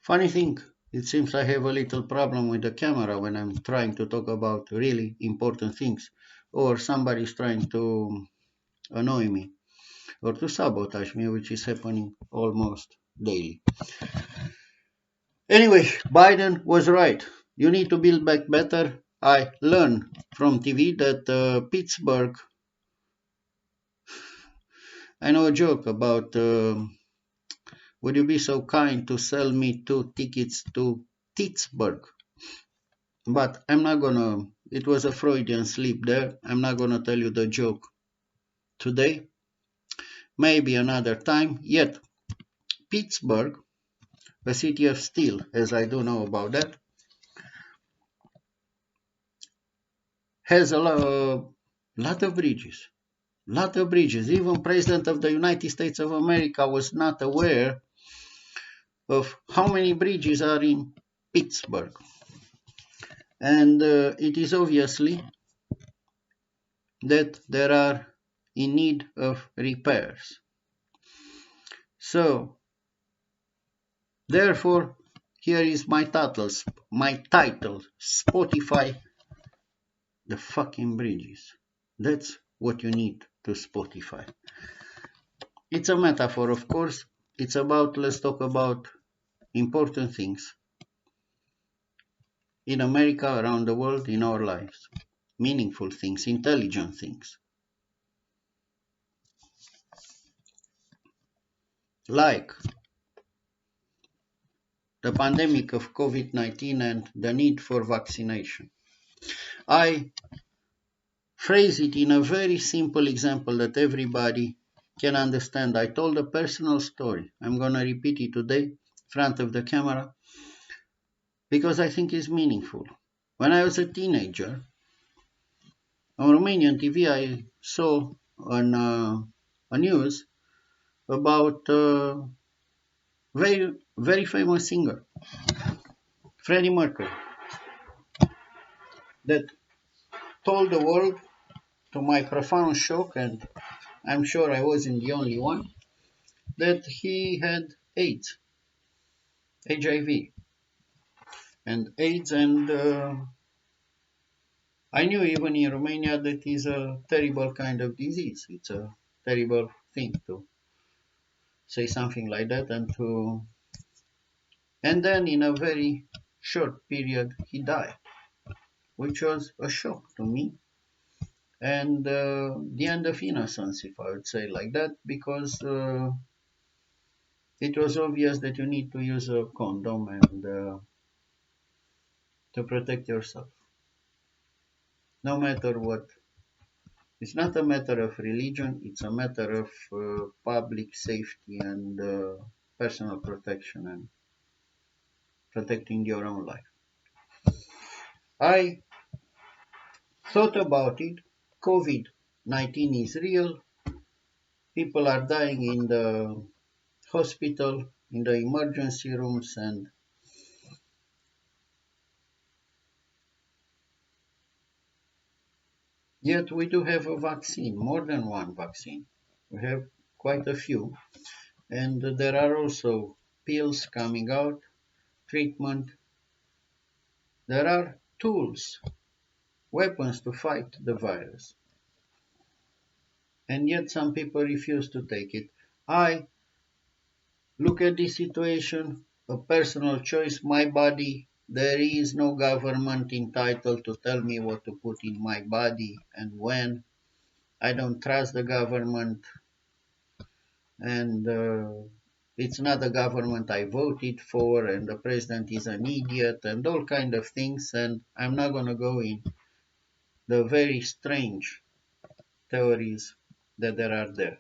Funny thing, it seems I have a little problem with the camera when I'm trying to talk about really important things, or somebody's trying to annoy me or to sabotage me, which is happening almost daily. Anyway, Biden was right. You need to build back better. I learned from TV that Pittsburgh, I know a joke about would you be so kind to sell me 2 tickets to Pittsburgh? But I'm not gonna, it was a Freudian slip there. I'm not gonna tell you the joke today. Maybe another time. Yet, Pittsburgh, a city of steel, as I do know about that, has a lot of bridges. Lot of bridges. Even President of the United States of America was not aware of how many bridges are in Pittsburgh. And it is obviously that there are in need of repairs. So, therefore, here is my title, Spotify the fucking bridges. That's what you need to Spotify. It's a metaphor, of course. Let's talk about important things in America, around the world, in our lives. Meaningful things, intelligent things. Like the pandemic of COVID-19 and the need for vaccination. I phrase it in a very simple example that everybody can understand. I told a personal story. I'm going to repeat it today in front of the camera because I think it's meaningful. When I was a teenager, on Romanian TV, I saw a news about a very famous singer, Freddie Mercury, that told the world, to my profound shock, and I'm sure I wasn't the only one, that he had AIDS, HIV, and AIDS, and I knew even in Romania that is a terrible kind of disease. It's a terrible thing to say something like that, and then in a very short period he died, which was a shock to me and the end of innocence, if I would say like that, because it was obvious that you need to use a condom and to protect yourself, no matter what. It's not a matter of religion, it's a matter of public safety and personal protection and protecting your own life. I thought about it. COVID-19 is real. People are dying in the hospital, in the emergency rooms, and yet we do have a vaccine, more than one vaccine. We have quite a few. And there are also pills coming out, treatment. There are tools, weapons to fight the virus. And yet some people refuse to take it. I look at this situation, a personal choice, my body. There is no government entitled to tell me what to put in my body and when. I don't trust the government, and it's not the government I voted for, and the president is an idiot, and all kind of things. And I'm not going to go in the very strange theories that there are there.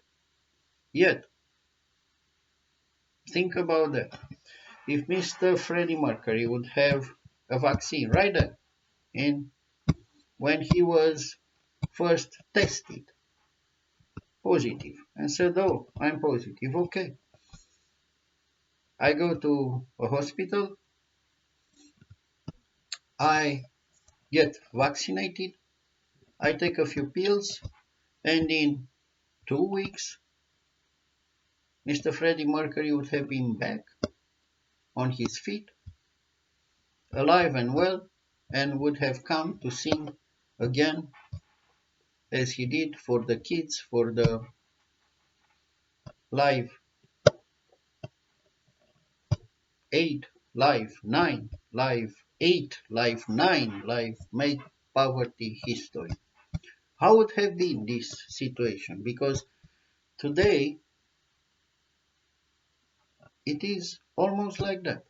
Yet, think about that. If Mr. Freddie Mercury would have a vaccine right there, and when he was first tested positive and said, "Oh, I'm positive, okay." I go to a hospital, I get vaccinated, I take a few pills, and in 2 weeks, Mr. Freddie Mercury would have been back. on his feet, alive and well, and would have come to sing again as he did for the kids, for the live 8, live 9, live 8, live 9, live make poverty history. How would have been this situation? Because today it is almost like that.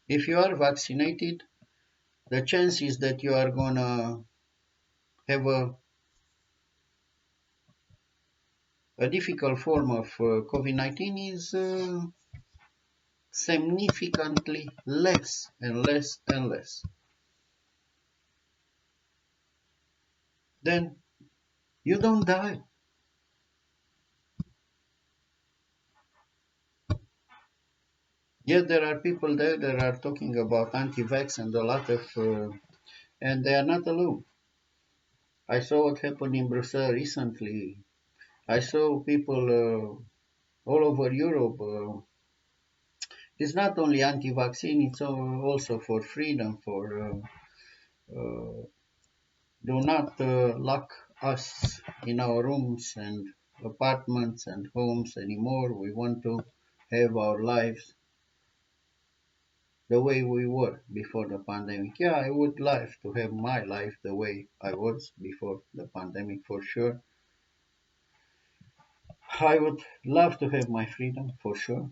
If you are vaccinated, the chances that you are gonna have a difficult form of COVID-19 is significantly less and less and less. Then you don't die. Yet there are people there that are talking about anti-vax and a lot of, and they are not alone. I saw what happened in Brussels recently. I saw people all over Europe. It's not only anti-vaccine; it's also for freedom. For do not lock us in our rooms and apartments and homes anymore. We want to have our lives the way we were before the pandemic. Yeah, I would love to have my life the way I was before the pandemic for sure. I would love to have my freedom for sure.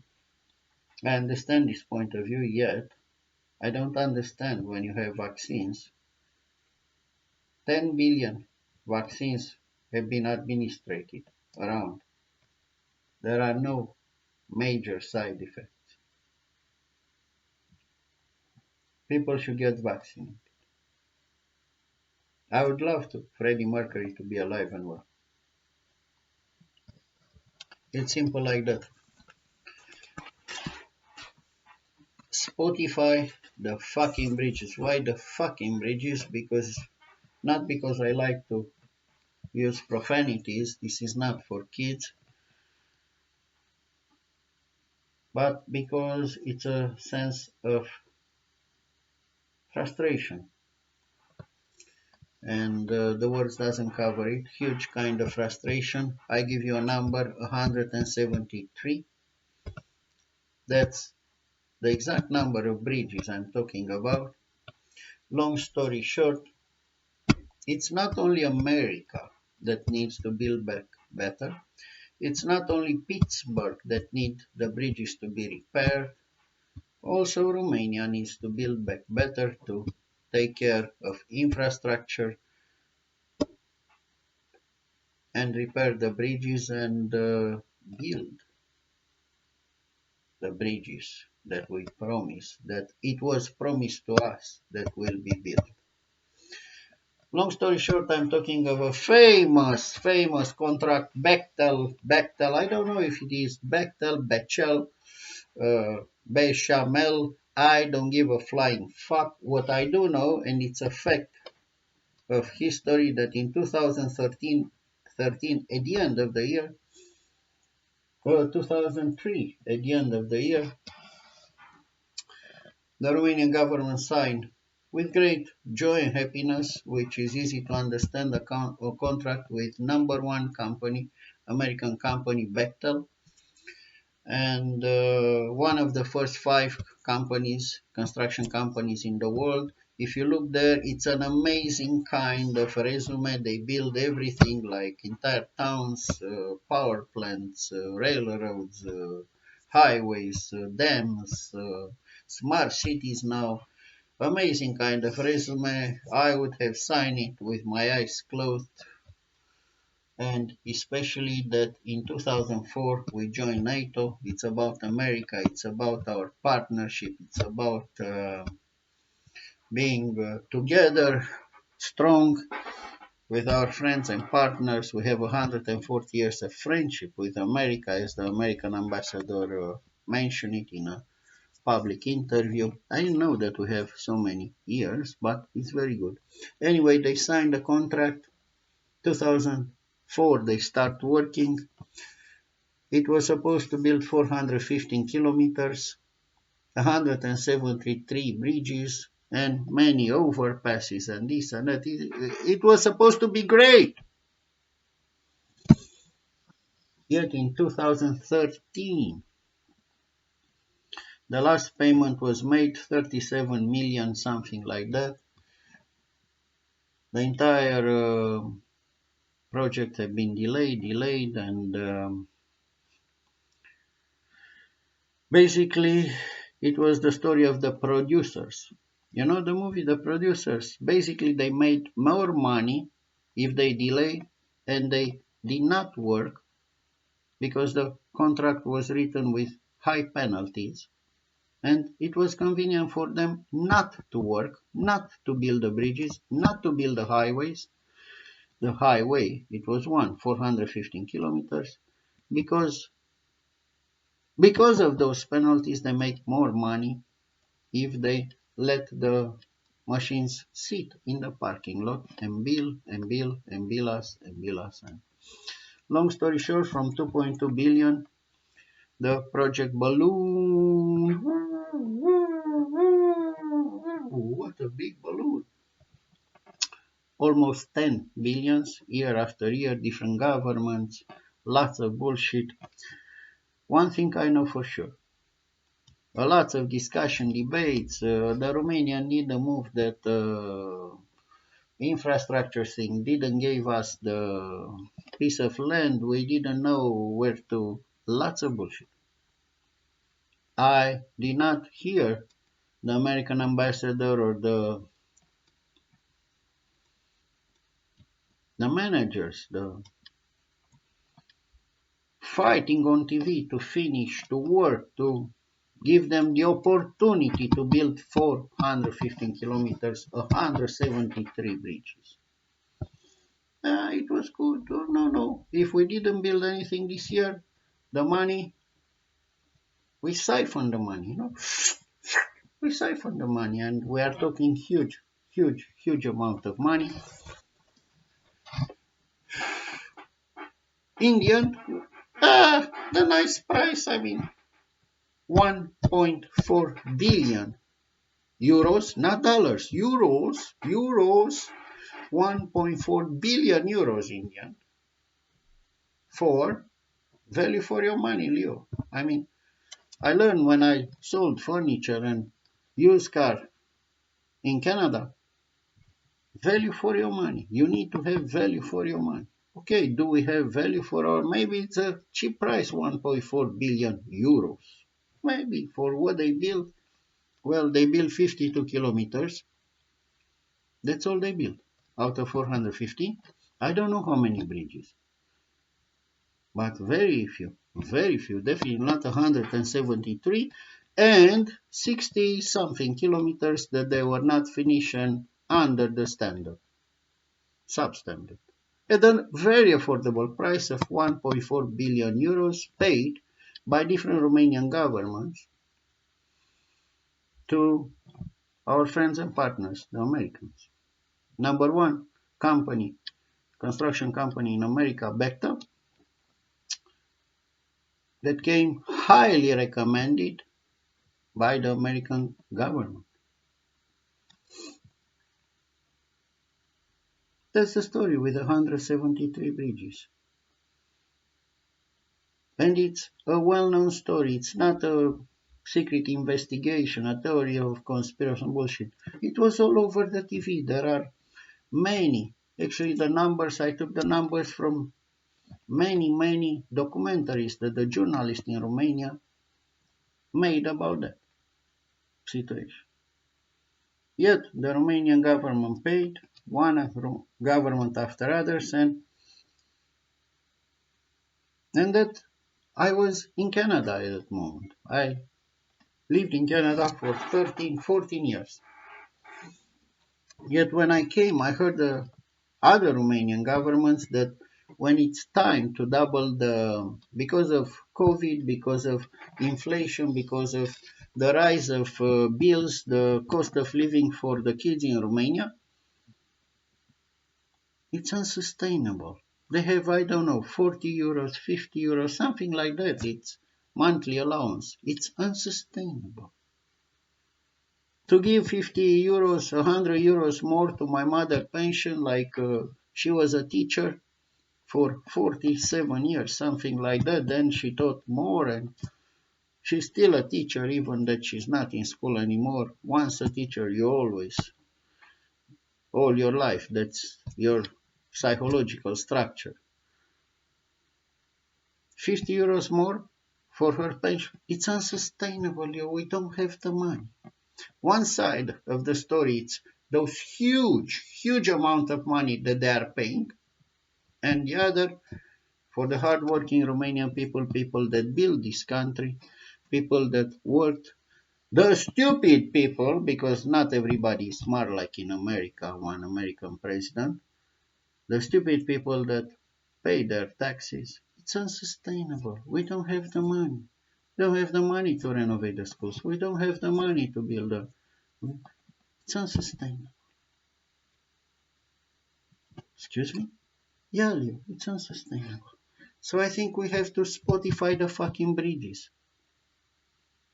I understand this point of view, yet I don't understand when you have vaccines. 10 billion vaccines have been administered around. There are no major side effects. People should get vaccinated. I would love to Freddie Mercury to be alive and well. It's simple like that. Spotify, the fucking bridges. Why the fucking bridges? Not because I like to use profanities, this is not for kids, but because it's a sense of frustration. And the words doesn't cover it. Huge kind of frustration. I give you a number, 173. That's the exact number of bridges I'm talking about. Long story short, it's not only America that needs to build back better. It's not only Pittsburgh that needs the bridges to be repaired. Also, Romania needs to build back better to take care of infrastructure and repair the bridges and build the bridges that we promised, that it was promised to us that will be built. Long story short, I'm talking of a famous contract, Bechtel. I don't know if it is Bechtel, Bechamel. I don't give a flying fuck. What I do know, and it's a fact of history, that in 2013, at the end of the year, 2003, at the end of the year, the Romanian government signed with great joy and happiness, which is easy to understand, a contract with number one company, American company Bechtel, and one of the first 5 companies, construction companies in the world. If you look there, it's an amazing kind of resume. They build everything like entire towns, power plants, railroads, highways, dams, smart cities now. Amazing kind of resume. I would have signed it with my eyes closed, and especially that in 2004 we joined NATO. It's about America, it's about our partnership, it's about being together, strong with our friends and partners. We have 140 years of friendship with America, as the American ambassador mentioned it in a public interview. I didn't know that we have so many years, but it's very good. Anyway, they signed a contract 2004, they start working. It was supposed to build 415 kilometers. 173 bridges and many overpasses and this and that. It was supposed to be great. Yet in 2013, the last payment was made, 37 million, something like that. The entire project had been delayed, and basically it was the story of the producers. You know the movie, The Producers? Basically they made more money if they delayed and they did not work because the contract was written with high penalties. And it was convenient for them not to work, not to build the bridges, not to build the highways. The highway, it was 415 kilometers, because of those penalties they make more money if they let the machines sit in the parking lot and bill and bill and bill us and bill us. And long story short, from 2.2 billion, the project balloon. What a big balloon! Almost 10 billions year after year, different governments, lots of bullshit. One thing I know for sure, a lot of discussion, debates. The Romanian need a move that infrastructure thing didn't give us the piece of land. We didn't know where to. Lots of bullshit. I did not hear the American ambassador or the managers, the fighting on TV to finish, to work, to give them the opportunity to build 415 kilometers, 173 bridges. It was good. Oh, no. If we didn't build anything this year, the money, we siphon the money, We siphon the money, and we are talking huge amount of money. Indian, the nice price, 1.4 billion euros, not dollars, euros, 1.4 billion euros Indian, for value for your money, Leo. I learned when I sold furniture and used car in Canada, value for your money. You need to have value for your money. Okay, do we have value for our, maybe it's a cheap price, 1.4 billion euros. Maybe for what they built, well, they built 52 kilometers. That's all they built out of 450. I don't know how many bridges, but very few, definitely not 173, and 60 something kilometers that they were not finished and under the standard, substandard, at a very affordable price of 1.4 billion euros paid by different Romanian governments to our friends and partners, the Americans. Number one company, construction company in America, Bechtel, that came highly recommended by the American government. That's the story with 173 bridges. And it's a well-known story. It's not a secret investigation, a theory of conspiracy bullshit. It was all over the TV. There are many. Actually, I took the numbers from many documentaries that the journalists in Romania made about that situation. Yet the Romanian government paid one government after others, and that I was in Canada at that moment. I lived in Canada for 14 years. Yet when I came, I heard the other Romanian governments that when it's time to double because of COVID, because of inflation, because of the rise of bills, the cost of living for the kids in Romania, it's unsustainable. They have, I don't know, 40 euros, 50 euros, something like that. It's monthly allowance. It's unsustainable. To give 50 euros, 100 euros more to my mother pension, like she was a teacher for 47 years, something like that. Then she taught more, and she's still a teacher, even that she's not in school anymore. Once a teacher, you always, all your life. That's your psychological structure. 50 euros more for her pension. It's unsustainable. We don't have the money. One side of the story, it's those huge amount of money that they are paying, and the other for the hardworking Romanian people that build this country, people that worked, the stupid people, because not everybody is smart like in America, one American president, the stupid people that pay their taxes. It's unsustainable. We don't have the money. We don't have the money to renovate the schools. We don't have the money to build a. It's unsustainable. Excuse me? Yeah, Leo, it's unsustainable. So I think we have to Spotify the fucking bridges.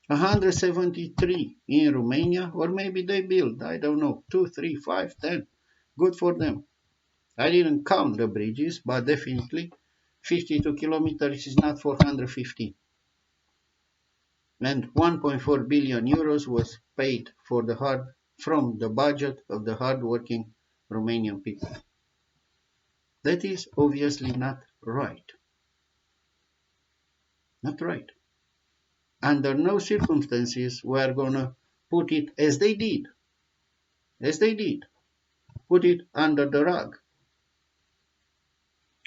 173 in Romania, or maybe they build, I don't know, 2, 3, 5, 10. Good for them. I didn't count the bridges, but definitely 52 kilometers is not 415. And 1.4 billion euros was paid for the from the budget of the hard-working Romanian people. That is obviously not right. Not right. Under no circumstances we are gonna put it as they did, put it under the rug.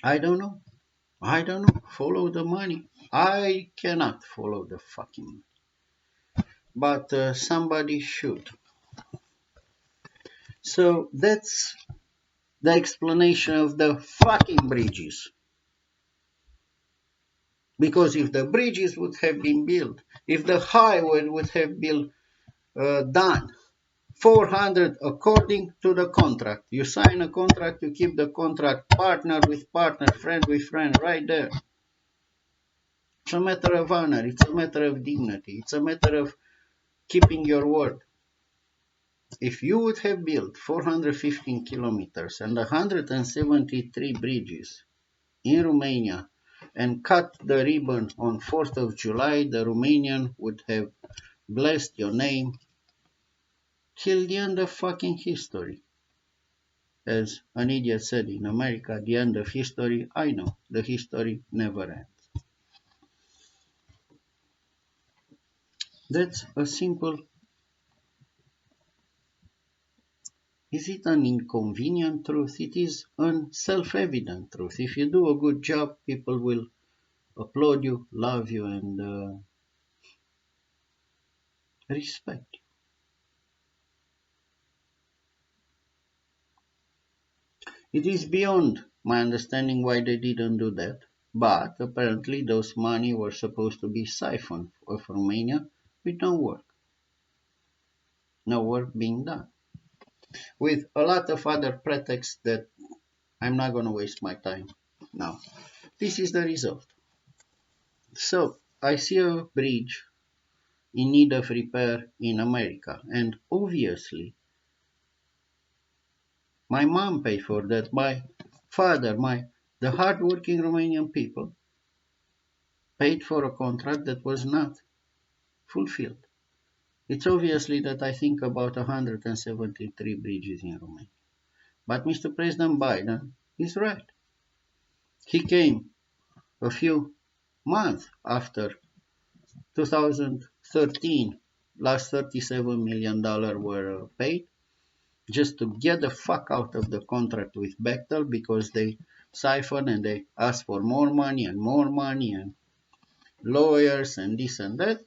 I don't know. Follow the money. I cannot follow the fucking money. But somebody should. So that's the explanation of the fucking bridges. Because if the bridges would have been built, if the highway would have been done, 400 according to the contract. You sign a contract, you keep the contract, partner with partner, friend with friend, right there. It's a matter of honor, it's a matter of dignity, it's a matter of keeping your word. If you would have built 415 kilometers and 173 bridges in Romania and cut the ribbon on 4th of July, the Romanian would have blessed your name till the end of fucking history. As an idiot said in America, the end of history, I know, the history never ends. That's a simple. Is it an inconvenient truth? It is a self-evident truth. If you do a good job, people will applaud you, love you, and respect you. It is beyond my understanding why they didn't do that, but apparently those money were supposed to be siphoned of Romania with no work. No work being done. With a lot of other pretexts that I'm not going to waste my time now. This is the result. So, I see a bridge in need of repair in America, and obviously, my mom paid for that, my father, the hardworking Romanian people paid for a contract that was not fulfilled. It's obviously that I think about 173 bridges in Romania. But Mr. President Biden is right. He came a few months after 2013, last $37 million were paid just to get the fuck out of the contract with Bechtel because they siphoned and they asked for more money and lawyers and this and that.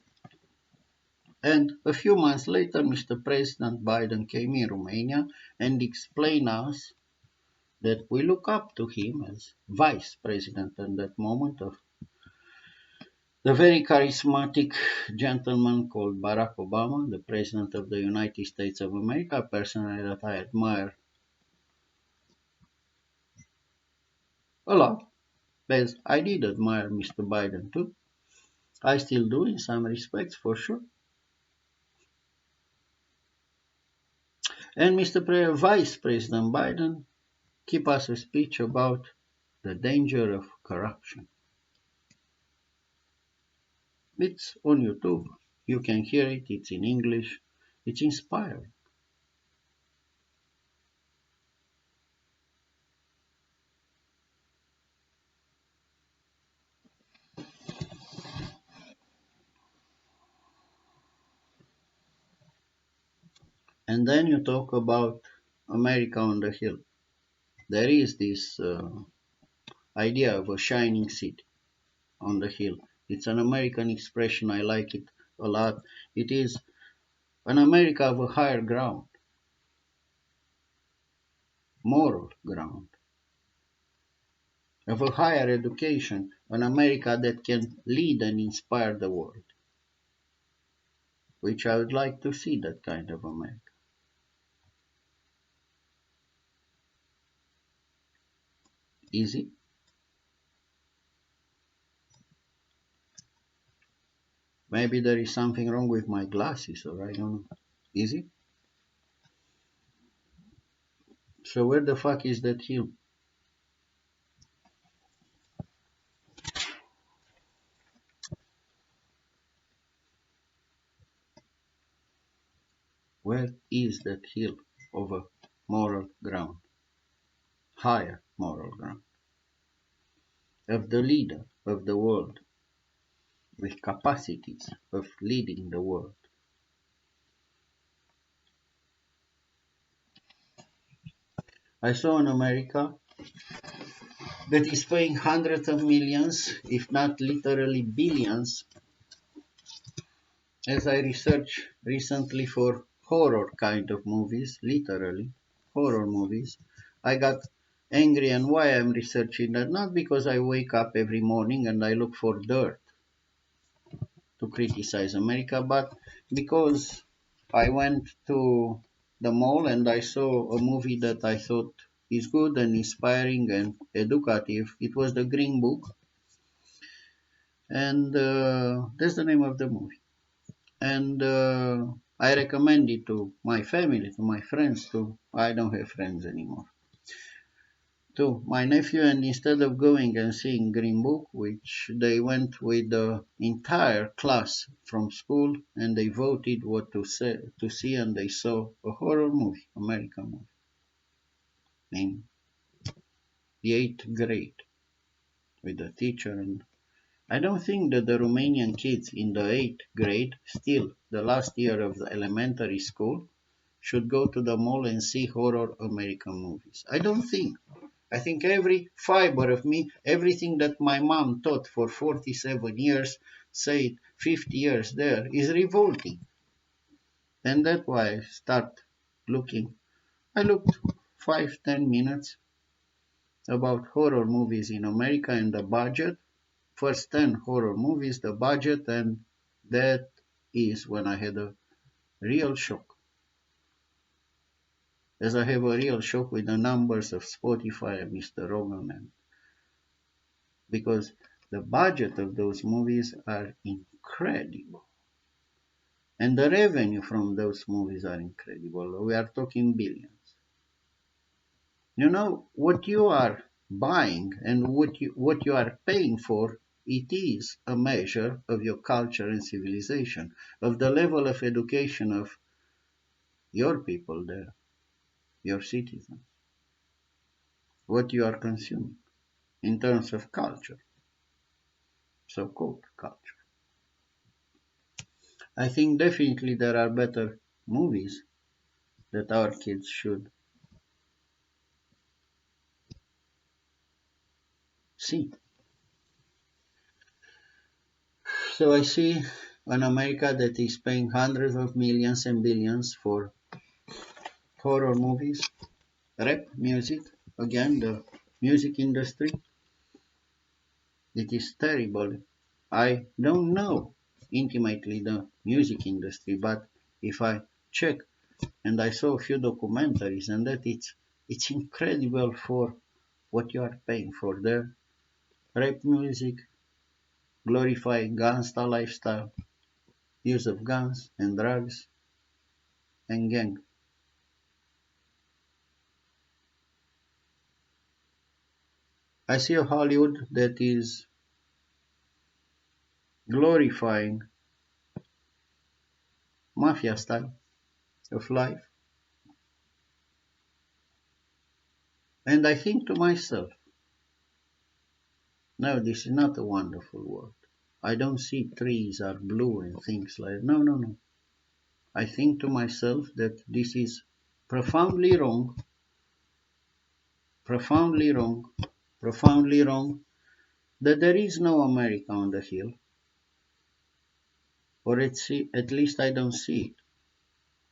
And a few months later, Mr. President Biden came in Romania and explained us that we look up to him as vice president at that moment of the very charismatic gentleman called Barack Obama, the President of the United States of America, a person that I admire a lot, as I did admire Mr. Biden too. I still do in some respects, for sure. And Vice President Biden keep us a speech about the danger of corruption. It's on YouTube. You can hear it. It's in English. It's inspiring. And then you talk about America on the hill. There is this idea of a shining city on the hill. It's an American expression. I like it a lot. It is an America of a higher ground, moral ground, of a higher education, an America that can lead and inspire the world, which I would like to see that kind of America. Easy? Maybe there is something wrong with my glasses, or I don't know. Easy? So where the fuck is that hill? Where is that hill of a moral ground, higher moral ground, of the leader of the world, with capacities of leading the world? I saw in America that is paying hundreds of millions, if not literally billions, as I researched recently for horror kind of movies, literally horror movies. I got angry, and why I'm researching that? Not because I wake up every morning and I look for dirt to criticize America, but because I went to the mall and I saw a movie that I thought is good and inspiring and educative. It was The Green Book, and that's the name of the movie. And I recommend it to my family, to my friends, to I don't have friends anymore, to my nephew. And instead of going and seeing Green Book, which they went with the entire class from school and they voted what to see, and they saw a horror movie, American movie, in the 8th grade with the teacher. And I don't think that the Romanian kids in the 8th grade, still the last year of the elementary school, should go to the mall and see horror American movies. I don't think. I think every fiber of me, everything that my mom taught for 47 years, say 50 years there, is revolting. And that's why I start looking. I looked 5-10 minutes about horror movies in America and the budget. First 10 horror movies, the budget, and that is when I had a real shock. As I have a real shock with the numbers of Spotify and Mr. Rogan, and because the budget of those movies are incredible. And the revenue from those movies are incredible. We are talking billions. You know, what you are buying and what you are paying for, it is a measure of your culture and civilization, of the level of education of your people there, your citizens, what you are consuming in terms of culture, so-called culture. I think definitely there are better movies that our kids should see. So I see an America that is paying hundreds of millions and billions for horror movies, rap music, again the music industry. It is terrible. I don't know intimately the music industry, but if I check and I saw a few documentaries and that it's incredible for what you are paying for there. Rap music, glorifying gangsta lifestyle, use of guns and drugs and gang. I see a Hollywood that is glorifying mafia style of life, and I think to myself, no, this is not a wonderful world. I don't see trees are blue and things like no, no, no. I think to myself that this is profoundly wrong, profoundly wrong, profoundly wrong, that there is no America on the hill, or at least I don't see it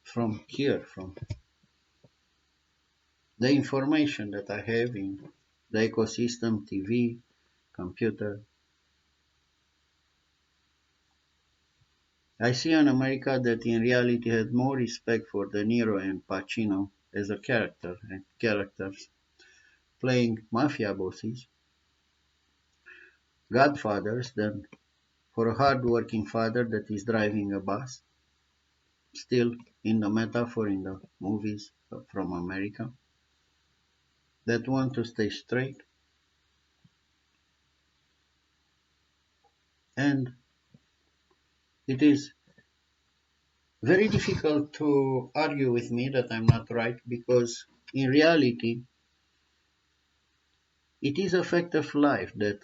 from here, from the information that I have in the ecosystem, TV, computer. I see an America that in reality had more respect for De Niro and Pacino as a character and characters playing mafia bosses, godfathers, than for a hard-working father that is driving a bus, still in the metaphor in the movies from America, that want to stay straight. And it is very difficult to argue with me that I'm not right because in reality, it is a fact of life that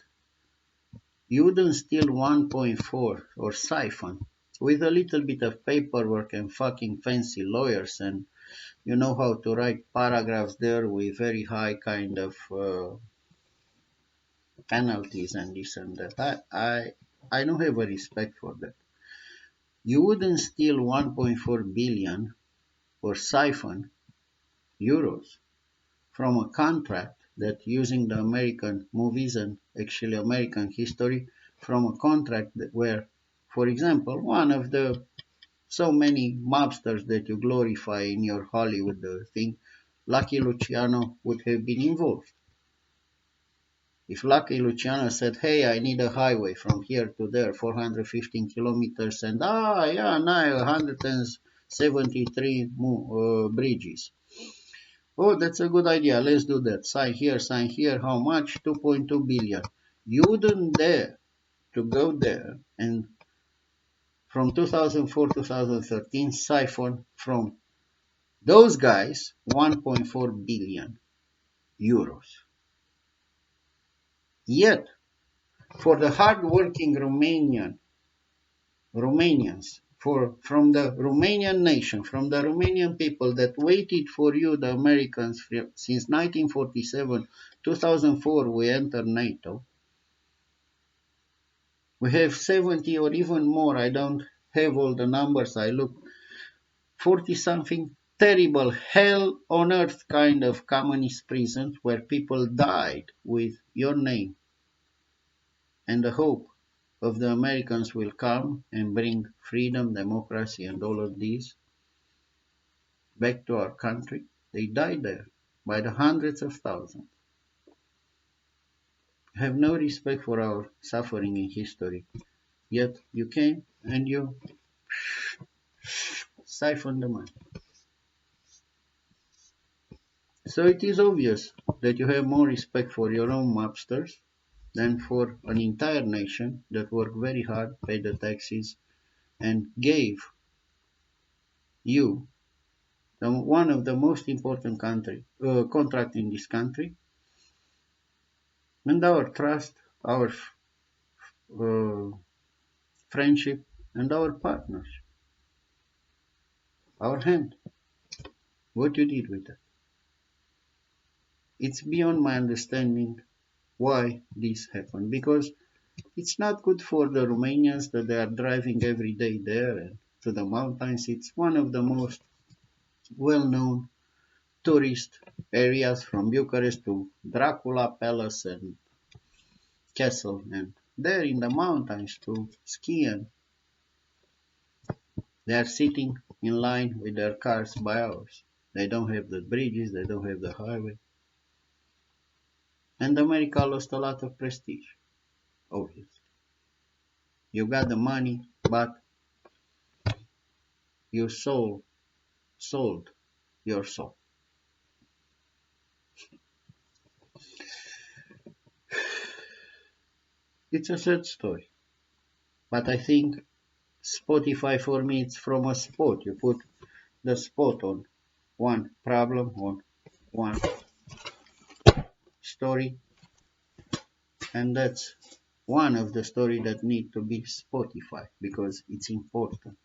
you wouldn't steal 1.4 or siphon with a little bit of paperwork and fucking fancy lawyers and you know how to write paragraphs there with very high kind of penalties and this and that. I don't have a respect for that. You wouldn't steal 1.4 billion or siphon euros from a contract that using the American movies and actually American history from a contract that where, for example, one of the so many mobsters that you glorify in your Hollywood thing, Lucky Luciano would have been involved. If Lucky Luciano said, hey, I need a highway from here to there, 415 kilometers, and yeah, now 173 bridges. Oh, that's a good idea. Let's do that. Sign here. How much? 2.2 billion. You wouldn't dare to go there and from 2004 to 2013 siphon from those guys 1.4 billion euros. Yet, for the hard-working Romanians, from the Romanian nation, from the Romanian people that waited for you, the Americans, since 1947, 2004, we entered NATO. We have 70 or even more. I don't have all the numbers. I look 40 something terrible hell on earth kind of communist prisons where people died with your name and the hope of the Americans will come and bring freedom, democracy, and all of these back to our country. They died there by the hundreds of thousands. Have no respect for our suffering in history. Yet you came and you siphoned the money. So it is obvious that you have more respect for your own mobsters than for an entire nation that worked very hard, paid the taxes, and gave you one of the most important contract in this country, and our trust, our uh, friendship, and our partnership, our hand. What you did with it? It's beyond my understanding why this happened because it's not good for the Romanians that they are driving every day there and to the mountains. It's one of the most well-known tourist areas from Bucharest to Dracula Palace and Castle, and there in the mountains to ski, and they are sitting in line with their cars by hours. They don't have the bridges, they don't have the highway. And America lost a lot of prestige, obviously. You got the money, but you sold your soul. It's a sad story. But I think Spotify for me it's from a spot. You put the spot on one problem, on one story, and that's one of the story that need to be Spotify because it's important.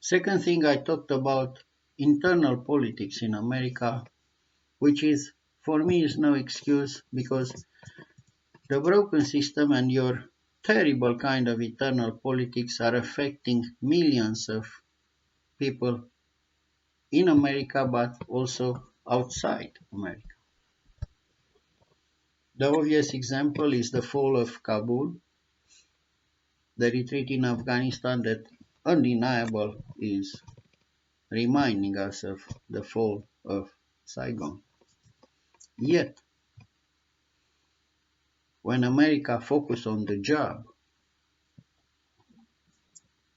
Second thing I talked about internal politics in America, which is for me is no excuse because the broken system and your terrible kind of internal politics are affecting millions of people in America but also outside America. The obvious example is the fall of Kabul, the retreat in Afghanistan that undeniable is reminding us of the fall of Saigon. Yet, when America focused on the job,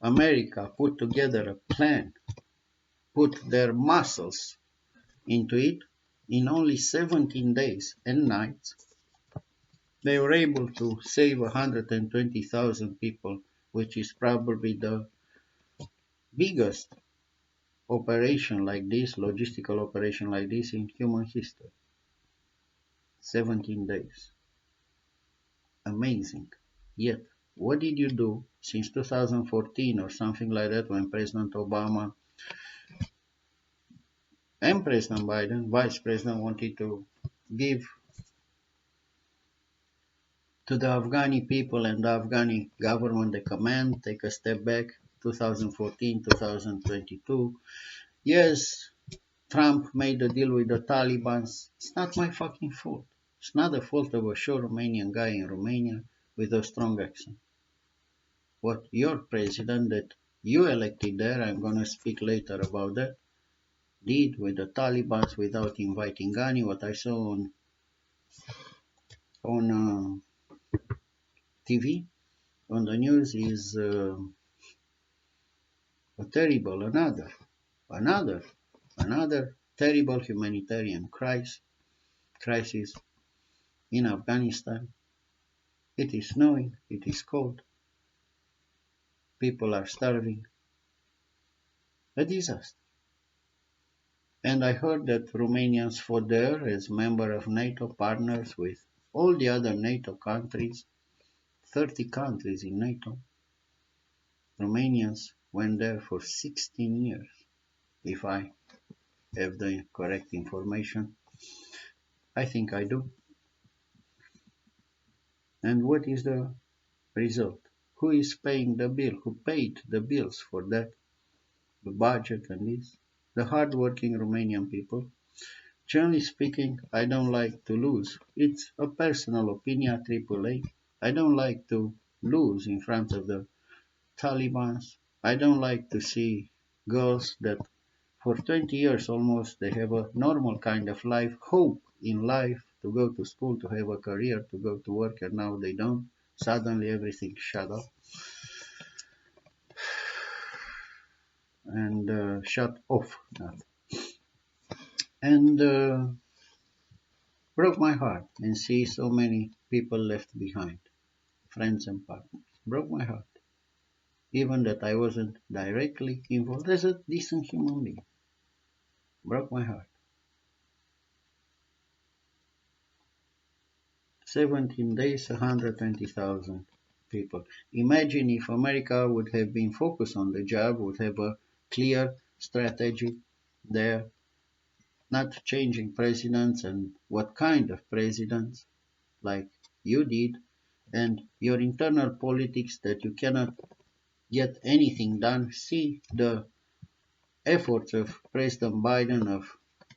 America put together a plan, put their muscles into it in only 17 days and nights, they were able to save 120,000 people, which is probably the biggest operation like this, logistical operation like this in human history. 17 days. Amazing. Yet, what did you do since 2014 or something like that when President Obama and President Biden, Vice President, wanted to give to the Afghani people and the Afghani government the command, take a step back, 2014, 2022. Yes, Trump made a deal with the Taliban. It's not my fucking fault. It's not the fault of a short Romanian guy in Romania with a strong accent. What your president that you elected there, I'm going to speak later about that, did with the Taliban without inviting Ghani, what I saw on TV, on the news is a terrible, another terrible humanitarian crisis in Afghanistan. It is snowing, it is cold, people are starving, a disaster. And I heard that Romanians fought there as member of NATO partners with all the other NATO countries, 30 countries in NATO. Romanians went there for 16 years, if I have the correct information. I think I do. And what is the result? Who is paying the bill? Who paid the bills for that? The budget and this? The hard-working Romanian people. Generally speaking, I don't like to lose. It's a personal opinion, AAA. I don't like to lose in front of the Taliban. I don't like to see girls that for 20 years almost they have a normal kind of life, hope in life, to go to school, to have a career, to go to work, and now they don't. Suddenly everything shut up and shut off. And broke my heart and see so many people left behind, friends and partners. Broke my heart. Even that I wasn't directly involved as a decent human being. Broke my heart. 17 days, 120,000 people. Imagine if America would have been focused on the job, would have a clear strategy there, not changing presidents and what kind of presidents, like you did, and your internal politics that you cannot get anything done. See the efforts of President Biden of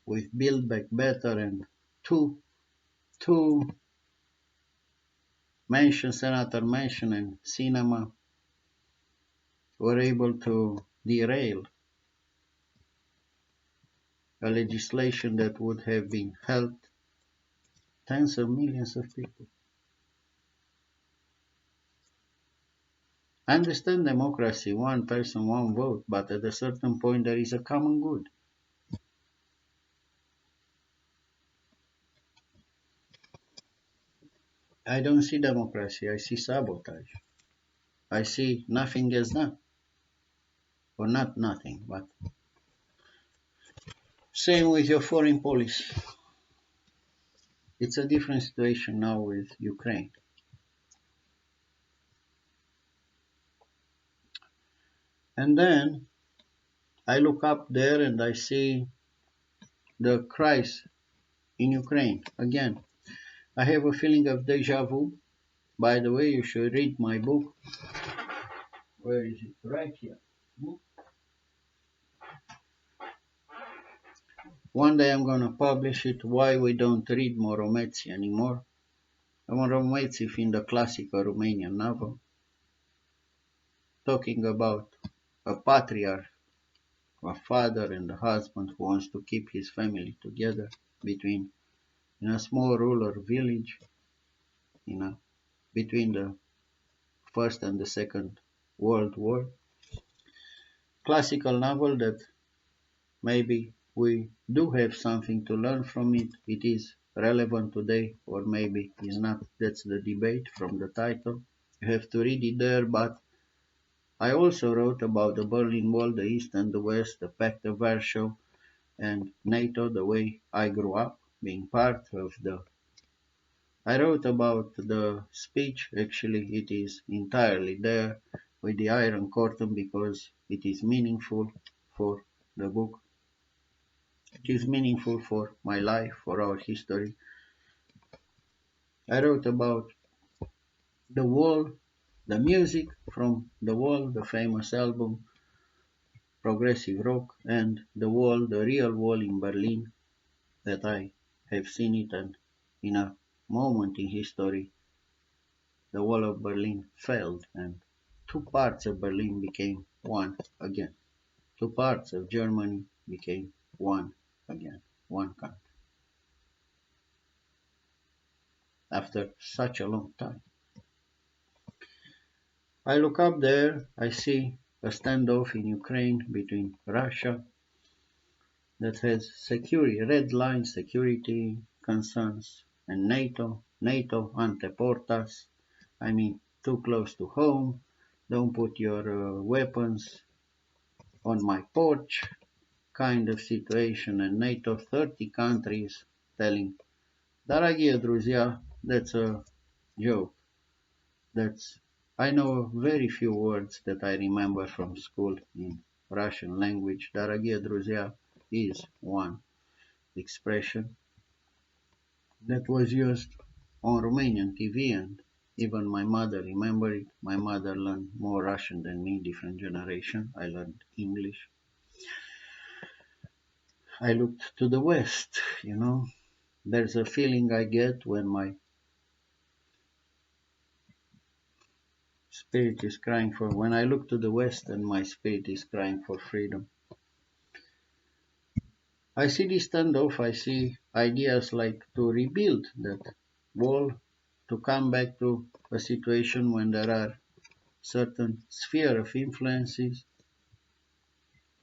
with Build Back Better and two Senator Manchin and Sinema were able to derail a legislation that would have been helped tens of millions of people. I understand democracy, one person, one vote, but at a certain point there is a common good. I don't see democracy, I see sabotage. I see nothing is done. Or not nothing, but same with your foreign policy. It's a different situation now with Ukraine. And then I look up there and I see the crisis in Ukraine again. I have a feeling of deja vu. By the way, you should read my book. Where is it? Right here. One day I'm going to publish it, Why We Don't Read Moromeții Anymore. Moromeții fiind a classical Romanian novel, talking about a patriarch, a father and a husband who wants to keep his family together in a small rural village, between the First and the Second World War. Classical novel that maybe we do have something to learn from it. It is relevant today, or maybe is not. That's the debate from the title. You have to read it there, but I also wrote about the Berlin Wall, the East and the West, the Pact of Warsaw, and NATO, the way I grew up, being part of the. I wrote about the speech, actually, it is entirely there with the Iron Curtain because it is meaningful for the book. It is meaningful for my life, for our history. I wrote about The Wall, the music from The Wall, the famous album, progressive rock, and The Wall, the real wall in Berlin, that I have seen it, and in a moment in history, the wall of Berlin failed, and two parts of Berlin became one again. Two parts of Germany became one again, one country, after such a long time. I look up there, I see a standoff in Ukraine between Russia that has red line security concerns and NATO ante portas, I mean too close to home, don't put your weapons on my porch kind of situation, and NATO 30 countries telling, Дорогие друзья, that's a joke. That's I know very few words that I remember from school in Russian language. Дорогие друзья is one expression that was used on Romanian TV, and even my mother remembered it. My mother learned more Russian than me, different generation. I learned English. I looked to the West, There's a feeling I get when my spirit is crying for, when I look to the West and my spirit is crying for freedom. I see this standoff, I see ideas like to rebuild that wall, to come back to a situation when there are certain sphere of influences,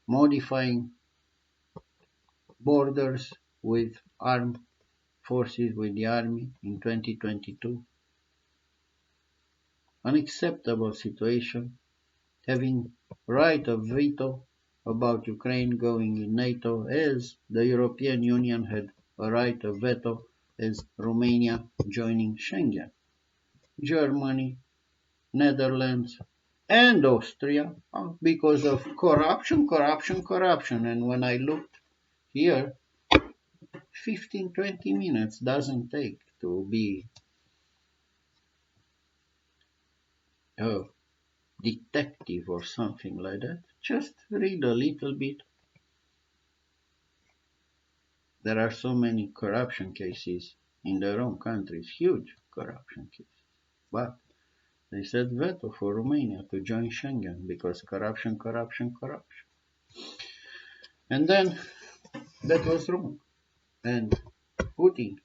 modifying borders with armed forces, with the army in 2022. Unacceptable situation, having right of veto about Ukraine going in NATO, as the European Union had a right of veto as Romania joining Schengen. Germany, Netherlands, and Austria, because of corruption. And when I looked here, 15-20 minutes doesn't take to be a detective or something like that. Just read a little bit. There are so many corruption cases in their own countries, huge corruption cases. But they said veto for Romania to join Schengen because corruption. And then that was wrong. And Putin,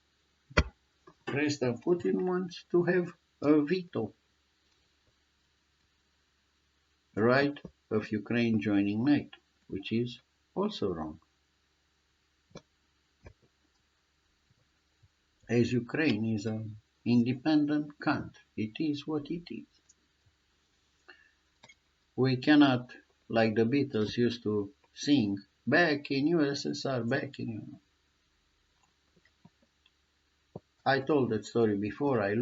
President Putin wants to have a veto right of Ukraine joining NATO, which is also wrong. As Ukraine is an independent country. It is what it is. We cannot, like the Beatles used to sing, back in USSR, back in. I told that story before. I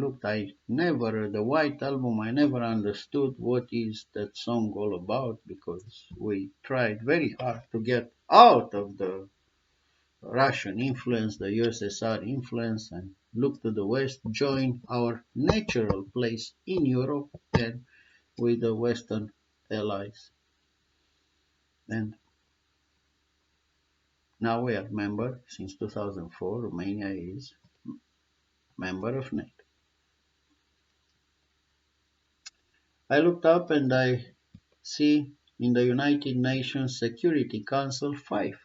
never, the White Album, I never understood what is that song all about, because we tried very hard to get out of the Russian influence, the USSR influence, and look to the West, join our natural place in Europe and with the Western allies. And now we are member since 2004. Romania is member of NATO. I looked up and I see in the United Nations Security Council five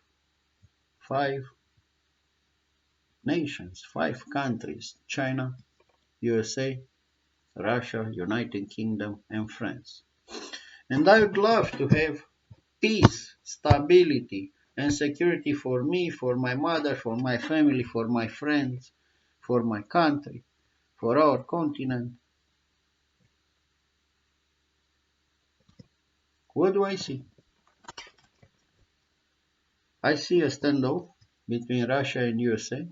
nations, 5 countries: China, USA, Russia, United Kingdom, and France. And I would love to have peace, stability, and security for me, for my mother, for my family, for my friends, for my country, for our continent. What do I see? I see a standoff between Russia and USA,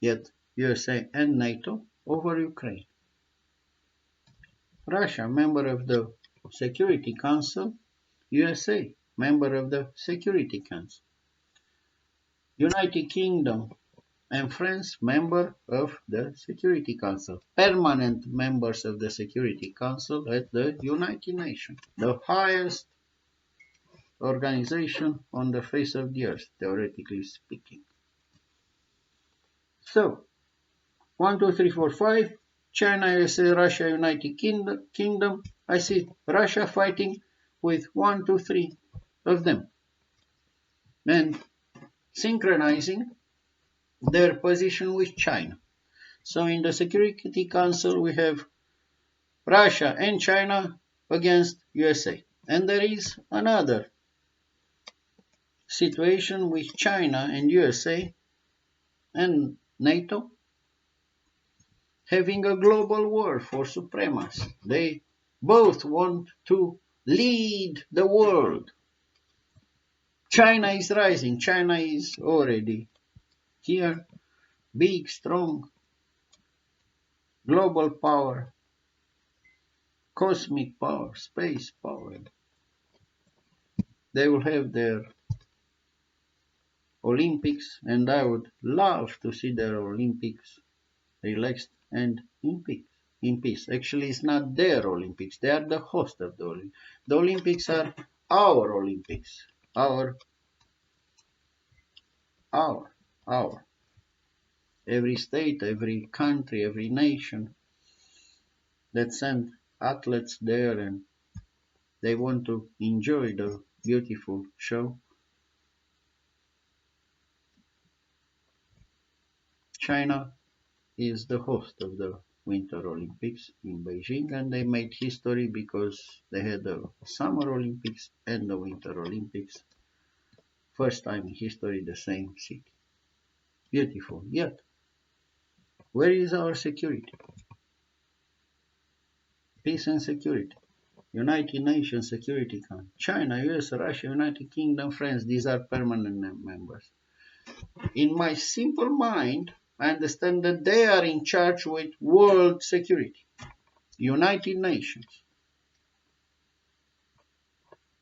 yet USA and NATO over Ukraine. Russia, member of the Security Council, USA, member of the Security Council. United Kingdom and France, member of the Security Council, permanent members of the Security Council at the United Nations, the highest organization on the face of the earth, theoretically speaking. So, 1, 2, 3, 4, 5, China, USA, Russia, United Kingdom. I see Russia fighting with 1, 2, 3 of them, and synchronizing their position with China. So in the Security Council we have Russia and China against USA. And there is another situation with China and USA and NATO having a global war for supremacy. They both want to lead the world. China is rising. China is already here. Big, strong, global power, cosmic power, space power. They will have their Olympics, and I would love to see their Olympics relaxed and in peace. Actually, it's not their Olympics. They are the host of the Olympics. The Olympics are our Olympics. Our. Every state, every country, every nation that send athletes there, and they want to enjoy the beautiful show. China is the host of the Winter Olympics in Beijing, and they made history because they had the Summer Olympics and the Winter Olympics. First time in history, the same city. Beautiful. Yet, where is our security? Peace and security. United Nations Security Council. China, US, Russia, United Kingdom, France, these are permanent members. In my simple mind, I understand that they are in charge with world security. United Nations.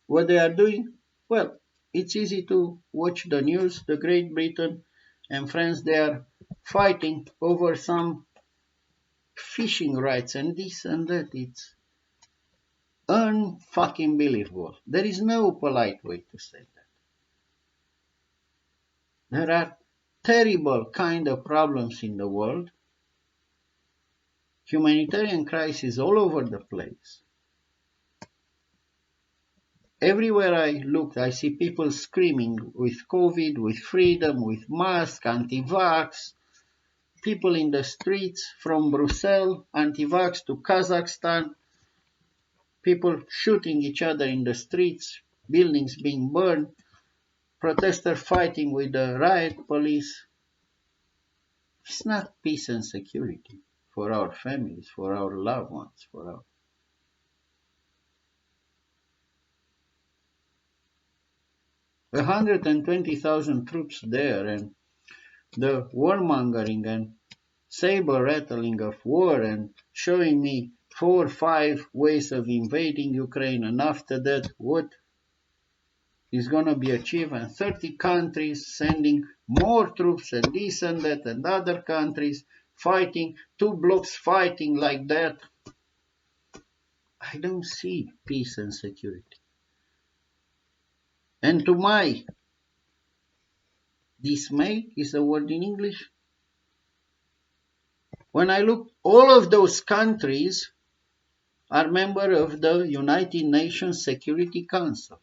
What they are doing? Well, it's easy to watch the news. The Great Britain and France, they are fighting over some fishing rights and this and that. It's unfucking believable. There is no polite way to say that. There are terrible kind of problems in the world. Humanitarian crisis all over the place. Everywhere I look, I see people screaming with COVID, with freedom, with masks, anti-vax. People in the streets from Brussels, anti-vax, to Kazakhstan. People shooting each other in the streets, buildings being burned, protesters fighting with the riot police. It's not peace and security for our families, for our loved ones, for our 120,000 troops there, and the warmongering and saber rattling of war, and showing me 4 or 5 ways of invading Ukraine, and after that what is going to be achieved, and 30 countries sending more troops and this and that, and other countries fighting, 2 blocks fighting like that. I don't see peace and security. And to my dismay, is the word in English, when I look, all of those countries are members of the United Nations Security Council.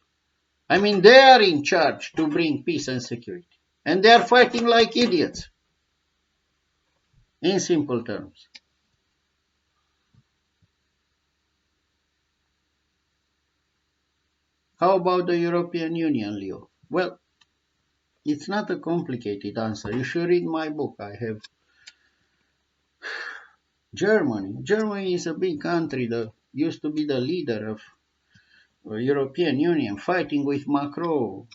I mean, they are in charge to bring peace and security. And they are fighting like idiots, in simple terms. How about the European Union, Leo? Well, it's not a complicated answer. You should read my book. I have Germany. Germany is a big country that used to be the leader of the European Union, fighting with Macron.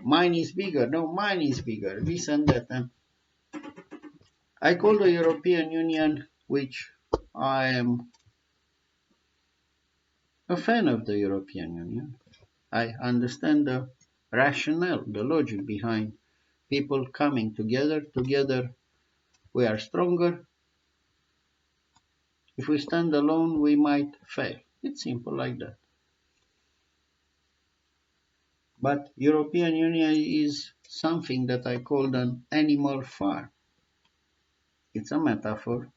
Mine is bigger. No, mine is bigger. This and that. And I call the European Union, which I am a fan of the European Union. I understand the rationale, the logic behind people coming together. Together we are stronger. If we stand alone, we might fail. It's simple like that. But European Union is something that I call an animal farm. It's a metaphor,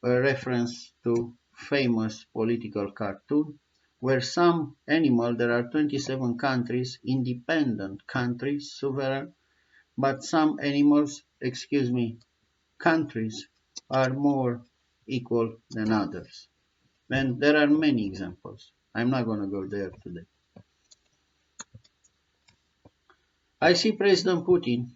a reference to famous political cartoon, where some animal, there are 27 countries, independent countries, sovereign, but some animals, countries are more equal than others. And there are many examples. I'm not going to go there today. I see President Putin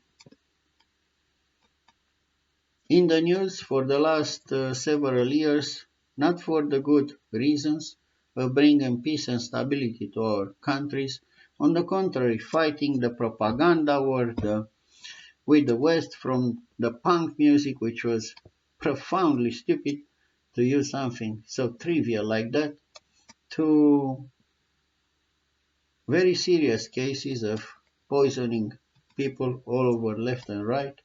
in the news for the last several years, not for the good reasons of bringing peace and stability to our countries. On the contrary, fighting the propaganda war with the West, from the punk music, which was profoundly stupid, to use something so trivial like that, to very serious cases of poisoning people all over left and right.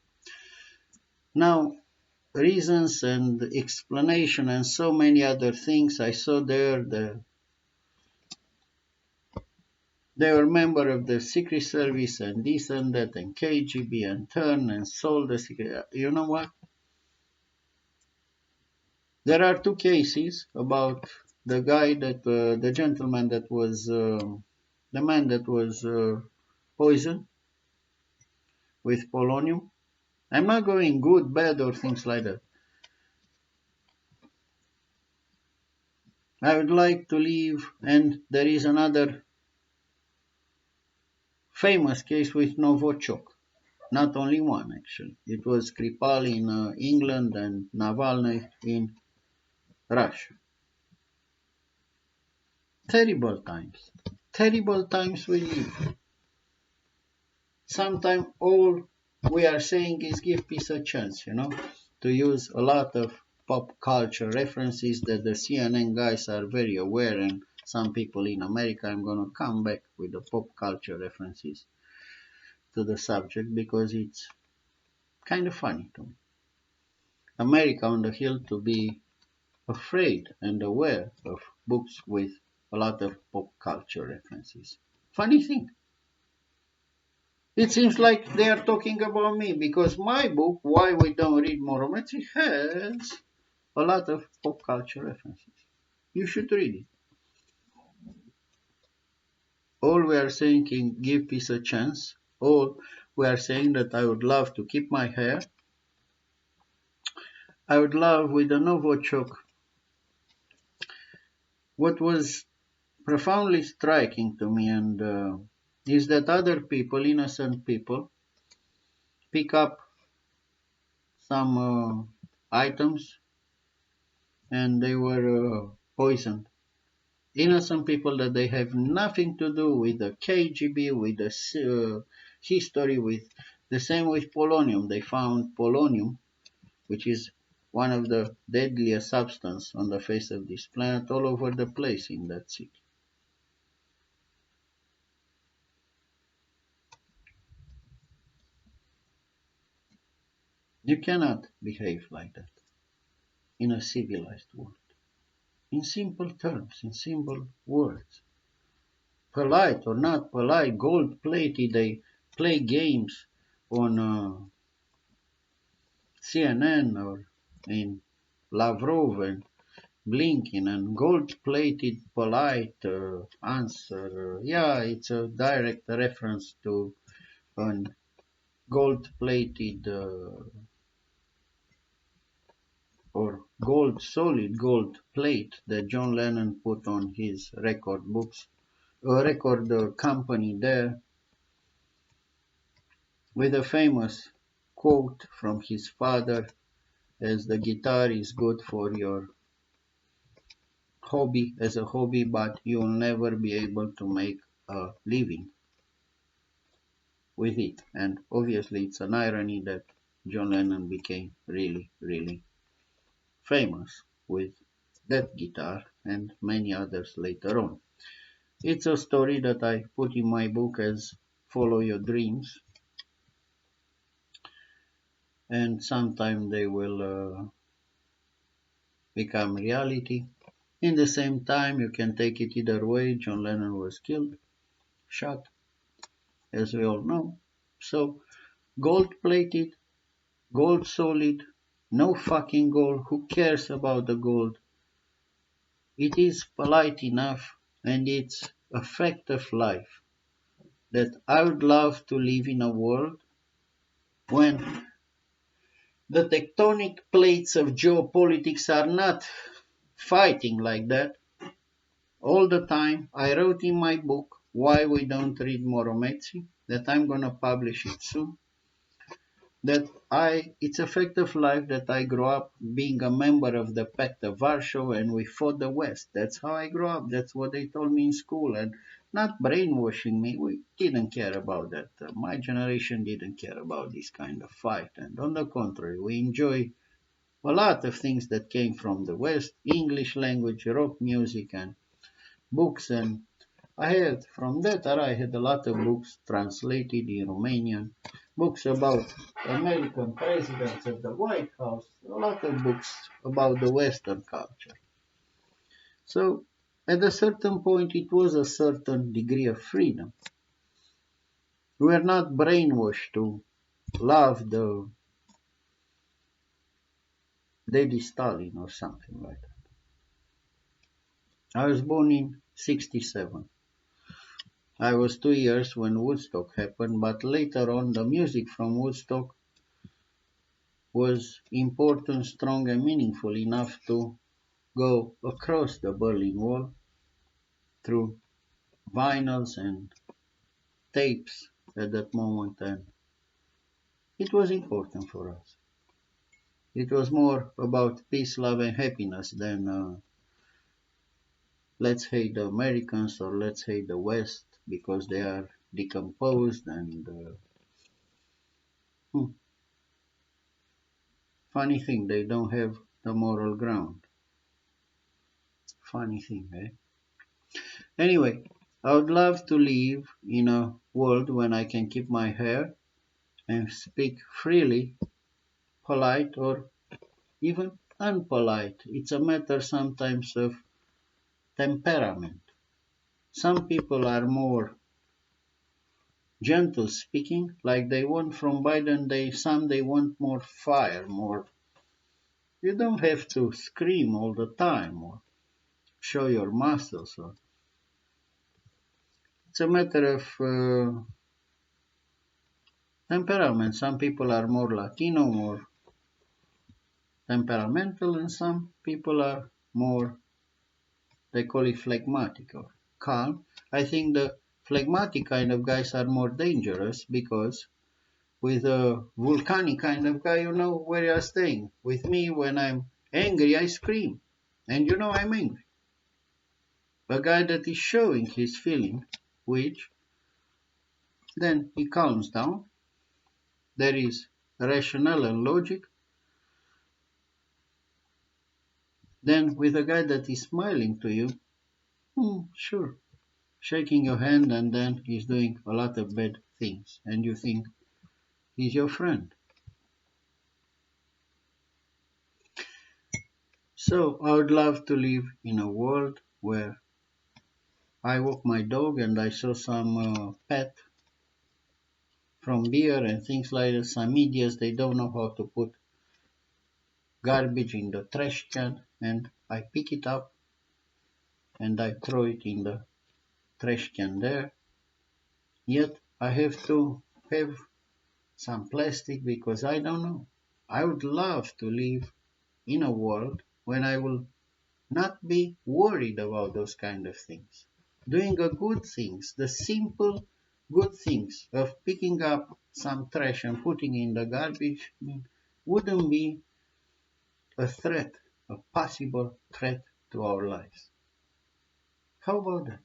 Now, reasons and explanation and so many other things I saw there. They were member of the Secret Service and this and that and KGB and turned and sold the secret. You know what? There are 2 cases about the guy that, the gentleman that was, the man that was poisoned with polonium. I'm not going good, bad, or things like that. I would like to leave, and there is another famous case with Novichok. Not only one, actually. It was Skripal in England and Navalny in Russia. Terrible times. Terrible times we live. Sometimes all we are saying is give peace a chance, to use a lot of pop culture references that the CNN guys are very aware, and some people in America. I'm going to come back with the pop culture references to the subject because it's kind of funny to me. America on the Hill to be afraid and aware of books with a lot of pop culture references. Funny thing. It seems like they are talking about me because my book, Why We Don't Read Morometry, has a lot of pop culture references. You should read it. All we are saying is give peace a chance. All we are saying that I would love to keep my hair. I would love with the Novichok. What was profoundly striking to me and is that other people, innocent people, pick up some items and they were poisoned. Innocent people that they have nothing to do with the KGB, with the history, with the same with polonium. They found polonium, which is one of the deadliest substances on the face of this planet, all over the place in that city. You cannot behave like that in a civilized world. In simple terms, in simple words. Polite or not polite, gold plated, they play games on CNN or in Lavrov and Blinken and gold-plated polite answer. Yeah, it's a direct reference to an gold-plated or solid gold plate that John Lennon put on his record books, a record company there, with a famous quote from his father, as the guitar is good for your hobby as a hobby, but you'll never be able to make a living with it. And obviously, it's an irony that John Lennon became really, really famous with that guitar and many others later on. It's a story that I put in my book as Follow Your Dreams, and sometime they will become reality. In the same time, you can take it either way. John Lennon was killed, shot, as we all know. So, gold plated, gold solid, no fucking gold. Who cares about the gold? It is polite enough and it's a fact of life that I would love to live in a world when the tectonic plates of geopolitics are not fighting like that all the time. I wrote in my book Why We Don't Read Morometsi that I'm gonna publish it soon. That it's a fact of life that I grew up being a member of the Pact of Warsaw and we fought the West. That's how I grew up. That's what they told me in school and not brainwashing me. We didn't care about that. My generation didn't care about this kind of fight. And on the contrary, we enjoy a lot of things that came from the West, English language, rock music and books. And I had a lot of books translated in Romanian, books about American presidents at the White House, a lot of books about the Western culture. So at a certain point, it was a certain degree of freedom. We were not brainwashed to love the Daddy Stalin or something like that. I was born in 67. I was 2 years when Woodstock happened, but later on the music from Woodstock was important, strong and meaningful enough to go across the Berlin Wall through vinyls and tapes at that moment, and it was important for us. It was more about peace, love and happiness than let's hate the Americans or let's hate the West because they are decomposed and hmm, funny thing, they don't have the moral ground. Funny thing, eh? Anyway, I would love to live in a world when I can keep my hair and speak freely, polite or even unpolite. It's a matter sometimes of temperament. Some people are more gentle speaking, like they want from Biden, some they want more fire, more. You don't have to scream all the time or show your muscles. It's a matter of temperament. Some people are more Latino, more temperamental, and some people are more, they call it phlegmatic or calm. I think the phlegmatic kind of guys are more dangerous because with a volcanic kind of guy, you know where you are staying. With me, when I'm angry, I scream. And you know I'm angry. A guy that is showing his feeling, which then he calms down. There is rationale and logic. Then with a guy that is smiling to you, sure, shaking your hand, and then he's doing a lot of bad things. And you think he's your friend. So I would love to live in a world where I walk my dog and I saw some pet from beer and things like that. Some idiots, they don't know how to put garbage in the trash can, and I pick it up and I throw it in the trash can there. Yet I have to have some plastic because I don't know. I would love to live in a world when I will not be worried about those kind of things. Doing a good things, the simple good things of picking up some trash and putting in the garbage wouldn't be a threat, a possible threat to our lives. How about that?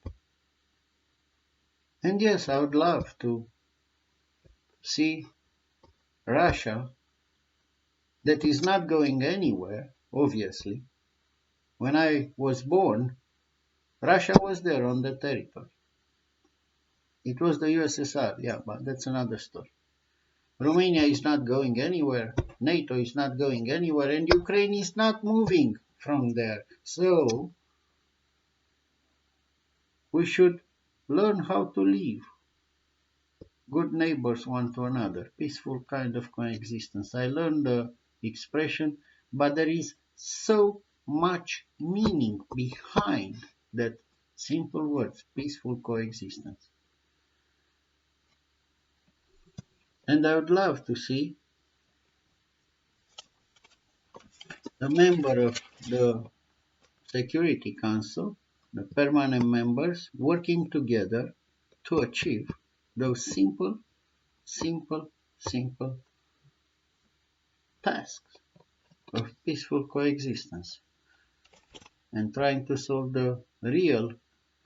And yes, I would love to see Russia that is not going anywhere, obviously. When I was born, Russia was there on the territory. It was the USSR, yeah, but that's another story. Romania is not going anywhere, NATO is not going anywhere, and Ukraine is not moving from there. So we should learn how to live good neighbors one to another, peaceful kind of coexistence. I learned the expression, but there is so much meaning behind that simple words, peaceful coexistence. And I would love to see a member of the Security Council, the permanent members, working together to achieve those simple tasks of peaceful coexistence and trying to solve the real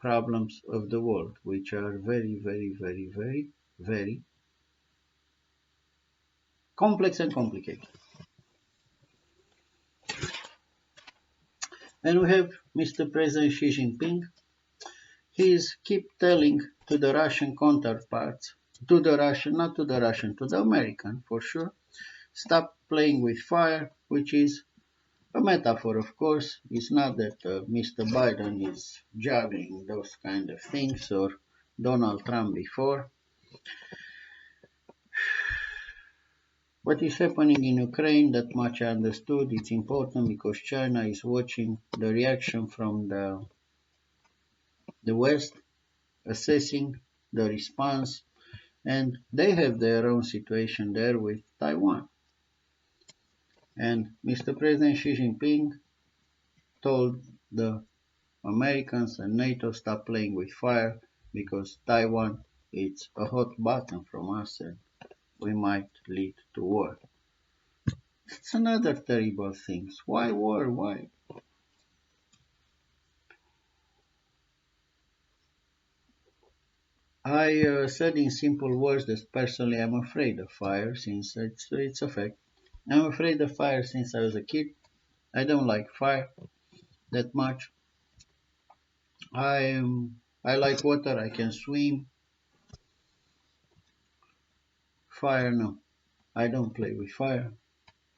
problems of the world, which are very complex and complicated. And we have Mr. President Xi Jinping. He is keep telling to the Russian counterparts, to the Russian, not to the Russian, to the American for sure, stop playing with fire, which is a metaphor, of course. It's not that Mr. Biden is juggling those kind of things or Donald Trump before. What is happening in Ukraine, that much I understood. It's important because China is watching the reaction from the West, assessing the response, and they have their own situation there with Taiwan. And Mr. President Xi Jinping told the Americans and NATO stop playing with fire because Taiwan is a hot button from us and we might lead to war. It's another terrible thing. Why war? Why? I said in simple words that personally I'm afraid of fire since it's a fact. I'm afraid of fire since I was a kid. I don't like fire that much. I like water. I can swim. Fire, no. I don't play with fire.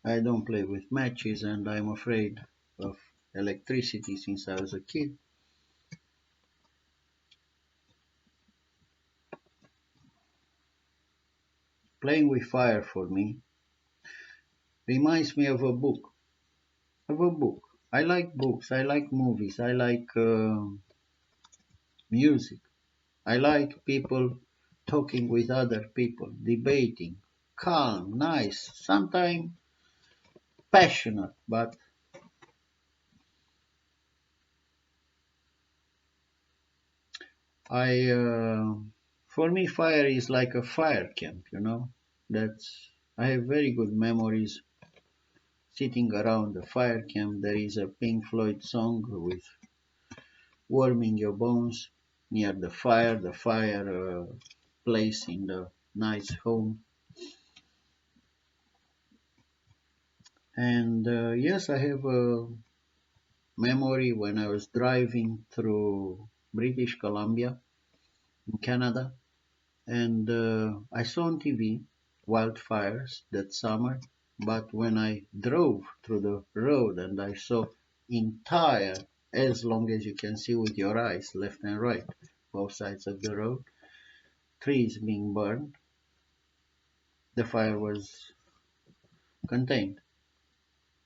I don't play with matches, and I'm afraid of electricity since I was a kid. Playing with fire for me reminds me of a book. Of a book. I like books. I like movies. I like music. I like people talking with other people, debating, calm, nice, sometimes passionate, but I, for me, fire is like a fire camp, you know. That's I have very good memories sitting around the fire camp. There is a Pink Floyd song with warming your bones near the fire place in the nice home. And yes, I have a memory when I was driving through British Columbia in Canada, and I saw on TV wildfires that summer. But when I drove through the road and I saw entire, as long as you can see with your eyes, left and right, both sides of the road, trees being burned, the fire was contained.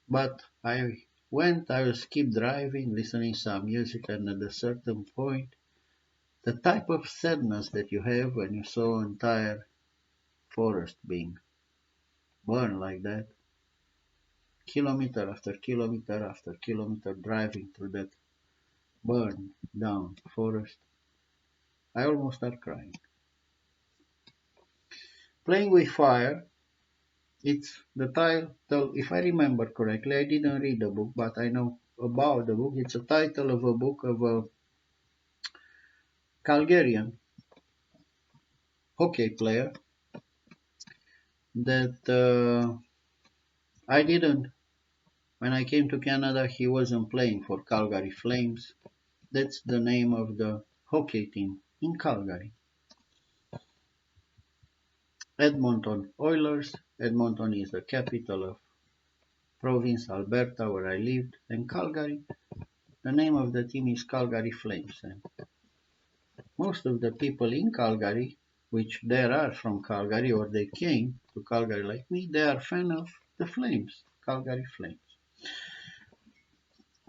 But I was keep driving, listening some music, and at a certain point, the type of sadness that you have when you saw entire forest being burned like that, kilometer after kilometer after kilometer driving through that burned down forest, I almost start crying. Playing with fire, it's the title, if I remember correctly, I didn't read the book, but I know about the book. It's a title of a book of a Calgarian hockey player that I didn't. When I came to Canada, he wasn't playing for Calgary Flames. That's the name of the hockey team in Calgary. Edmonton Oilers. Edmonton is the capital of province Alberta where I lived, and Calgary. The name of the team is Calgary Flames. And most of the people in Calgary, which there are from Calgary or they came to Calgary like me, they are fan of the Flames, Calgary Flames.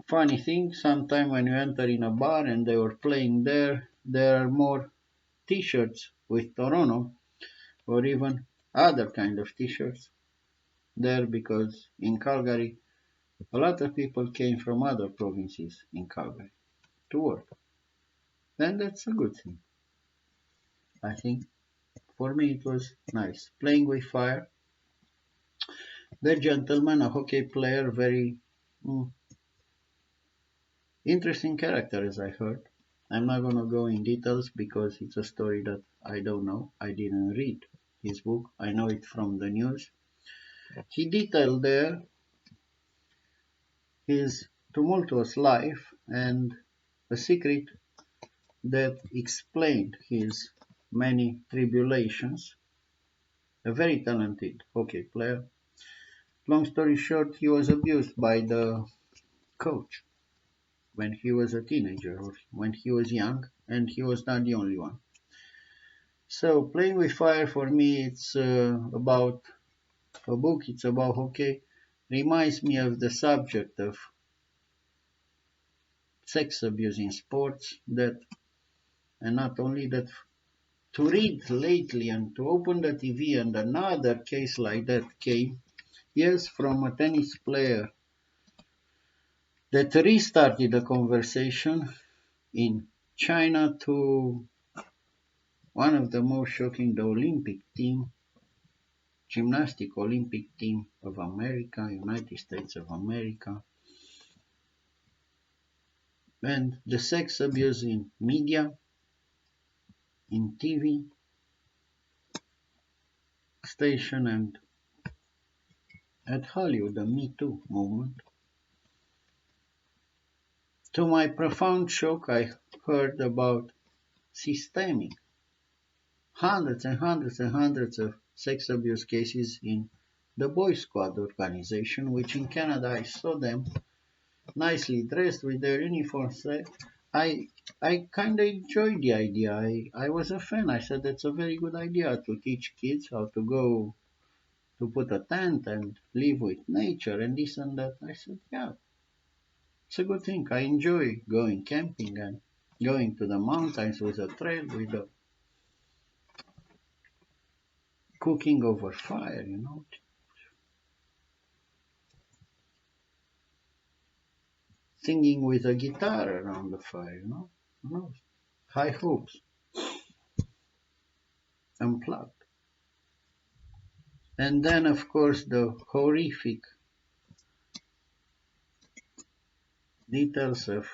Funny thing, sometime when you enter in a bar and they were playing there are more t-shirts with Toronto or even other kind of t-shirts there because in Calgary a lot of people came from other provinces in Calgary to work. And that's a good thing. I think for me it was nice. Playing with fire. The gentleman, a hockey player, very mm, interesting character as I heard. I'm not gonna go in details because it's a story that I don't know. I didn't read his book. I know it from the news. He detailed there his tumultuous life and a secret that explained his many tribulations. A very talented hockey player. Long story short, he was abused by the coach when he was a teenager or when he was young, and he was not the only one. So, Playing with Fire for me, it's about a book, it's about hockey. Reminds me of the subject of sex abuse in sports, that, and not only that, to read lately and to open the TV and another case like that came, yes, from a tennis player that restarted the conversation in China to one of the most shocking, the Olympic team, gymnastic Olympic team of America, United States of America, and the sex abuse in media, in TV station, and at Hollywood, the Me Too movement. To my profound shock, I heard about systemic hundreds and hundreds and hundreds of sex abuse cases in the Boy Scout organization, which in Canada I saw them nicely dressed with their uniforms. I I kind of enjoyed the idea. I was a fan. I said that's a very good idea to teach kids how to go to put a tent and live with nature and this and that. I said, yeah, it's a good thing. I enjoy going camping and going to the mountains with a trail, with a cooking over fire. Singing with a guitar around the fire. Who knows? High hopes, unplugged. And then, of course, the horrific details of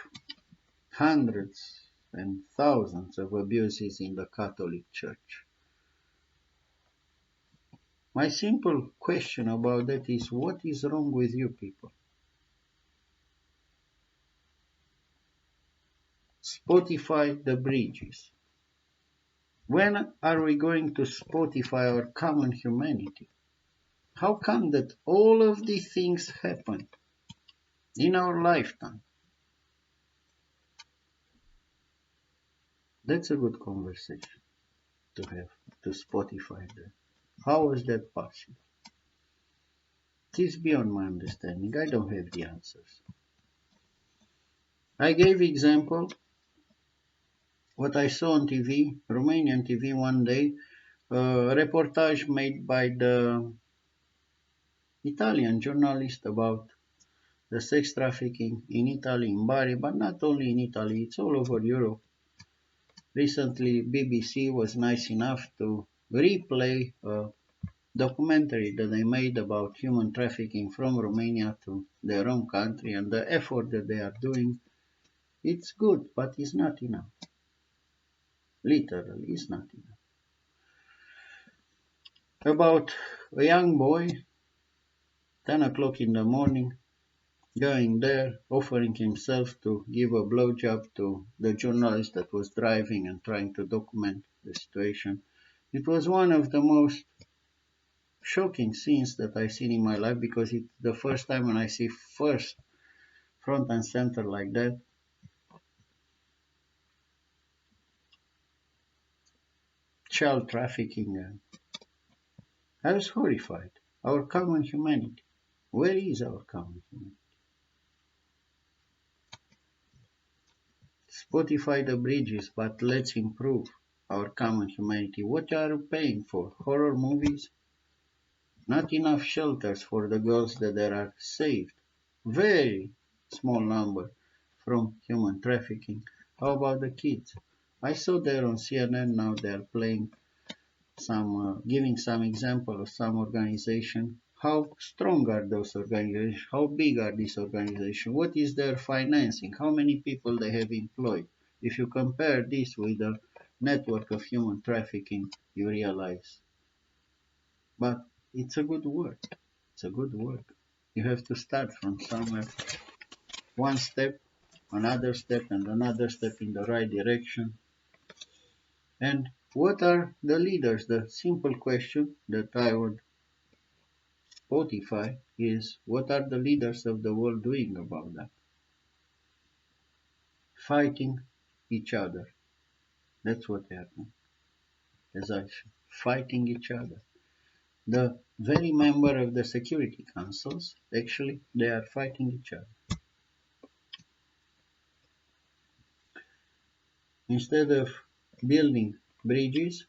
hundreds and thousands of abuses in the Catholic Church. My simple question about that is, what is wrong with you people? Spotify the bridges. When are we going to Spotify our common humanity? How come that all of these things happen in our lifetime? That's a good conversation to have, to Spotify that. How is that possible? It is beyond my understanding. I don't have the answers. I gave example what I saw on TV, Romanian TV one day, a reportage made by the Italian journalist about the sex trafficking in Italy, in Bari, but not only in Italy, it's all over Europe. Recently, BBC was nice enough to replay a documentary that they made about human trafficking from Romania to their own country, and the effort that they are doing, it's good, but it's not enough. Literally, it's not enough. About a young boy, 10 o'clock in the morning, going there, offering himself to give a blowjob to the journalist that was driving and trying to document the situation. It was one of the most shocking scenes that I've seen in my life, because it's the first time when I see first front and center like that. Child trafficking. I was horrified. Our common humanity. Where is our common humanity? Spotify the bridges, but let's improve our common humanity. What are we paying for? Horror movies? Not enough shelters for the girls that are saved. Very small number from human trafficking. How about the kids? I saw there on CNN now they are playing some, giving some example of some organization. How strong are those organizations? How big are these organizations? What is their financing? How many people they have employed? If you compare this with the network of human trafficking, you realize. But it's a good work. It's a good work. You have to start from somewhere. One step, another step, and another step in the right direction. And what are the leaders? The simple question that I would Spotify is, what are the leaders of the world doing about that? Fighting each other. That's what they are doing. As I said, fighting each other. The very member of the Security Councils, actually, they are fighting each other. Instead of building bridges,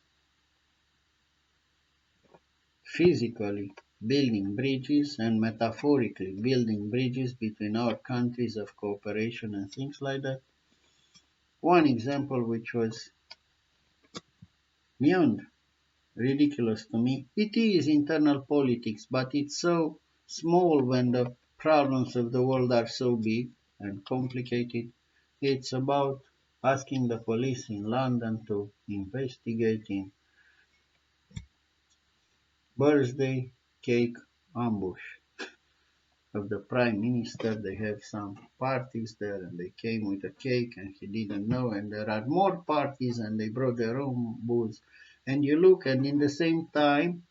physically building bridges and metaphorically building bridges between our countries of cooperation and things like that. One example which was beyond ridiculous to me, it is internal politics, but it's so small when the problems of the world are so big and complicated. It's about asking the police in London to investigate in birthday cake ambush of the prime minister. They have some parties there and they came with a cake and he didn't know, and there are more parties and they brought their own booze. And you look, and in the same time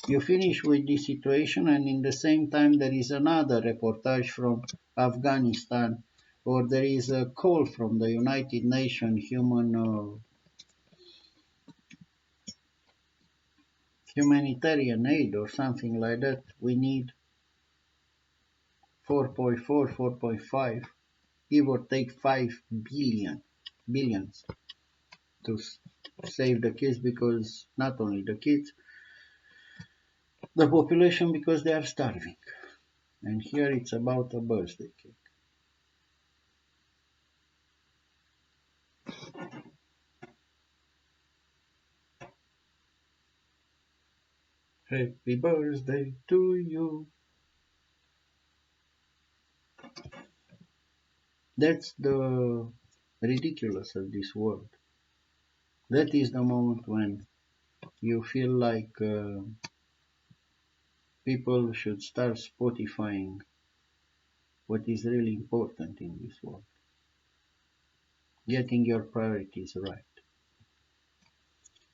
you finish with this situation, and in the same time there is another reportage from Afghanistan, or there is a call from the United Nations humanitarian aid or something like that. We need 4.4, 4.5, give or take 5 billions to save the kids, because not only the kids, the population, because they are starving. And here it's about a birthday cake. Happy birthday to you. That's the ridiculous of this world. That is the moment when you feel like people should start Spotifying what is really important in this world. Getting your priorities right.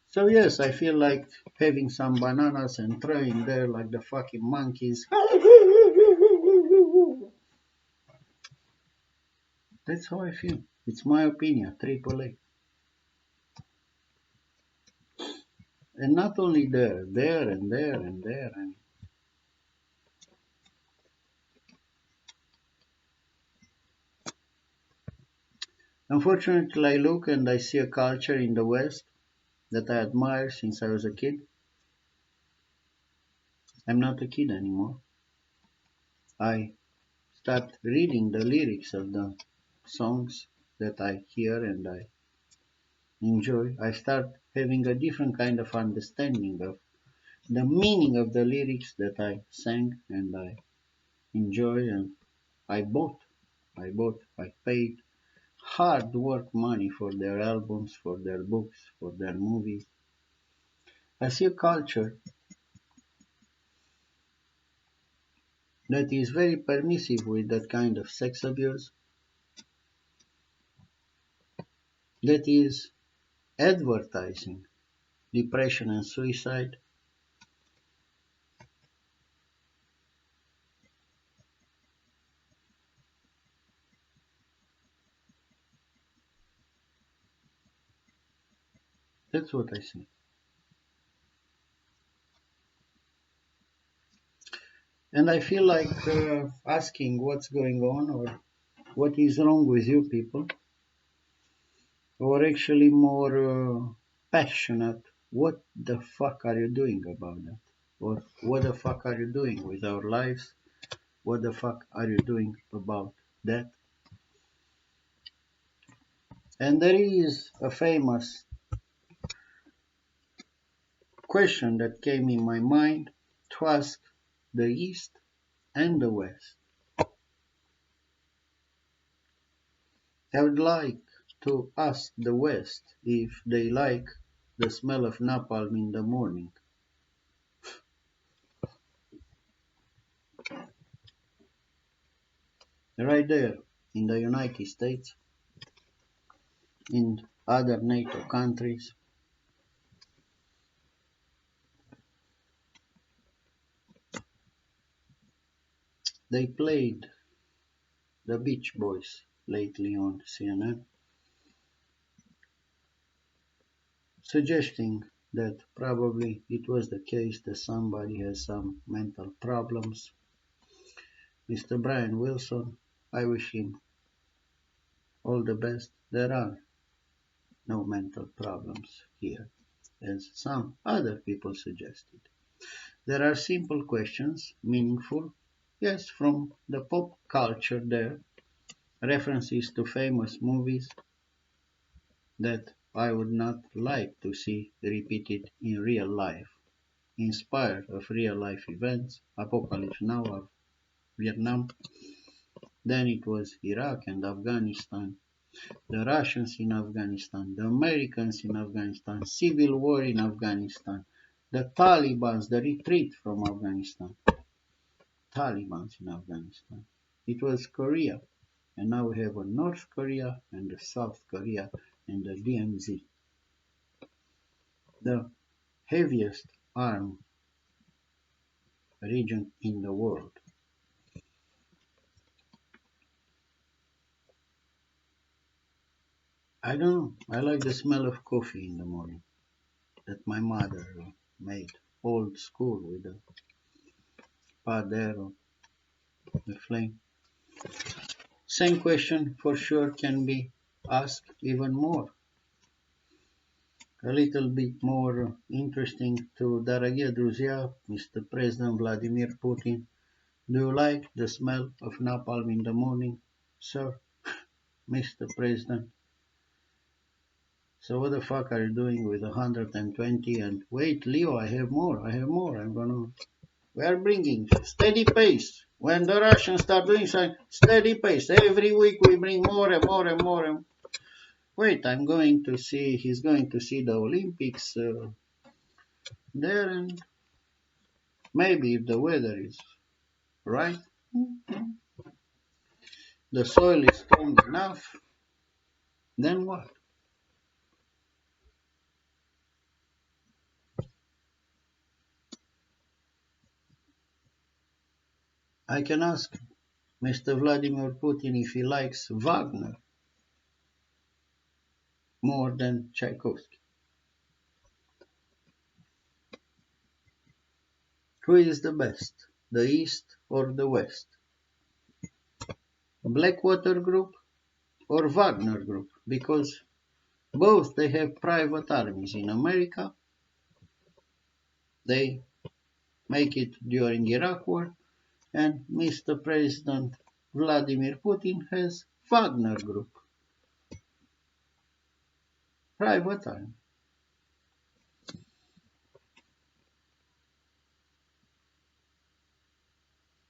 So yes, I feel like having some bananas and throwing there like the fucking monkeys. That's how I feel. It's my opinion, triple A. And not only there and there and there. And unfortunately, I look and I see a culture in the West that I admire since I was a kid. I'm not a kid anymore. I start reading the lyrics of the songs that I hear and I enjoy. I start having a different kind of understanding of the meaning of the lyrics that I sang and I enjoy and I bought. I paid hard work money for their albums, for their books, for their movies. I see a culture that is very permissive with that kind of sex abuse, that is advertising depression and suicide. That's what I see. And I feel like asking what's going on or what is wrong with you people, or actually more passionate, what the fuck are you doing about that? Or what the fuck are you doing with our lives? What the fuck are you doing about that? And there is a famous question that came in my mind to ask the East and the West. I would like to ask the West if they like the smell of napalm in the morning. Right there in the United States, in other NATO countries, they played the Beach Boys lately on CNN, suggesting that probably it was the case that somebody has some mental problems. Mr. Brian Wilson, I wish him all the best. There are no mental problems here, as some other people suggested. There are simple questions, meaningful, yes, from the pop culture there, references to famous movies that I would not like to see repeated in real life, inspired of real life events, Apocalypse Now of Vietnam, then it was Iraq and Afghanistan, the Russians in Afghanistan, the Americans in Afghanistan, civil war in Afghanistan, the Taliban's, the retreat from Afghanistan, Taliban's in Afghanistan. It was Korea, and now we have a North Korea and a South Korea and the DMZ, the heaviest armed region in the world. I don't know. I like the smell of coffee in the morning that my mother made, old school with the padero, the flame. Same question for sure can be asked even more, a little bit more interesting to Daragie Druzia, Mr. President Vladimir Putin. Do you like the smell of napalm in the morning, sir? Mr. President, So what the fuck are you doing with 120? And wait, Leo, I have more. We are bringing steady pace. When the Russians start doing something, steady pace. Every week we bring more and more and more. Wait, he's going to see the Olympics there, and maybe if the weather is right, the soil is strong enough, then what? I can ask Mr. Vladimir Putin if he likes Wagner more than Tchaikovsky. Who is the best, the East or the West? Blackwater Group or Wagner Group? Because both they have private armies in America. They make it during Iraq War, and Mr. President Vladimir Putin has Wagner Group, private army.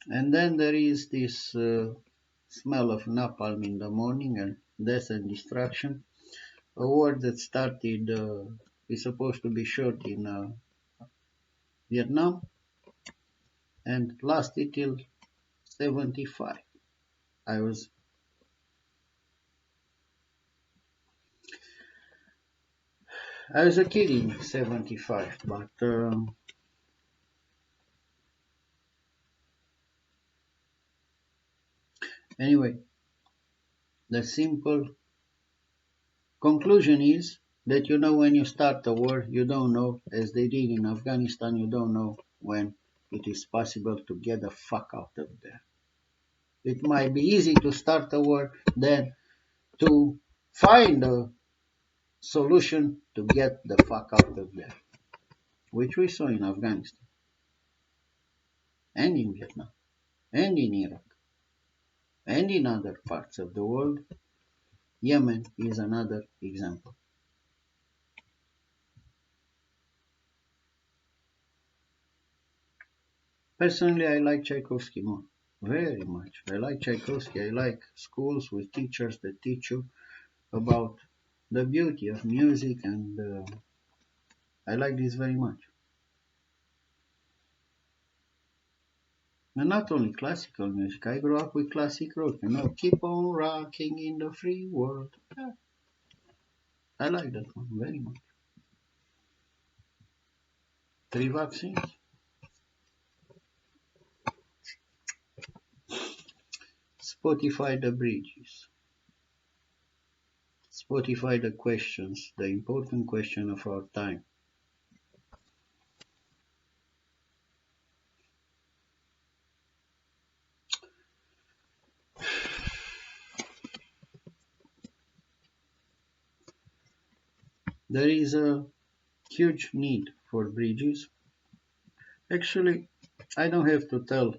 And then there is this smell of napalm in the morning and death and destruction. A war that started is supposed to be short in Vietnam and lasted till 75. I was a kid in 75, but anyway, the simple conclusion is that when you start a war, you don't know, as they did in Afghanistan, you don't know when it is possible to get the fuck out of there. It might be easy to start a war than to find a solution to get the fuck out of there, which we saw in Afghanistan and in Vietnam and in Iraq and in other parts of the world. Yemen is another example. Personally, I like Tchaikovsky more, very much. I like Tchaikovsky. I like schools with teachers that teach you about the beauty of music, and I like this very much. And not only classical music, I grew up with classic rock, keep on rocking in the free world. Yeah, I like that one very much. 3 vaccines. Spotify the bridges. Spotify the questions, the important question of our time. There is a huge need for bridges. Actually, I don't have to tell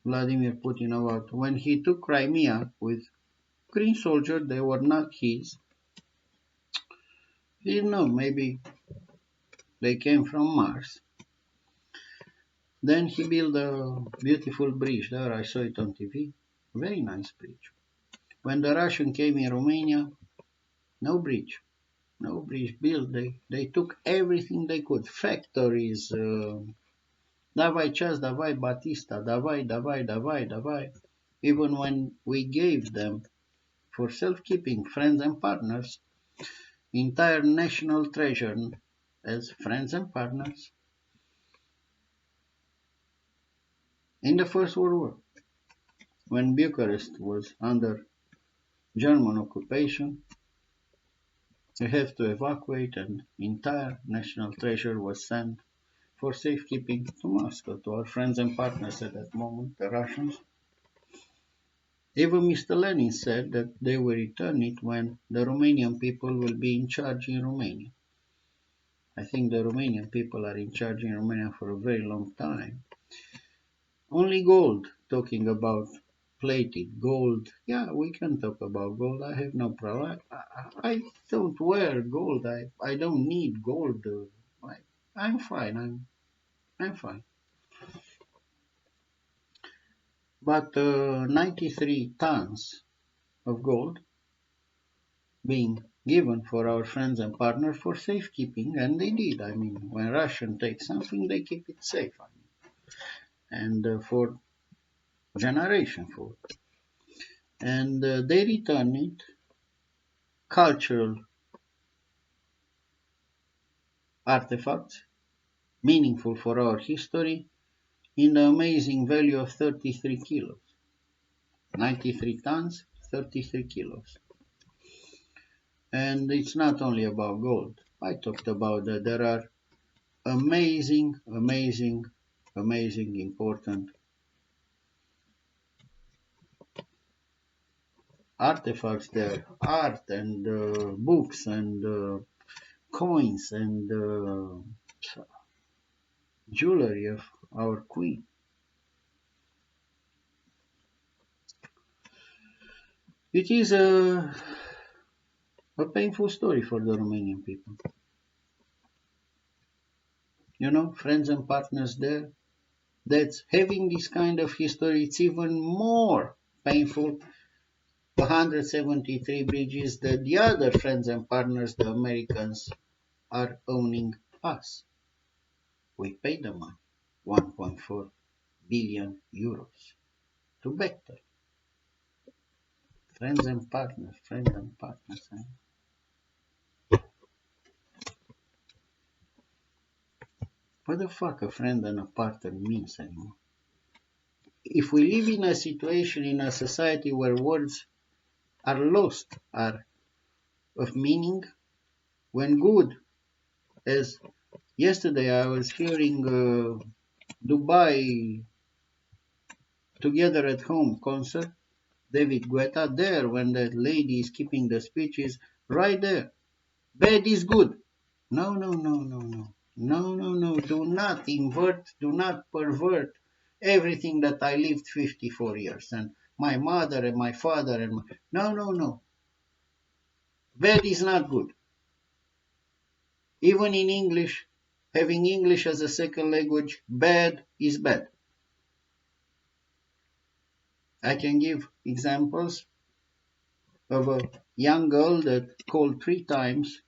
Vladimir Putin about when he took Crimea with green soldiers, they were not his. He didn't know, maybe they came from Mars. Then he built a beautiful bridge there, I saw it on TV. Very nice bridge. When the Russians came in Romania, no bridge. No bridge built. They took everything they could. Factories, давай час, давай Batista, давай. Even when we gave them, for self-keeping, friends and partners, entire national treasure as friends and partners. In the First World War, when Bucharest was under German occupation, we have to evacuate, and entire national treasure was sent for safekeeping to Moscow, to our friends and partners at that moment, the Russians. Even Mr. Lenin said that they will return it when the Romanian people will be in charge in Romania. I think the Romanian people are in charge in Romania for a very long time. Only gold, talking about plated gold. Yeah, we can talk about gold. I have no problem. I don't wear gold. I don't need gold. I'm fine. I'm fine. But 93 tons of gold being given for our friends and partners for safekeeping, and they did. I mean, when Russian takes something, they keep it safe. I mean, and for generation for, and they return it cultural artifacts meaningful for our history in the amazing value of 33 kilos. 93 tons, 33 kilos. And it's not only about gold. I talked about that there are amazing, amazing, amazing important artifacts there, art and books and coins and jewelry of our queen. It is a painful story for the Romanian people. You know, friends and partners there, that's having this kind of history, it's even more painful. 173 bridges that the other friends and partners, the Americans, are owning us. We pay the money, 1.4 billion euros to Bechtel. Friends and partners, friends and partners. What the fuck a friend and a partner means anymore? If we live in a situation, in a society where words are lost, are of meaning, when good, as yesterday I was hearing Dubai Together at Home concert, David Guetta there when the lady is keeping the speeches, right there. Bad is good. No, no, no, no, no. No, no, no. Do not invert, do not pervert everything that I lived 54 years and my mother and my father and my... No, no, no. Bad is not good. Even in English, having English as a second language, bad is bad. I can give examples of a young girl that called 3 times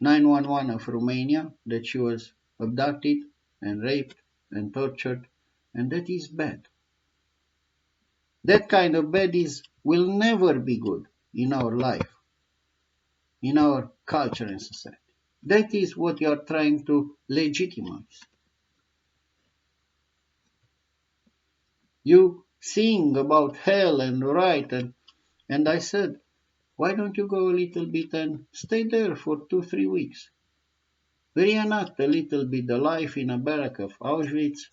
911 of Romania that she was abducted and raped and tortured, and that is bad. That kind of bad will never be good in our life, in our culture and society. That is what you are trying to legitimize. You sing about hell and right, and I said, why don't you go a little bit and stay there for 2-3 weeks? Reenact a little bit the life in a barrack of Auschwitz,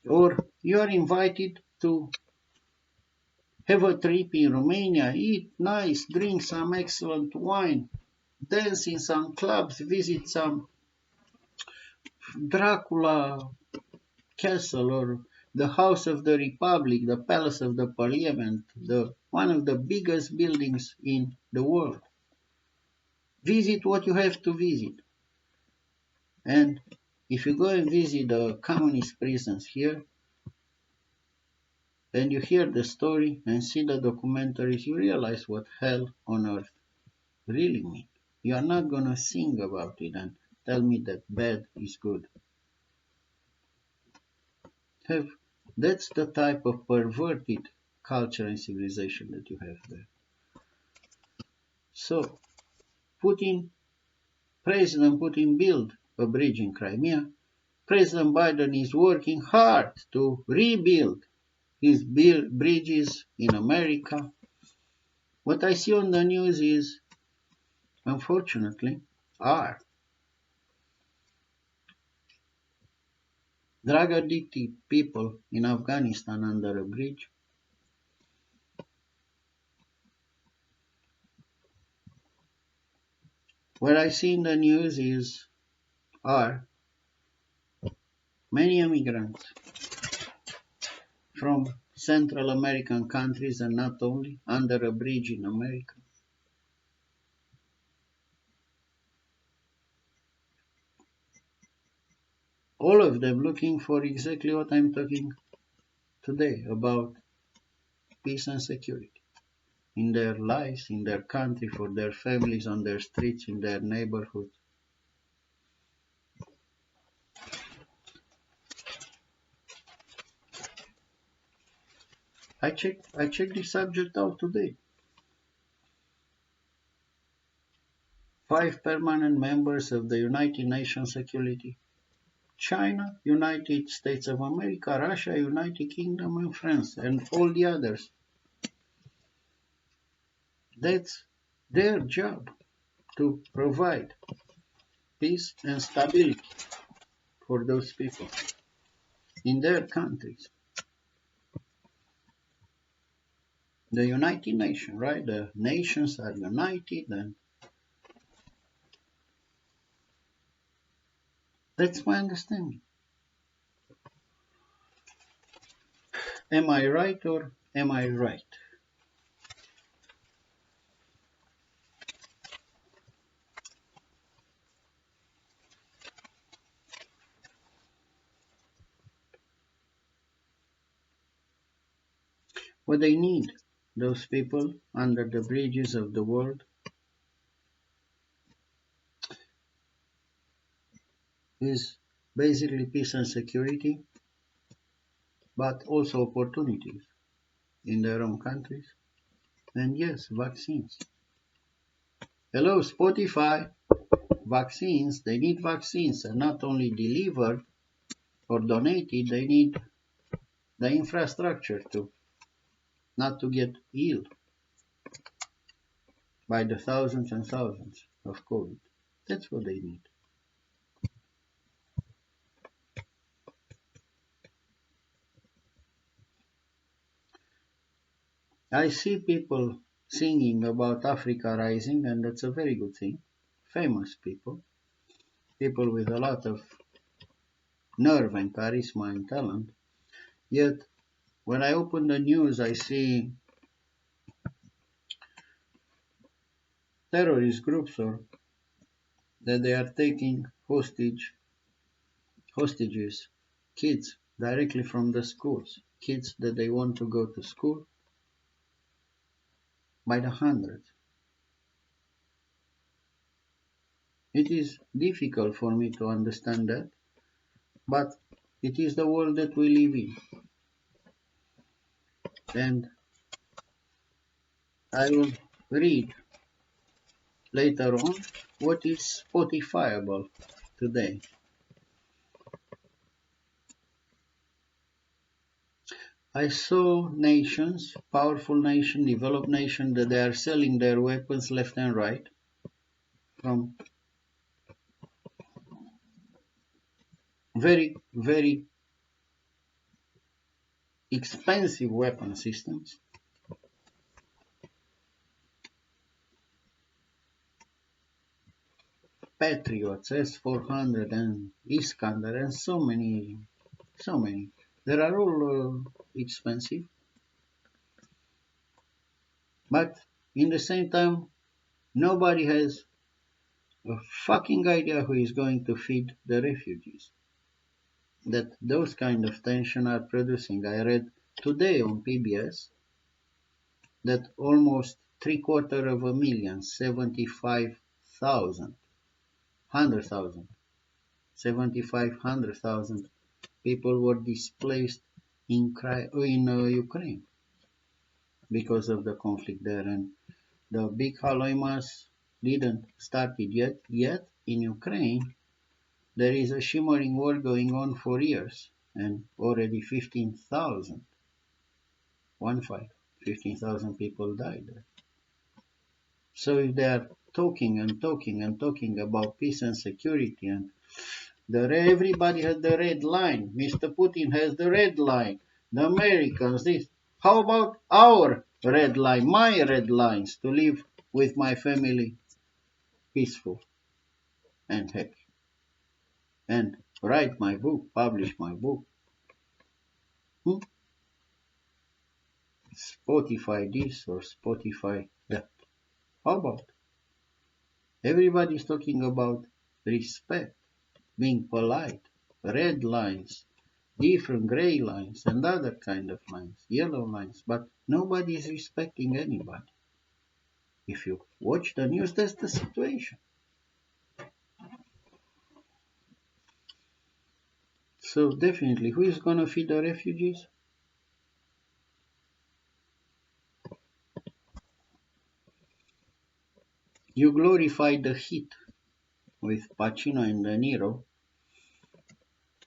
or you are invited to have a trip in Romania, eat nice, drink some excellent wine, dance in some clubs, visit some Dracula castle or the House of the Republic, the Palace of the Parliament, one of the biggest buildings in the world. Visit what you have to visit. And if you go and visit the communist prisons here, and you hear the story and see the documentaries, you realize what hell on earth really means. You are not going to sing about it and tell me that bad is good. That's the type of perverted culture and civilization that you have there. So, President Putin built a bridge in Crimea. President Biden is working hard to rebuild his bridges in America. What I see on the news is, unfortunately, are drug addicted people in Afghanistan under a bridge. What I see in the news are many immigrants from Central American countries and not only, under a bridge in America. All of them looking for exactly what I'm talking today about peace and security in their lives, in their country, for their families, on their streets, in their neighborhood. I checked this subject out today. 5 permanent members of the United Nations Security: China, United States of America, Russia, United Kingdom, and France, and all the others. That's their job, to provide peace and stability for those people in their countries. The United Nations, right? The nations are united, and that's my understanding. Am I right or am I right? What they need, those people under the bridges of the world, is basically peace and security, but also opportunities in their own countries. And yes, vaccines. Hello, Spotify. Vaccines, they need vaccines, and not only delivered or donated, they need the infrastructure to not to get ill by the thousands and thousands of COVID. That's what they need. I see people singing about Africa rising, and that's a very good thing. Famous people, people with a lot of nerve and charisma and talent. Yet, when I open the news, I see terrorist groups or that they are taking hostages, kids directly from the schools, kids that they want to go to school by the hundreds. It is difficult for me to understand that, but it is the world that we live in. And I will read later on what is Spotifyable today. I saw nations, powerful nations, developed nations, that they are selling their weapons left and right from very, very expensive weapon systems, Patriots, S-400 and Iskander, and so many. They are all expensive, but in the same time, nobody has a fucking idea who is going to feed the refugees that those kind of tension are producing. I read today on PBS that almost 750,000, 75,000, 100,000, 100,000 people were displaced in Ukraine because of the conflict there, and the big Holoimas didn't start it yet in Ukraine. There is a shimmering war going on for years, and already 15,000, 15,000 people died there. So if they are talking and talking and talking about peace and security, and everybody has the red line, Mr. Putin has the red line, the Americans this, how about our red line, my red lines, to live with my family peaceful and happy, and write my book, publish my book? Spotify this or Spotify that. How about? Everybody's talking about respect, being polite, red lines, different gray lines, and other kind of lines, yellow lines, but nobody is respecting anybody. If you watch the news, that's the situation. So definitely, who is going to feed the refugees? You glorify the heat with Pacino and De Niro,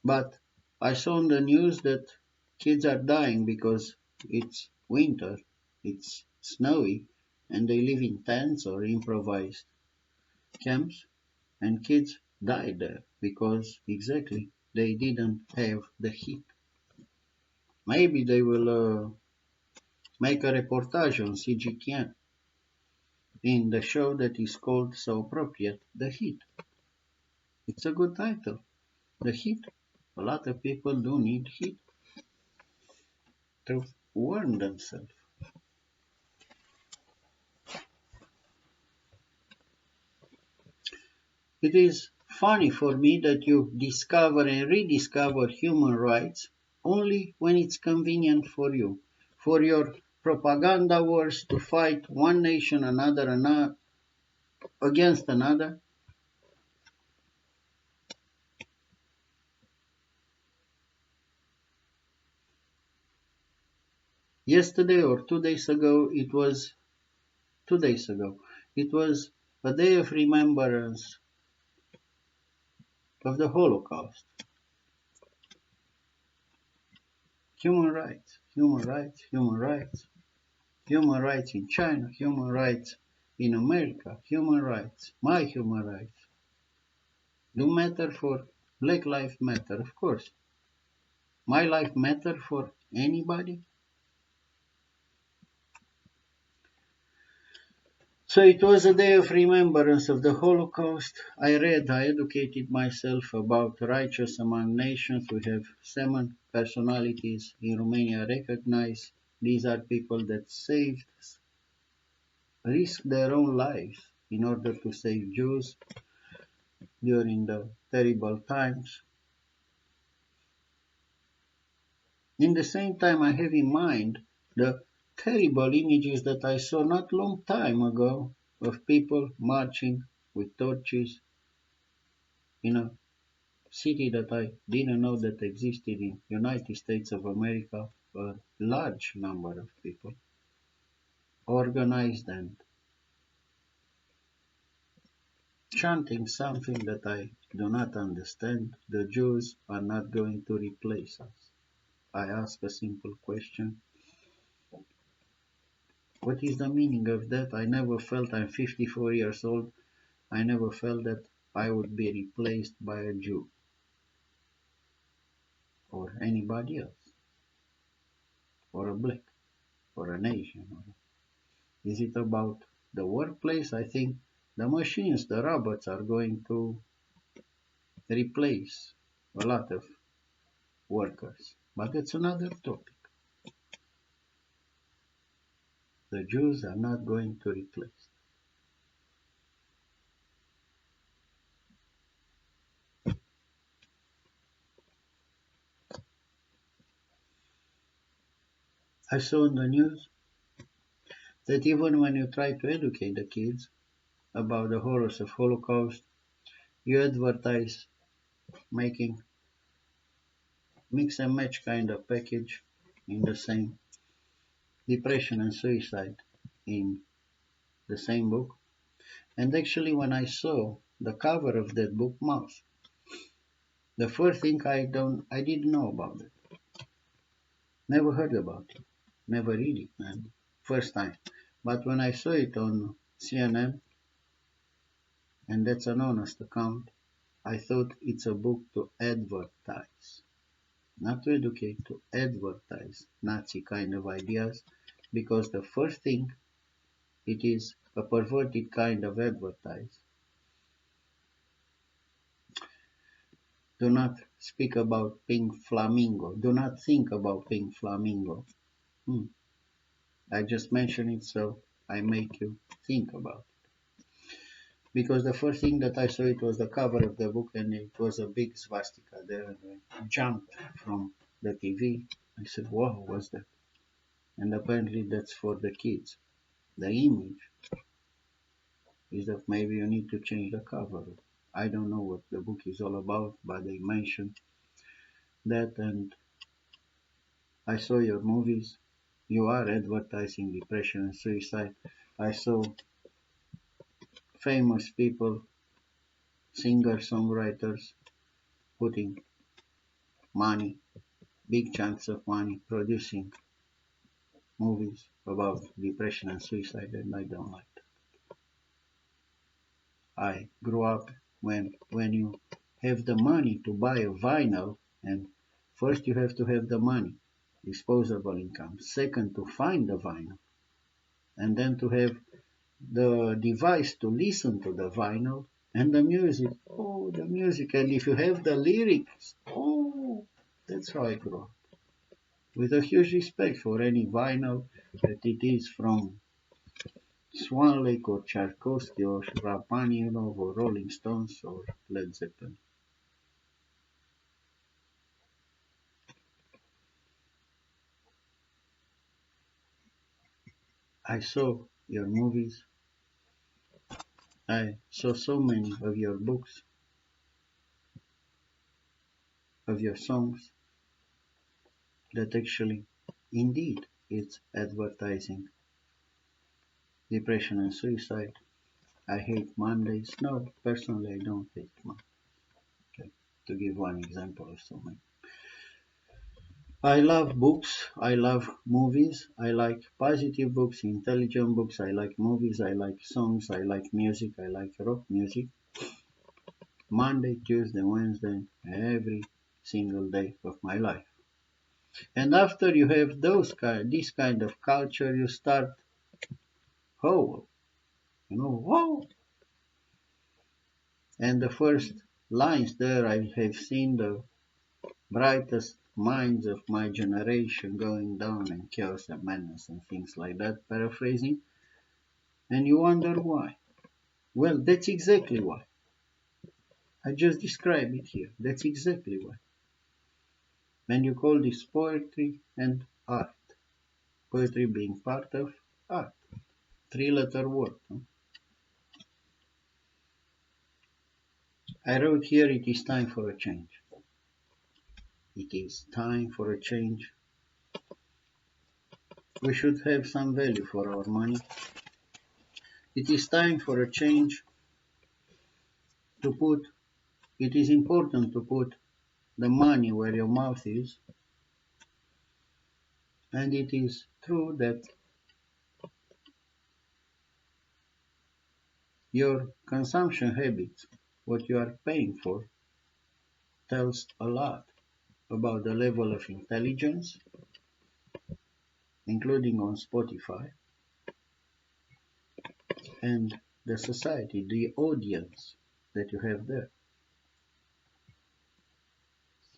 but I saw on the news that kids are dying because it's winter, it's snowy, and they live in tents or improvised camps, and kids died there because exactly they didn't have the heat. Maybe they will make a reportage on CGTN in the show that is called so appropriate, The Heat. It's a good title, The Heat. A lot of people do need heat to warm themselves. It is funny for me that you discover and rediscover human rights only when it's convenient for you, for your propaganda wars to fight one nation another against another. Yesterday or 2 days ago, it was 2 days ago, it was a day of remembrance of the Holocaust. Human rights, human rights, human rights, human rights in China, human rights in America, human rights, my human rights. Do matter for Black Lives Matter, of course. My life matter for anybody? So it was a day of remembrance of the Holocaust. I educated myself about Righteous Among Nations. We have 7 personalities in Romania recognized. These are people that risked their own lives in order to save Jews during the terrible times. In the same time, I have in mind the terrible images that I saw not long time ago of people marching with torches in a city that I didn't know that existed in United States of America. A large number of people organized and chanting something that I do not understand. The Jews are not going to replace us. I ask a simple question. What is the meaning of that? I never felt, I'm 54 years old, I never felt that I would be replaced by a Jew or anybody else, or a black, or an Asian. Is it about the workplace? I think the machines, the robots are going to replace a lot of workers. But it's another topic. The Jews are not going to replace. I saw in the news that even when you try to educate the kids about the horrors of Holocaust, you advertise making mix and match kind of package in the same depression and suicide in the same book. And actually when I saw the cover of that book, Mouse, the first thing I didn't know about it. Never heard about it. Never read it, man. First time. But when I saw it on CNN, and that's an honest account, I thought it's a book to advertise. Not to educate, to advertise Nazi kind of ideas, because the first thing, it is a perverted kind of advertise. Do not speak about Pink Flamingo. Do not think about Pink Flamingo. Hmm. I just mention it so I make you think about it. Because the first thing that I saw it was the cover of the book and it was a big swastika there and I jumped from the TV. I said, "Wow, what's that?" And apparently that's for the kids. The image is that maybe you need to change the cover. I don't know what the book is all about, but they mentioned that and I saw your movies. You are advertising depression and suicide. I saw famous people, singers, songwriters, putting money, big chunks of money, producing movies about depression and suicide, and I don't like that. I grew up when you have the money to buy a vinyl, and first you have to have the money, disposable income. Second, to find the vinyl, and then to have the device to listen to the vinyl and the music. Oh, the music. And if you have the lyrics, oh, that's how I grew up. With a huge respect for any vinyl that it is from Swan Lake or Tchaikovsky or Rachmaninoff or Rolling Stones or Led Zeppelin. I saw your movies. I saw so many of your books, of your songs, that actually, indeed, it's advertising depression and suicide. I hate Mondays. No, personally, I don't hate Mondays. Okay, to give one example of so many. I love books. I love movies. I like positive books, intelligent books. I like movies. I like songs. I like music. I like rock music. Monday, Tuesday, Wednesday, every single day of my life. And after you have this kind of culture, you start, oh, whoa. And the first lines there, I have seen the brightest minds of my generation going down in chaos and madness and things like that, paraphrasing, and you wonder why. Well, that's exactly why. I just described it here. That's exactly why. And you call this poetry and art. Poetry being part of art. Three-letter word. No? I wrote here, it is time for a change. It is time for a change. We should have some value for our money. It is time for a change to put, it is important to put the money where your mouth is. And it is true that your consumption habits, what you are paying for, tells a lot about the level of intelligence, including on Spotify, and the society, the audience that you have there.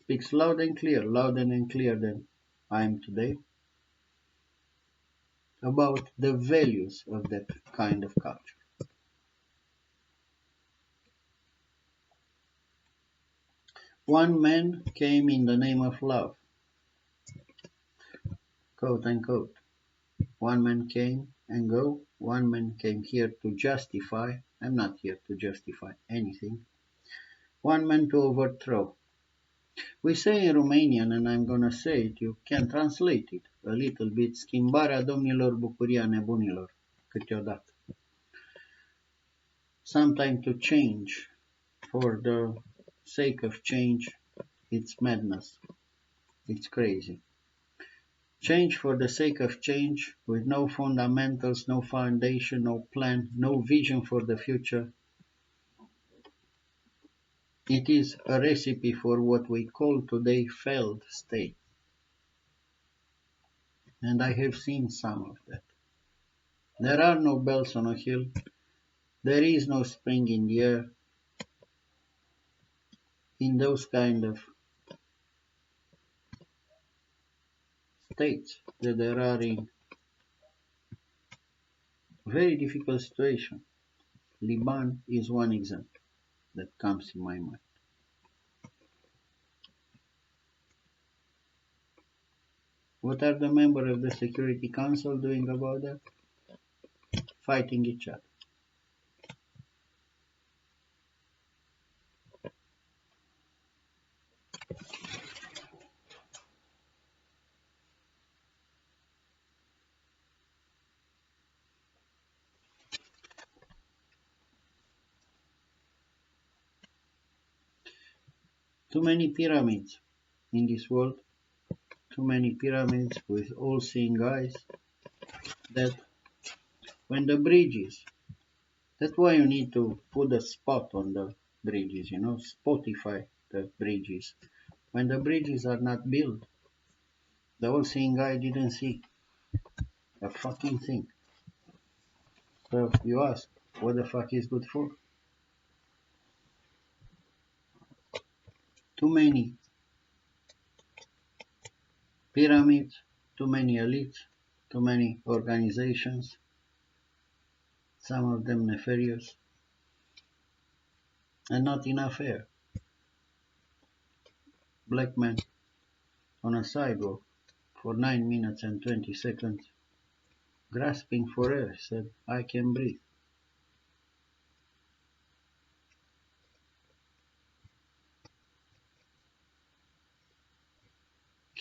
Speaks loud and clear, louder and clearer than I am today, about the values of that kind of culture. One man came in the name of love, quote unquote. One man came and go. One man came here to justify. I'm not here to justify anything. One man to overthrow. We say in Romanian, and I'm gonna say it, you can translate it a little bit, schimbarea domnilor, bucuria nebunilor, câteodată. Sometimes to change for the sake of change, it's madness. It's crazy. Change for the sake of change, with no fundamentals, no foundation, no plan, no vision for the future. It is a recipe for what we call today failed state. And I have seen some of that. There are no bells on a hill. There is no spring in the air. In those kind of states that there are in Very difficult situation. Liban is one example that comes in my mind. What are the members of the Security Council doing about that? Fighting each other. Too many pyramids in this world, too many pyramids with all-seeing eyes that when the bridges, that's why you need to put a spot on the bridges, Spotify the bridges. When the bridges are not built, the all-seeing eye didn't see a fucking thing. So you ask, what the fuck is good for? Too many pyramids, too many elites, too many organizations, some of them nefarious, and not enough air. Black man on a sidewalk for 9 minutes and 20 seconds, grasping for air, said, I can breathe.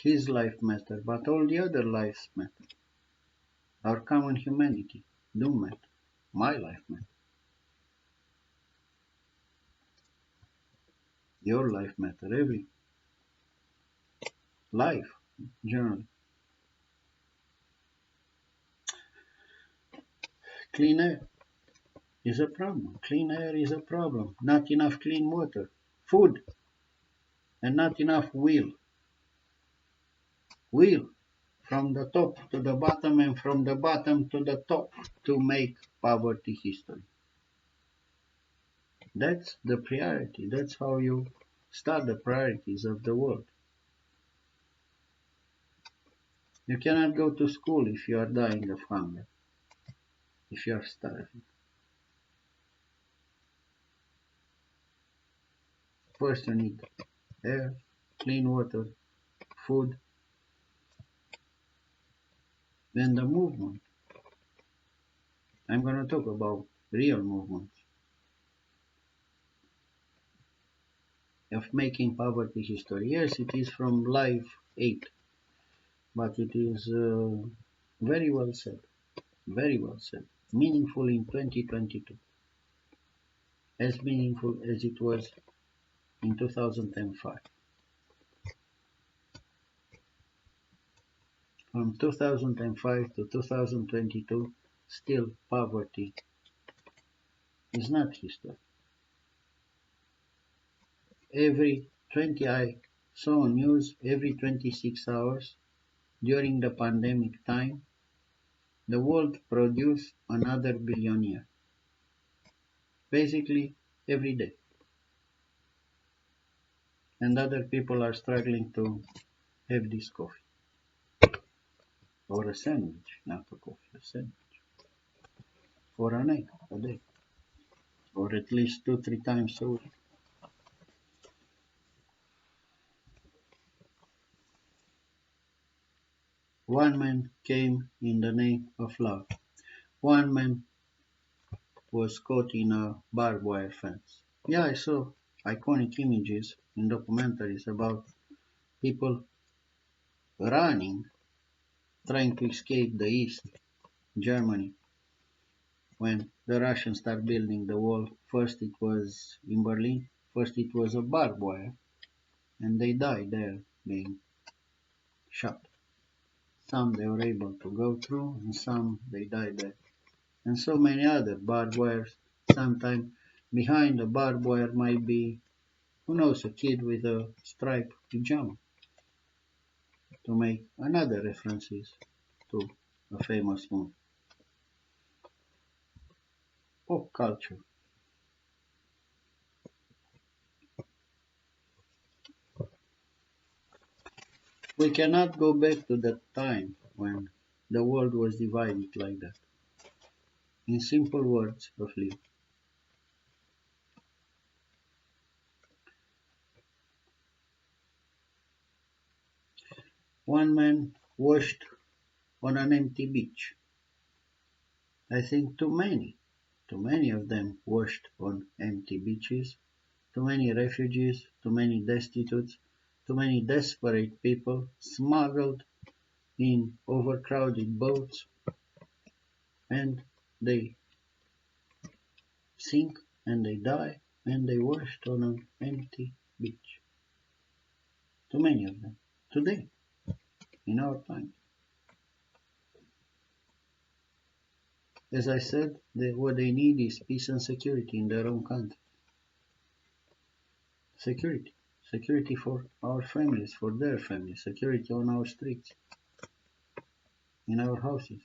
His life matter, but all the other lives matter. Our common humanity do matter. My life matter. Your life matter. Every life, generally. Clean air is a problem. Clean air is a problem. Not enough clean water. Food and not enough will. Will from the top to the bottom and from the bottom to the top to make poverty history. That's the priority. That's how you start the priorities of the world. You cannot go to school if you are dying of hunger, if you are starving. First you need air, clean water, food, then the movement. I'm going to talk about real movements of making poverty history. Yes, it is from Live 8, but it is very well said. Very well said. Meaningful in 2022. As meaningful as it was in 2005. From 2005 to 2022, still poverty is not history. I saw news every 26 hours during the pandemic time, the world produced another billionaire. Basically, every day. And other people are struggling to have this coffee. Or a sandwich, not a coffee, a sandwich. Or an egg a day. Or at least 2-3 times a week. One man came in the name of love. One man was caught in a barbed wire fence. Yeah, I saw iconic images in documentaries about people running, trying to escape the East, Germany, when the Russians started building the wall. First it was in Berlin, first it was a barbed wire, and they died there being shot. Some they were able to go through, and some they died there. And so many other barbed wires. Sometimes behind the barbed wire might be, who knows, a kid with a striped pajama, to make another references to a famous movie. Pop culture. We cannot go back to that time when the world was divided like that. In simple words of Leo. One man washed on an empty beach. I think too many of them washed on empty beaches, too many refugees, too many destitutes, too many desperate people smuggled in overcrowded boats, and they sink and they die and they washed on an empty beach. Too many of them. Today, in our time. As I said, what they need is peace and security in their own country. Security. Security for our families, for their families. Security on our streets, in our houses.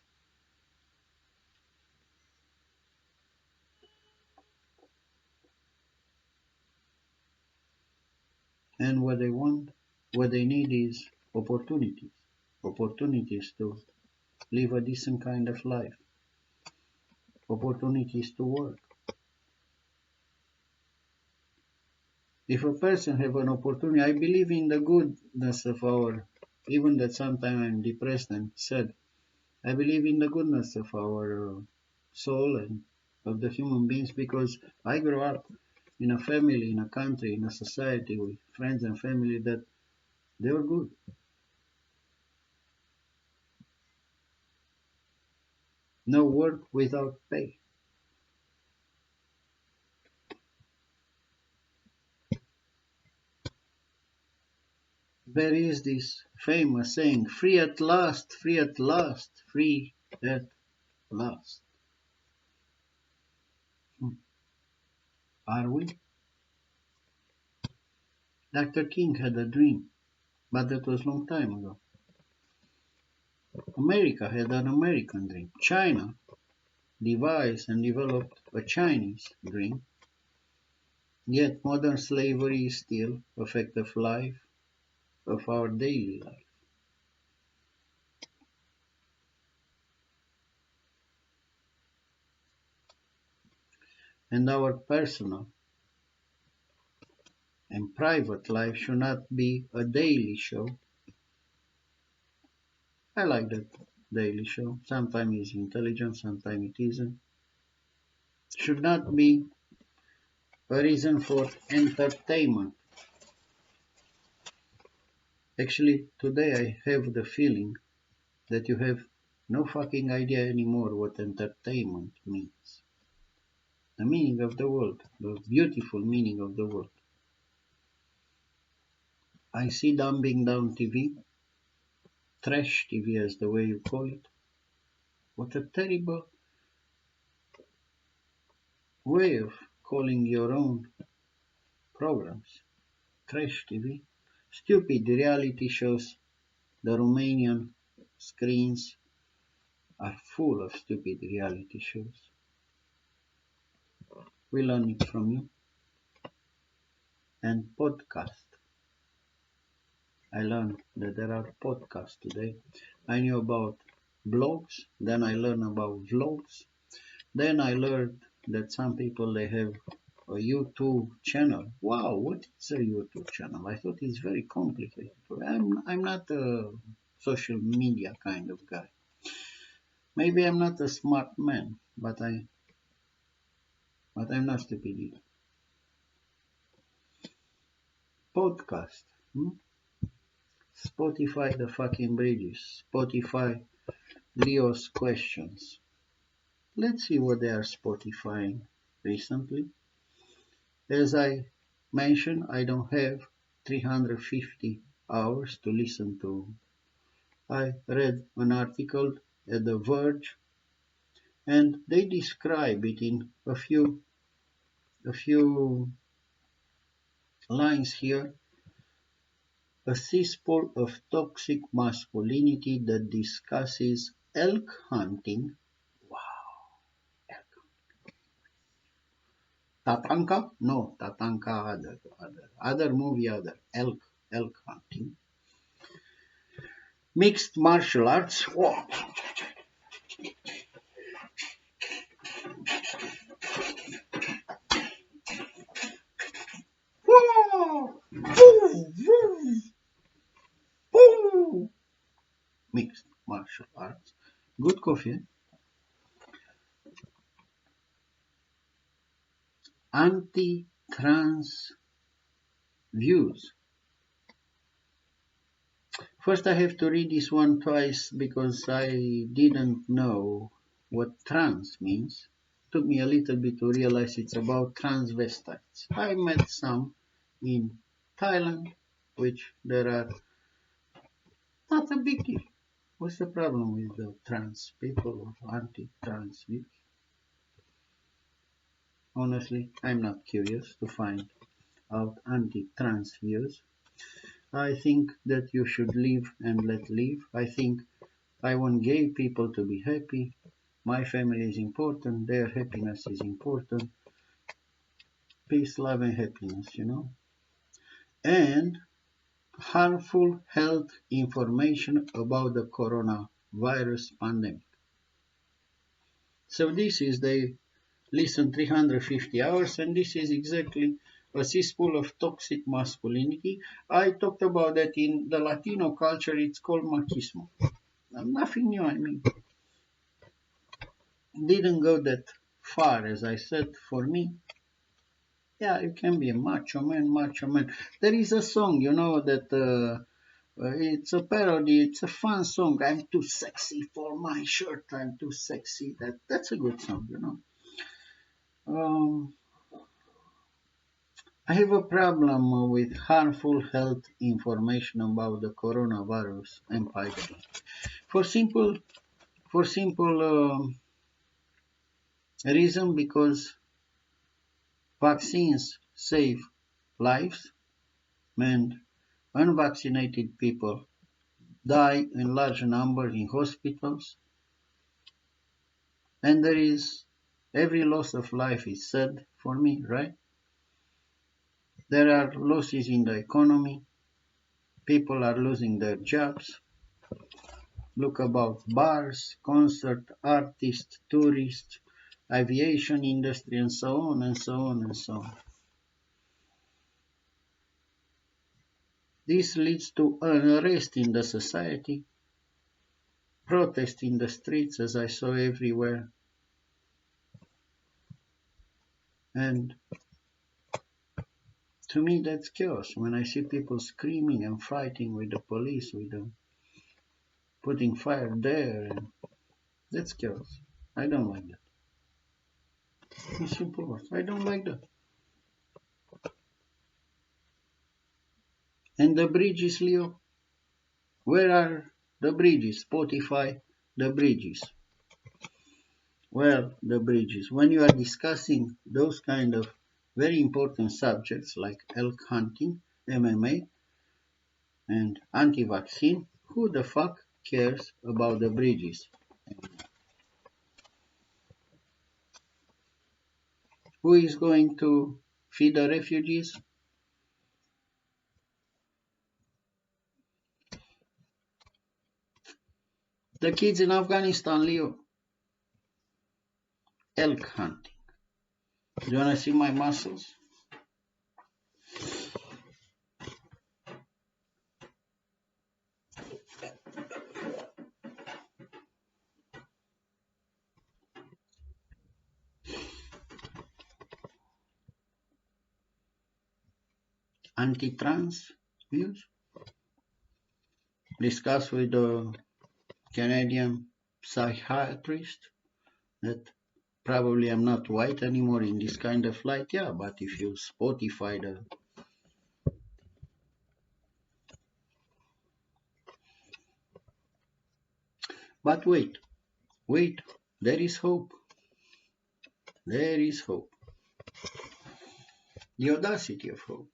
And what they want, what they need is opportunities. Opportunities to live a decent kind of life. Opportunities to work. If a person have an opportunity, I believe in the goodness of our, even that sometimes I'm depressed and sad, I believe in the goodness of our soul and of the human beings because I grew up in a family, in a country, in a society with friends and family that they were good. No work without pay. There is this famous saying, free at last, free at last, free at last. Are we? Dr. King had a dream, but that was a long time ago. America had an American dream. China devised and developed a Chinese dream. Yet modern slavery is still a fact of life, of our daily life. And our personal and private life should not be a daily show. I like that daily show. Sometimes it's intelligent, sometimes it isn't. Should not be a reason for entertainment. Actually, today I have the feeling that you have no fucking idea anymore what entertainment means. The meaning of the word, the beautiful meaning of the word. I see dumbing down TV, trash TV as the way you call it. What a terrible way of calling your own programs. Trash TV. Stupid reality shows. The Romanian screens are full of stupid reality shows. We learn it from you. And podcast. I learned that there are podcasts today. I knew about blogs, then I learned about vlogs, then I learned that some people they have a YouTube channel. Wow, what is a YouTube channel? I thought it's very complicated. I'm not a social media kind of guy. Maybe I'm not a smart man, but I'm not stupid either. Podcast. Spotify the fucking bridges. Spotify Leo's questions. Let's see what they are Spotifying recently. As I mentioned, I don't have 350 hours to listen to. I read an article at The Verge and they describe it in a few lines here. A cesspool of toxic masculinity that discusses elk hunting. Wow, elk. Tatanka? No, Tatanka other movie, other elk hunting. Mixed martial arts. Whoa. Good coffee. Anti-trans views. First, I have to read this one twice because I didn't know what trans means. Took me a little bit to realize it's about transvestites. I met some in Thailand, which there are not a big deal. What's the problem with the trans people or anti-trans views? Honestly, I'm not curious to find out anti-trans views. I think that you should live and let live. I think I want gay people to be happy. My family is important. Their happiness is important. Peace, love, and happiness. And harmful health information about the coronavirus pandemic. So this is they listen 350 hours, and this is exactly a cesspool of toxic masculinity. I talked about that in the Latino culture. It's called machismo. Nothing new. I mean, didn't go that far, as I said. For me, yeah, you can be a macho man, macho man. There is a song, that it's a parody. It's a fun song. I'm too sexy for my shirt. I'm too sexy. That's a good song. Um, I have a problem with harmful health information about the coronavirus epidemic. For simple, for simple reason, because vaccines save lives and unvaccinated people die in large numbers in hospitals, and there is every loss of life is sad for me, right? There are losses in the economy, people are losing their jobs. Look about bars, concert artists, tourists, aviation industry, and so on and so on and so on. This leads to unrest in the society, protest in the streets, as I saw everywhere, and to me that's chaos. When I see people screaming and fighting with the police, with them putting fire there, and that's chaos. I don't like that. In simple words, I don't like that. And the bridges, Leo, where are the bridges? Spotify, the bridges. Well, the bridges. When you are discussing those kind of very important subjects like elk hunting, MMA, and anti-vaccine, who the fuck cares about the bridges? Who is going to feed the refugees? The kids in Afghanistan, Leo. Elk hunting. Do you want to see my muscles? Anti-trans views? Discuss with the Canadian psychiatrist that probably I'm not white anymore in this kind of light. Yeah, but if you Spotify the... But wait, there is hope. There is hope. The audacity of hope.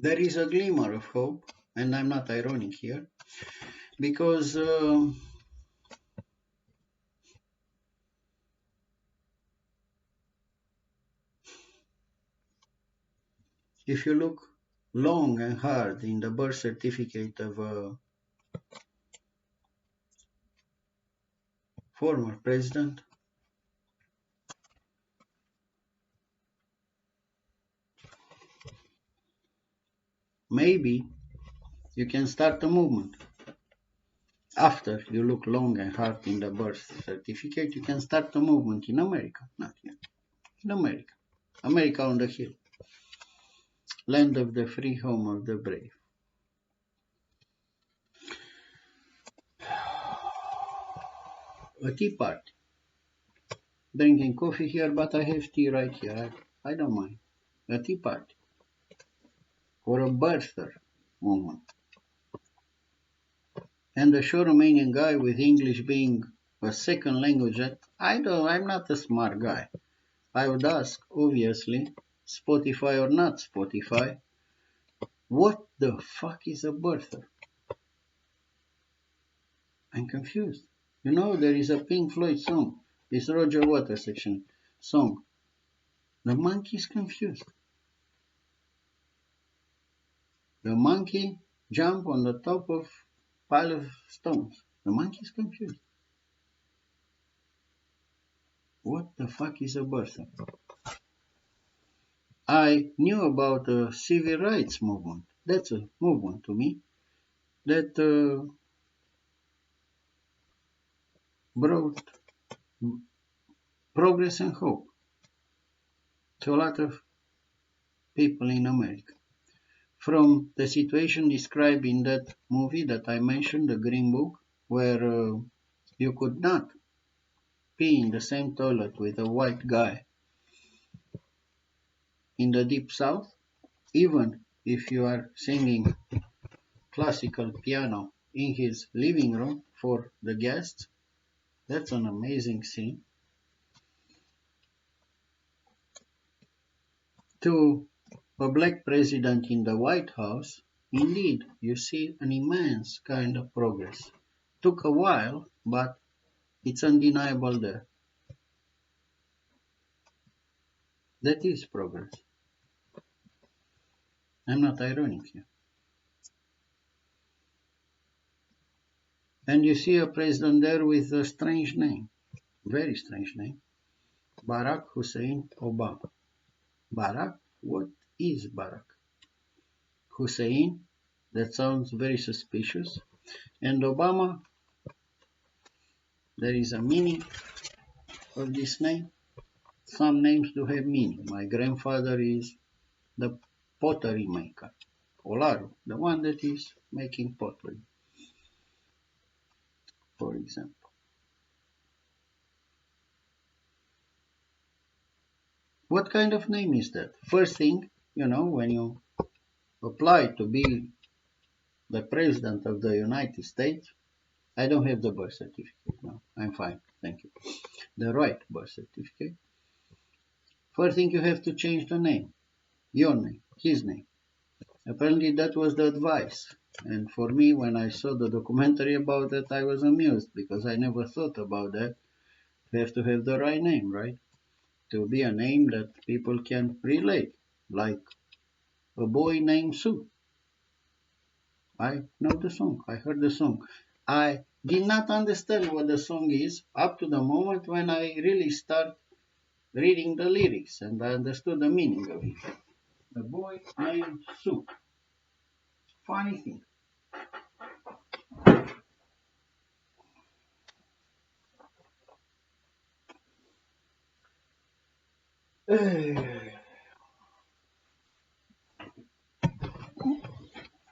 There is a glimmer of hope, and I'm not ironic here, because if you look long and hard in the birth certificate of a former president, maybe you can start a movement. After you look long and hard in the birth certificate, you can start a movement in America. Not here. In America. America on the hill. Land of the free, home of the brave. A tea party. Drinking coffee here, but I have tea right here. I don't mind. A tea party. Or a birther movement. And a sure Romanian guy with English being a second language. I'm not a smart guy. I would ask, obviously, Spotify or not Spotify, what the fuck is a birther? I'm confused. You know, there is a Pink Floyd song, this Roger Waters section song. The monkey is confused. The monkey jump on the top of pile of stones. The monkey is confused. What the fuck is a birther? I knew about the civil rights movement. That's a movement to me that brought progress and hope to a lot of people in America. From the situation described in that movie that I mentioned, The Green Book, where you could not pee in the same toilet with a white guy in the deep south, even if you are singing classical piano in his living room for the guests. That's an amazing scene. To a black president in the White House, indeed, you see an immense kind of progress. Took a while, but it's undeniable there. That is progress. I'm not ironic here. And you see a president there with a strange name, very strange name, Barack Hussein Obama. Barack? What is Barack? Hussein? That sounds very suspicious. And Obama? There is a meaning of this name. Some names do have meaning. My grandfather is the pottery maker, Olaru, the one that is making pottery, for example. What kind of name is that? First thing, when you apply to be the President of the United States, I don't have the birth certificate now. I'm fine, thank you. The right birth certificate. First thing, you have to change the name. Your name, his name. Apparently that was the advice. And for me, when I saw the documentary about that, I was amused because I never thought about that. You have to have the right name, right? To be a name that people can relate, like a boy named Sue. I know the song. I heard the song. I did not understand what the song is up to the moment when I really start reading the lyrics and I understood the meaning of it. A boy named Sue. Funny thing.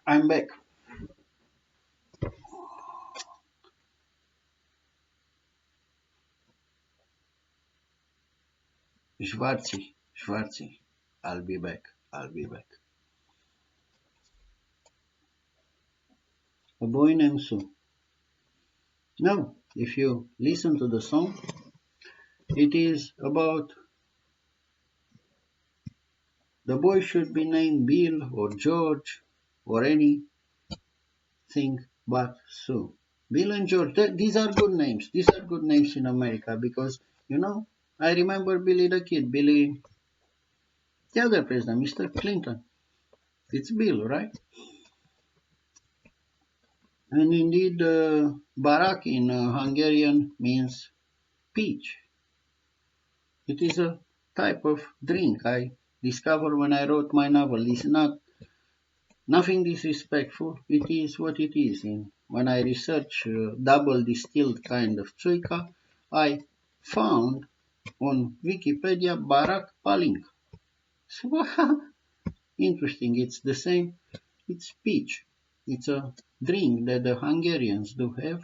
I'm back. Schwarzi. I'll be back. A boy named Sue. Now, if you listen to the song, it is about the boy should be named Bill or George or anything but Sue. Bill and George, these are good names. These are good names in America because, I remember Billy the Kid, Billy, the other president, Mr. Clinton. It's Bill, right? And indeed, Barak in Hungarian means peach. It is a type of drink I discovered when I wrote my novel. It's not nothing disrespectful. It is what it is in when I research double distilled kind of Tsuika, I found on Wikipedia Barak Palinka. So, interesting, it's the same, it's peach. It's a drink that the Hungarians do have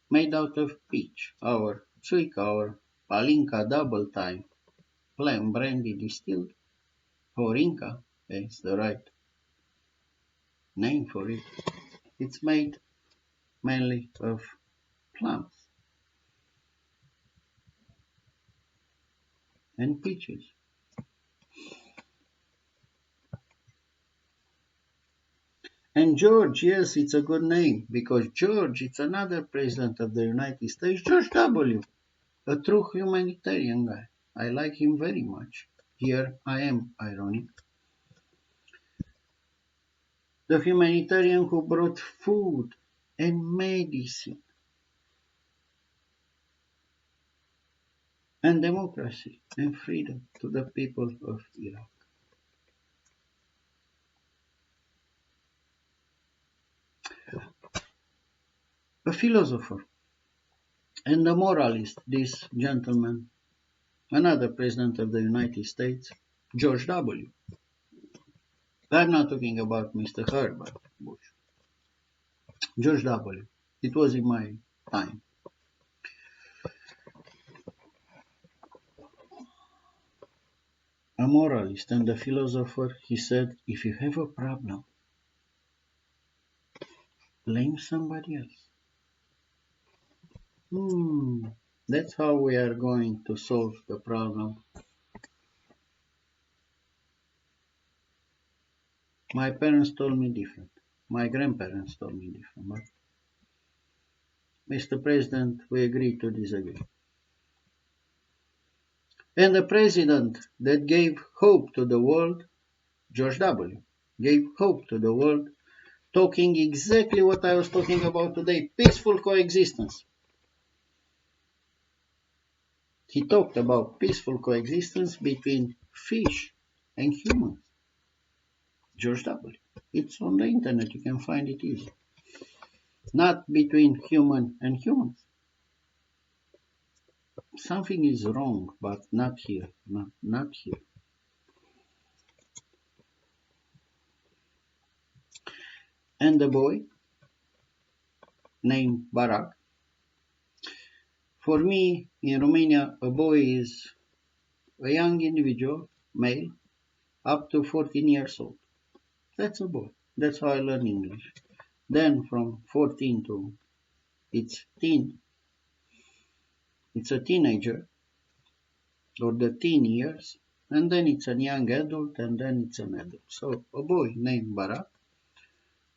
made out of peach. Our Tsuika, our Palinka double time, plain brandy distilled, Horinka is the right name for it. It's made mainly of plums and peaches. And George, yes, it's a good name because George, it's another president of the United States, George W., a true humanitarian guy. I like him very much. Here I am, ironic. The humanitarian who brought food and medicine and democracy and freedom to the people of Iraq. A philosopher and a moralist, this gentleman, another president of the United States, George W. I'm not talking about Mr. Herbert Bush. George W. It was in my time. A moralist and a philosopher, he said, if you have a problem, blame somebody else. That's how we are going to solve the problem. My parents told me different. My grandparents told me different. But, Mr. President, we agree to disagree. And the president that gave hope to the world, George W., gave hope to the world, talking exactly what I was talking about today, peaceful coexistence. He talked about peaceful coexistence between fish and humans. George W. It's on the internet, you can find it easy. Not between human and humans. Something is wrong, but not here. Not here. And the boy, named Barak, for me, in Romania, a boy is a young individual, male, up to 14 years old. That's a boy. That's how I learn English. Then from 14 to it's teen, it's a teenager, or the teen years, and then it's a young adult, and then it's an adult. So a boy named Barak,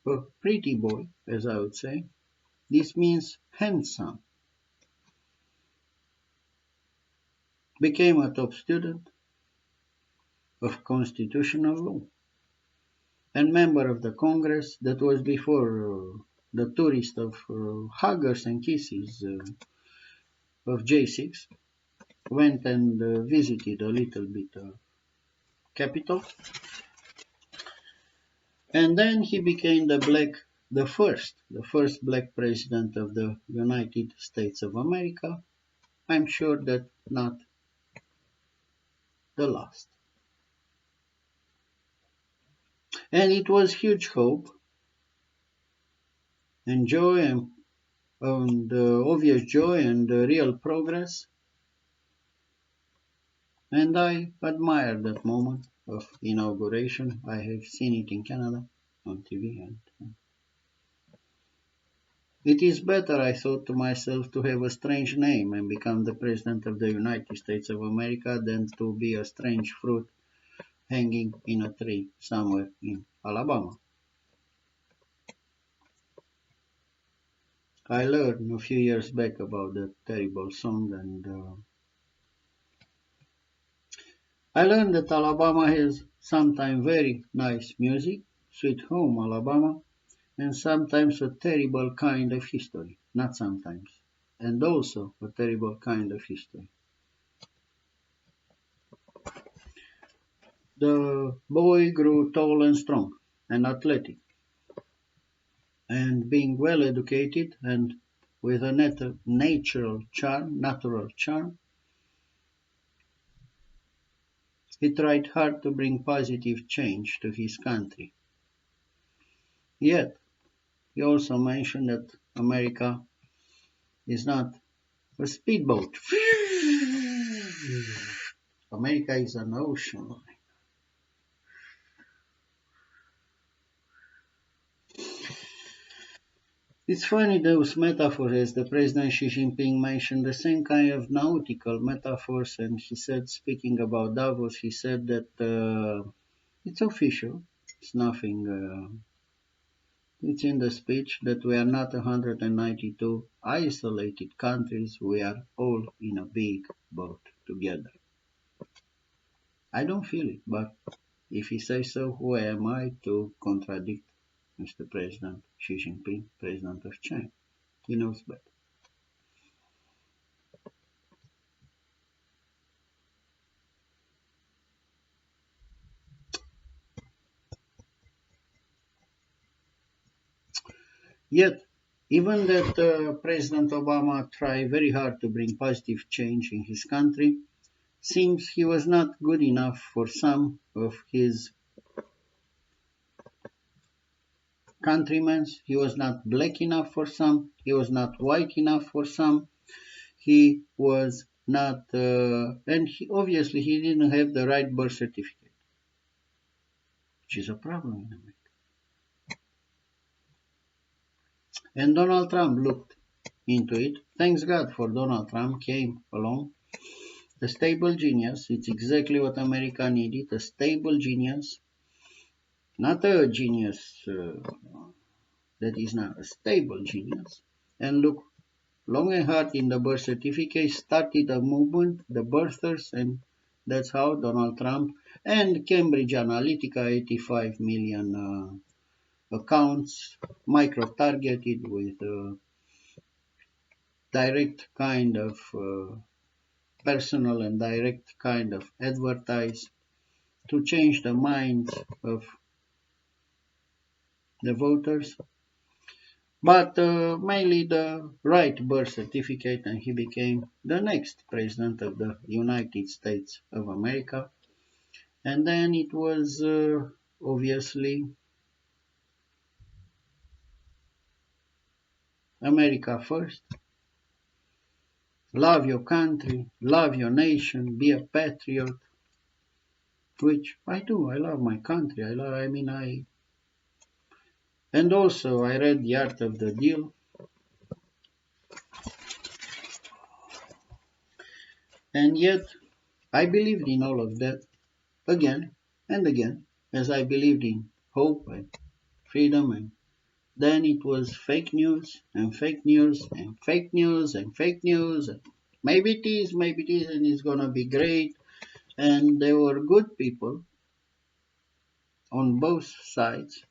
a pretty boy, as I would say. This means handsome. Became a top student of constitutional law and member of the Congress. That was before the tourist of huggers and kisses of J6 went and visited a little bit Capitol. And then he became the first black president of the United States of America. I'm sure that not the last. And it was huge hope and joy and obvious joy and real progress. And I admire that moment of inauguration. I have seen it in Canada on TV. And it is better, I thought to myself, to have a strange name and become the President of the United States of America than to be a strange fruit hanging in a tree somewhere in Alabama. I learned a few years back about that terrible song, and I learned that Alabama has sometimes very nice music, Sweet Home Alabama, and sometimes a terrible kind of history. Not sometimes, and also a terrible kind of history. The boy grew tall and strong and athletic. and being well educated and with a natural charm, he tried hard to bring positive change to his country. Yet, he also mentioned that America is not a speedboat. America is an ocean line. It's funny those metaphors, as the President Xi Jinping mentioned the same kind of nautical metaphors, and he said, speaking about Davos, he said that it's official, it's nothing, it's in the speech that we are not 192 isolated countries, we are all in a big boat together. I don't feel it, but if he says so, who am I to contradict Mr. President Xi Jinping, President of China? He knows better. Yet, even that President Obama tried very hard to bring positive change in his country, seems he was not good enough for some of his countrymen. He was not black enough for some. He was not white enough for some. He was not, and obviously he didn't have the right birth certificate, which is a problem in America. And Donald Trump looked into it. Thanks God for Donald Trump came along. A stable genius. It's exactly what America needed. A stable genius. Not a genius that is not a stable genius. And look, long and hard in the birth certificate started a movement, the birthers, and that's how Donald Trump and Cambridge Analytica, 85 million accounts, micro-targeted with direct kind of personal and direct kind of advertise to change the minds of the voters, but mainly the right birth certificate, and he became the next president of the United States of America. And then it was obviously America first. Love your country, love your nation, be a patriot, which I do. I love my country. And also I read The Art of the Deal. And yet I believed in all of that again and again, as I believed in hope and freedom, and then it was fake news and fake news and fake news and fake news. And maybe it is, and it's gonna be great. And there were good people on both sides.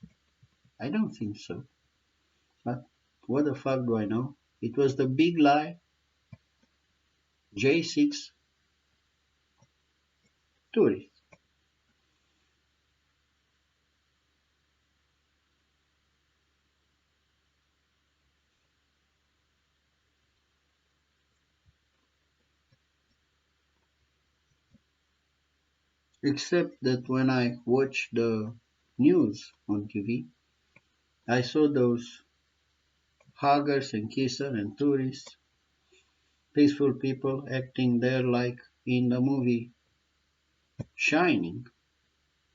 I don't think so. But what the fuck do I know? It was the big lie, J6 tourists. Except that when I watched the news on TV, I saw those huggers and kissers and tourists, peaceful people acting there like in the movie Shining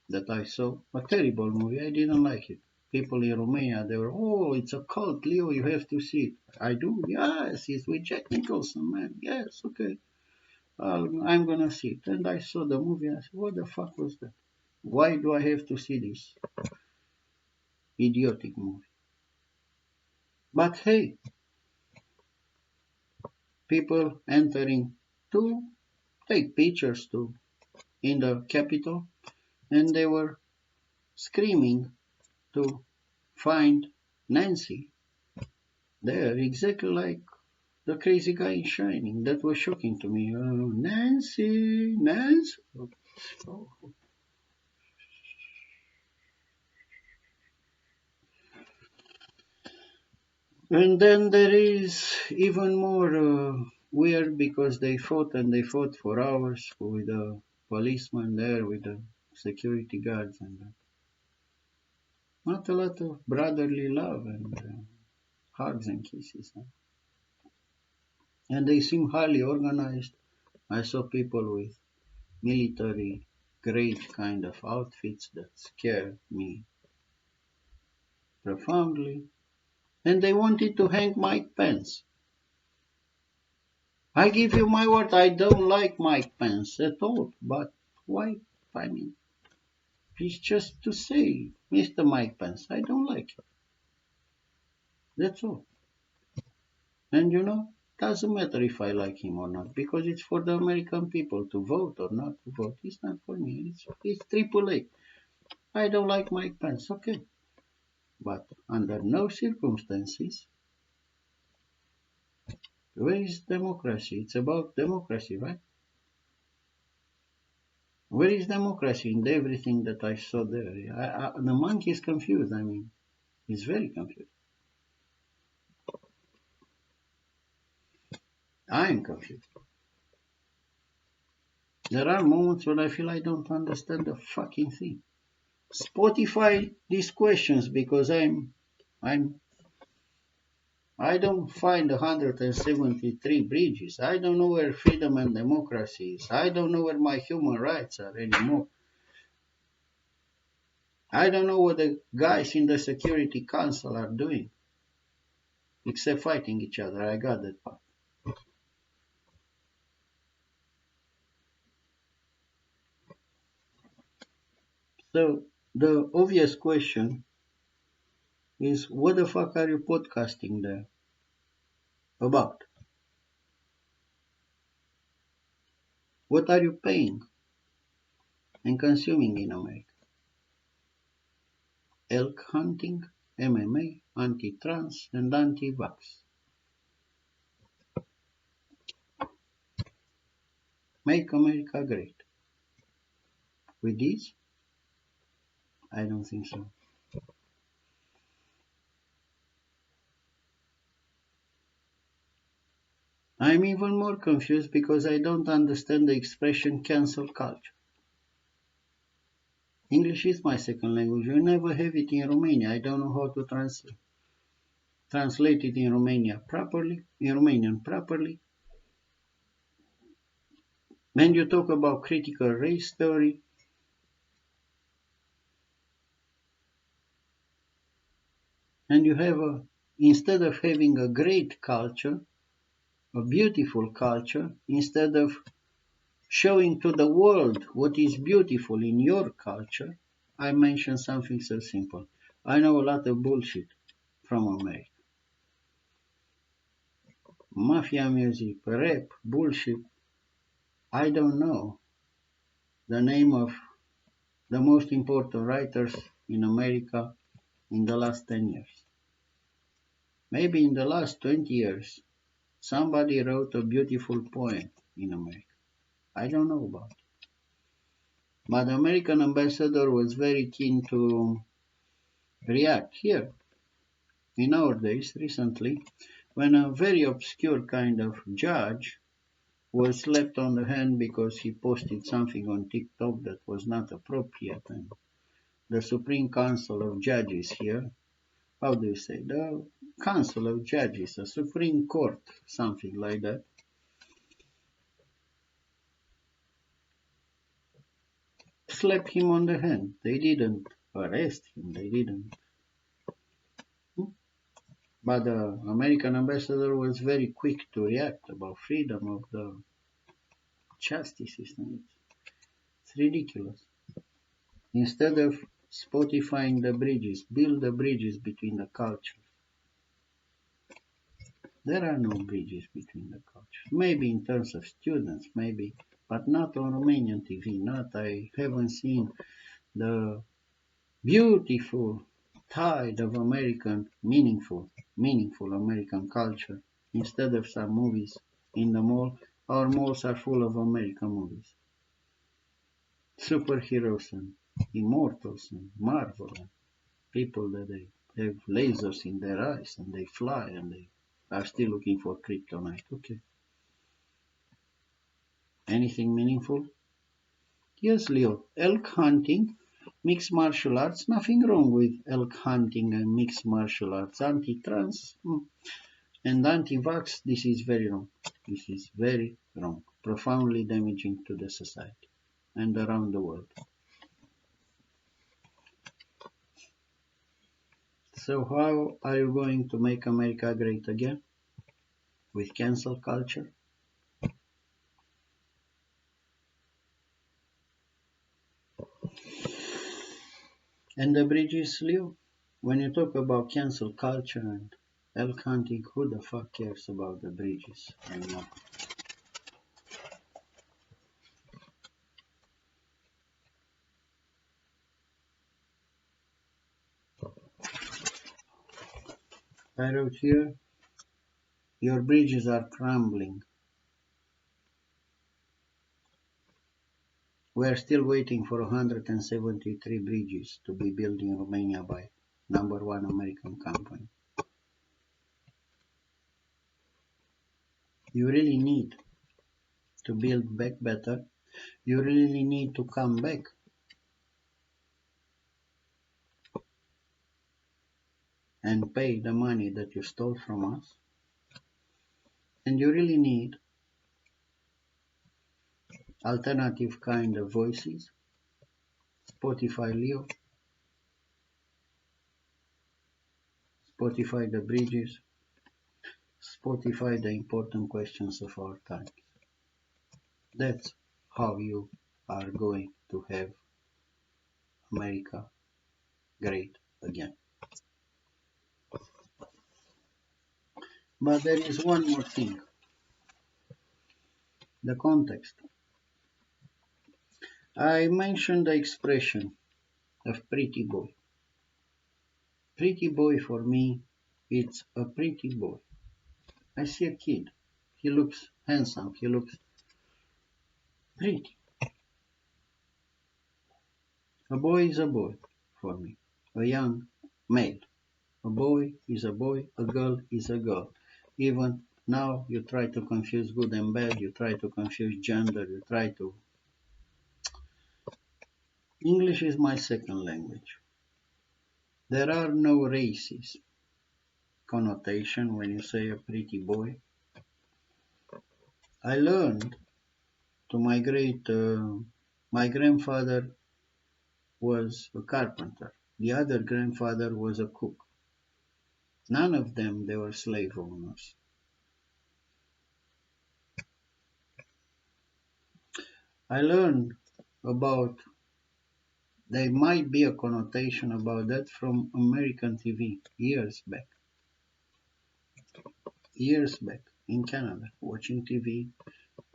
that I saw. A terrible movie. I didn't like it. People in Romania, they were, oh, it's a cult, Leo, you have to see it. I do? Yes, it's with Jack Nicholson, man. Yes, okay. I'm gonna see it. And I saw the movie and I said, what the fuck was that? Why do I have to see this idiotic movie? But hey, people entering to take pictures too in the Capitol, and they were screaming to find Nancy there, exactly like the crazy guy in Shining. That was shocking to me. Nancy, Nancy. Oh. And then there is even more weird because they fought and they fought for hours with the policeman there, with the security guards, and not a lot of brotherly love and hugs and kisses. Huh? And they seem highly organized. I saw people with military grade kind of outfits that scared me profoundly. And they wanted to hang Mike Pence. I give you my word, I don't like Mike Pence at all. But why? I mean, it's just to say, Mr. Mike Pence, I don't like him. That's all. And doesn't matter if I like him or not, because it's for the American people to vote or not to vote. It's not for me. It's AAA. I don't like Mike Pence, okay. But under no circumstances, where is democracy? It's about democracy, right? Where is democracy in everything that I saw there? The monkey is confused. I mean, he's very confused. I'm confused. There are moments when I feel I don't understand the fucking thing. Spotify these questions because I don't find 173 bridges. I don't know where freedom and democracy is. I don't know where my human rights are anymore. I don't know what the guys in the Security Council are doing, except fighting each other. I got that part. So the obvious question is, what the fuck are you podcasting there about? What are you paying and consuming in America? Elk hunting, MMA, anti-trans, and anti-vax. Make America great. With this? I don't think so. I'm even more confused because I don't understand the expression cancel culture. English is my second language. We never have it in Romania. I don't know how to translate it in Romanian properly. When you talk about critical race theory, and you have instead of having a great culture, a beautiful culture, instead of showing to the world what is beautiful in your culture, I mention something so simple. I know a lot of bullshit from America. Mafia music, rap, bullshit. I don't know the name of the most important writers in America in the last 10 years. Maybe in the last 20 years, somebody wrote a beautiful poem in America. I don't know about it. But the American ambassador was very keen to react here in our days recently when a very obscure kind of judge was slapped on the hand because he posted something on TikTok that was not appropriate. And the Supreme Council of Judges here, how do you say, the Council of Judges, a Supreme Court, something like that, slapped him on the hand. They didn't arrest him, they didn't. But the American ambassador was very quick to react about freedom of the justice system. It's ridiculous. Instead of Spotifying the bridges, build the bridges between the cultures. There are no bridges between the cultures. Maybe in terms of students, maybe, but not on Romanian TV. I haven't seen the beautiful tide of meaningful American culture. Instead of some movies in the mall, our malls are full of American movies. Superheroes and Immortals and Marvel and people that they have lasers in their eyes and they fly and they are still looking for kryptonite. Okay. Anything meaningful? Yes, Leo. Elk hunting, mixed martial arts, nothing wrong with elk hunting and mixed martial arts. Anti-trans and anti-vax, this is very wrong. This is very wrong. Profoundly damaging to the society and around the world. So how are you going to make America great again? With cancel culture? And the bridges, Leo? When you talk about cancel culture and elk hunting, who the fuck cares about the bridges anymore? I wrote here, your bridges are crumbling. We are still waiting for 173 bridges to be built in Romania by number one American company. You really need to build back better. You really need to come back and pay the money that you stole from us. And you really need alternative kind of voices. Spotify Leo, Spotify the bridges, Spotify the important questions of our time. That's how you are going to have America great again. But there is one more thing, the context. I mentioned the expression of pretty boy. Pretty boy for me, it's a pretty boy. I see a kid. He looks handsome. He looks pretty. A boy is a boy for me. A young male. A boy is a boy. A girl is a girl. Even now you try to confuse good and bad. You try to confuse gender. You try to... English is my second language. There are no races connotation when you say a pretty boy. I learned to migrate. My grandfather was a carpenter. The other grandfather was a cook. None of them, they were slave owners. I learned about, there might be a connotation about that from American TV years back. Years back in Canada, watching TV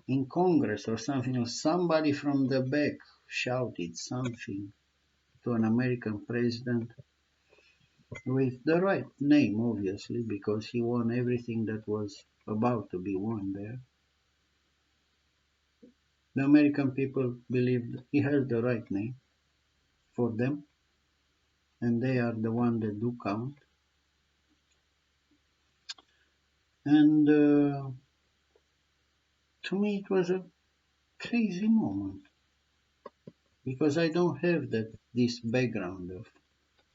in Congress or something else. Somebody from the back shouted something to an American president with the right name, obviously, because he won everything that was about to be won there. The American people believed he has the right name for them, and they are the one that do count. And to me, it was a crazy moment because I don't have this background of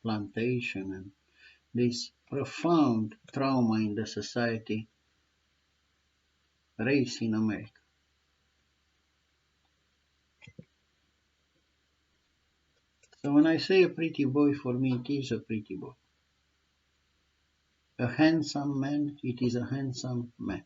plantation and this profound trauma in the society, race in America. So when I say a pretty boy, for me it is a pretty boy. A handsome man, it is a handsome man.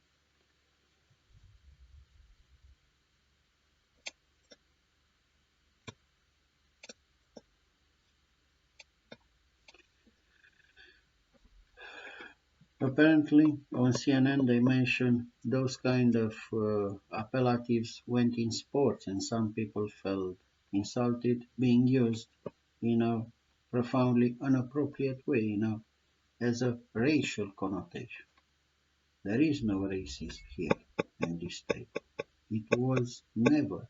Apparently, on CNN they mentioned those kind of appellatives went in sports, and some people felt insulted being used in a profoundly inappropriate way, as a racial connotation. There is no racism here in this table. It was never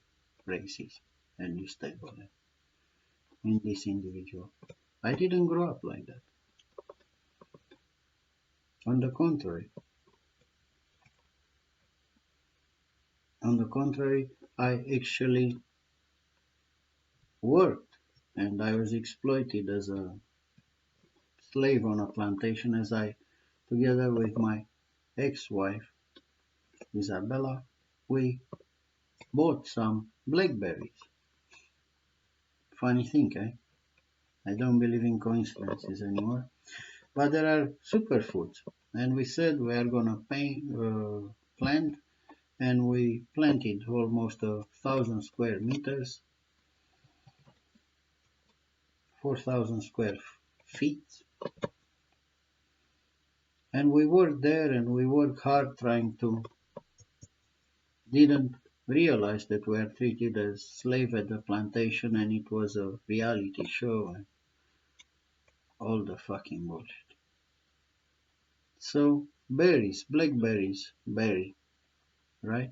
racist in this table, in this individual. I didn't grow up like that. On the contrary, on the contrary, I actually worked and I was exploited as a slave on a plantation as I, together with my ex-wife, Isabella, we bought some blackberries. Funny thing, eh? I don't believe in coincidences anymore. But there are superfoods. And we said we are gonna plant, and we planted almost 1,000 square meters, 4,000 square feet. And we worked there and we worked hard trying to, didn't realize that we are treated as slave at the plantation and it was a reality show and all the fucking bullshit. So berries, blackberries, berry, right?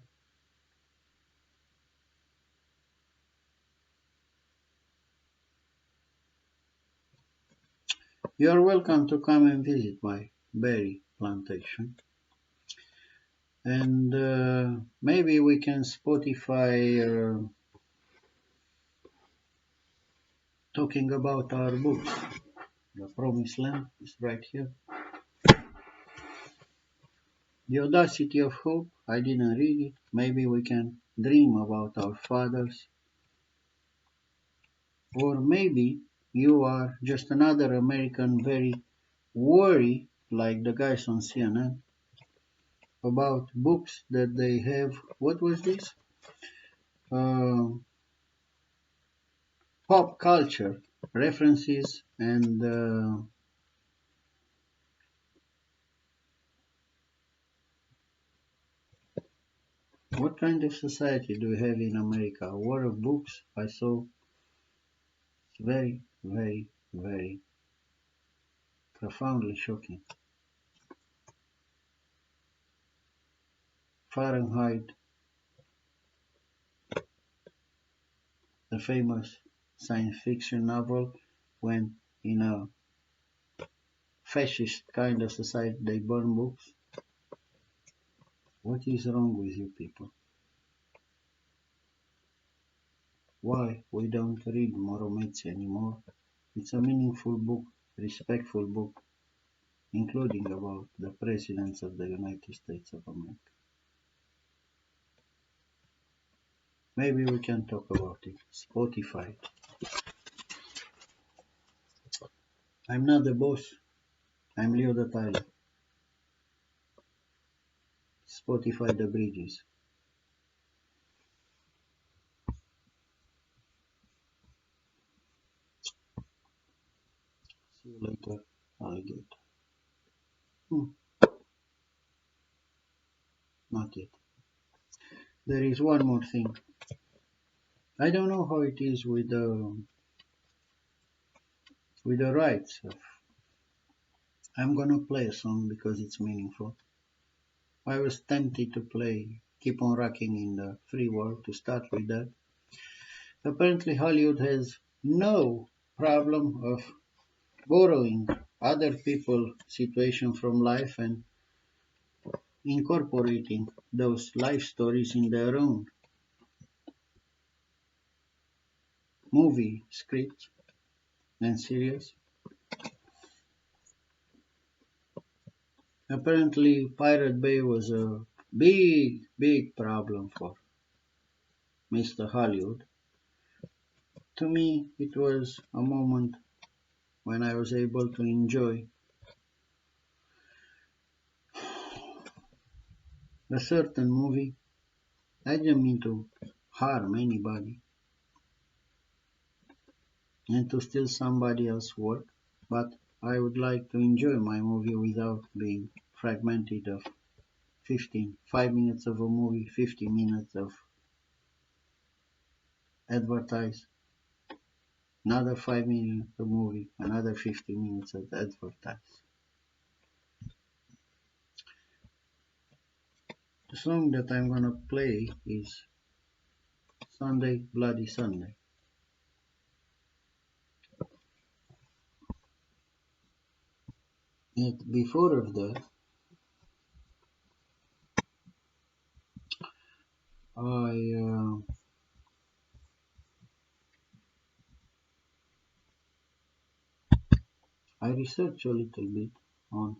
You are welcome to come and visit my berry plantation. And maybe we can Spotify talking about our books. The Promised Land is right here. The Audacity of Hope, I didn't read it. Maybe we can dream about our fathers. Or maybe you are just another American very worried, like the guys on CNN, about books that they have. What was this? Uh, Pop culture references and what kind of society do we have in America? A war of books? I saw it's very, very, very profoundly shocking. Fahrenheit, the famous science fiction novel, when in a fascist kind of society they burn books. What is wrong with you people? Why we don't read Morometsi anymore? It's a meaningful book, respectful book, including about the presidents of the United States of America. Maybe we can talk about it. Spotify. I'm not the boss. I'm Leo the Tyler. Spotify the bridges. See you later, alligator. Hmm, not yet. There is one more thing. I don't know how it is with the rights. I'm gonna play a song because it's meaningful. I was tempted to play Keep on Rocking in the Free World to start with that. Apparently Hollywood has no problem of borrowing other people's situation from life and incorporating those life stories in their own movie scripts and series. Apparently Pirate Bay was a big, big problem for Mr. Hollywood. To me, it was a moment when I was able to enjoy a certain movie. I didn't mean to harm anybody and to steal somebody else's work, but I would like to enjoy my movie without being fragmented of 5 minutes of a movie, 50 minutes of advertise, another 5 minutes of movie, another 50 minutes of advertise. The song that I'm gonna play is Sunday Bloody Sunday. Yet before of that, I I researched a little bit on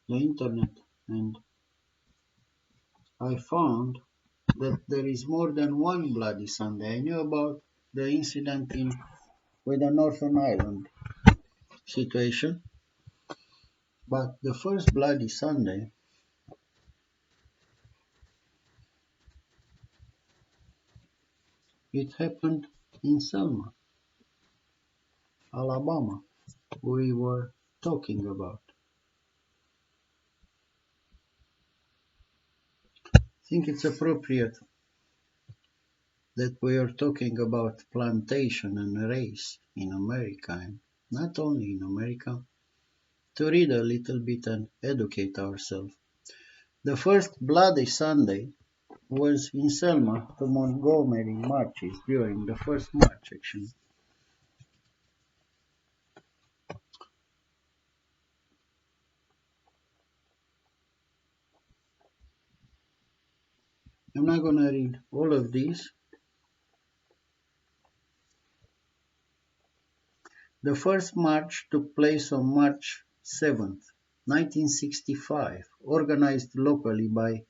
the internet, and I found that there is more than one Bloody Sunday. I knew about the incident with the Northern Ireland situation, but the first Bloody Sunday, it happened in Selma, Alabama, we were talking about. I think it's appropriate that we are talking about plantation and race in America, and not only in America, to read a little bit and educate ourselves. The first Bloody Sunday was in Selma to Montgomery marches during the first march action. I'm not going to read all of these. The first march took place on March 7, 1965, organized locally by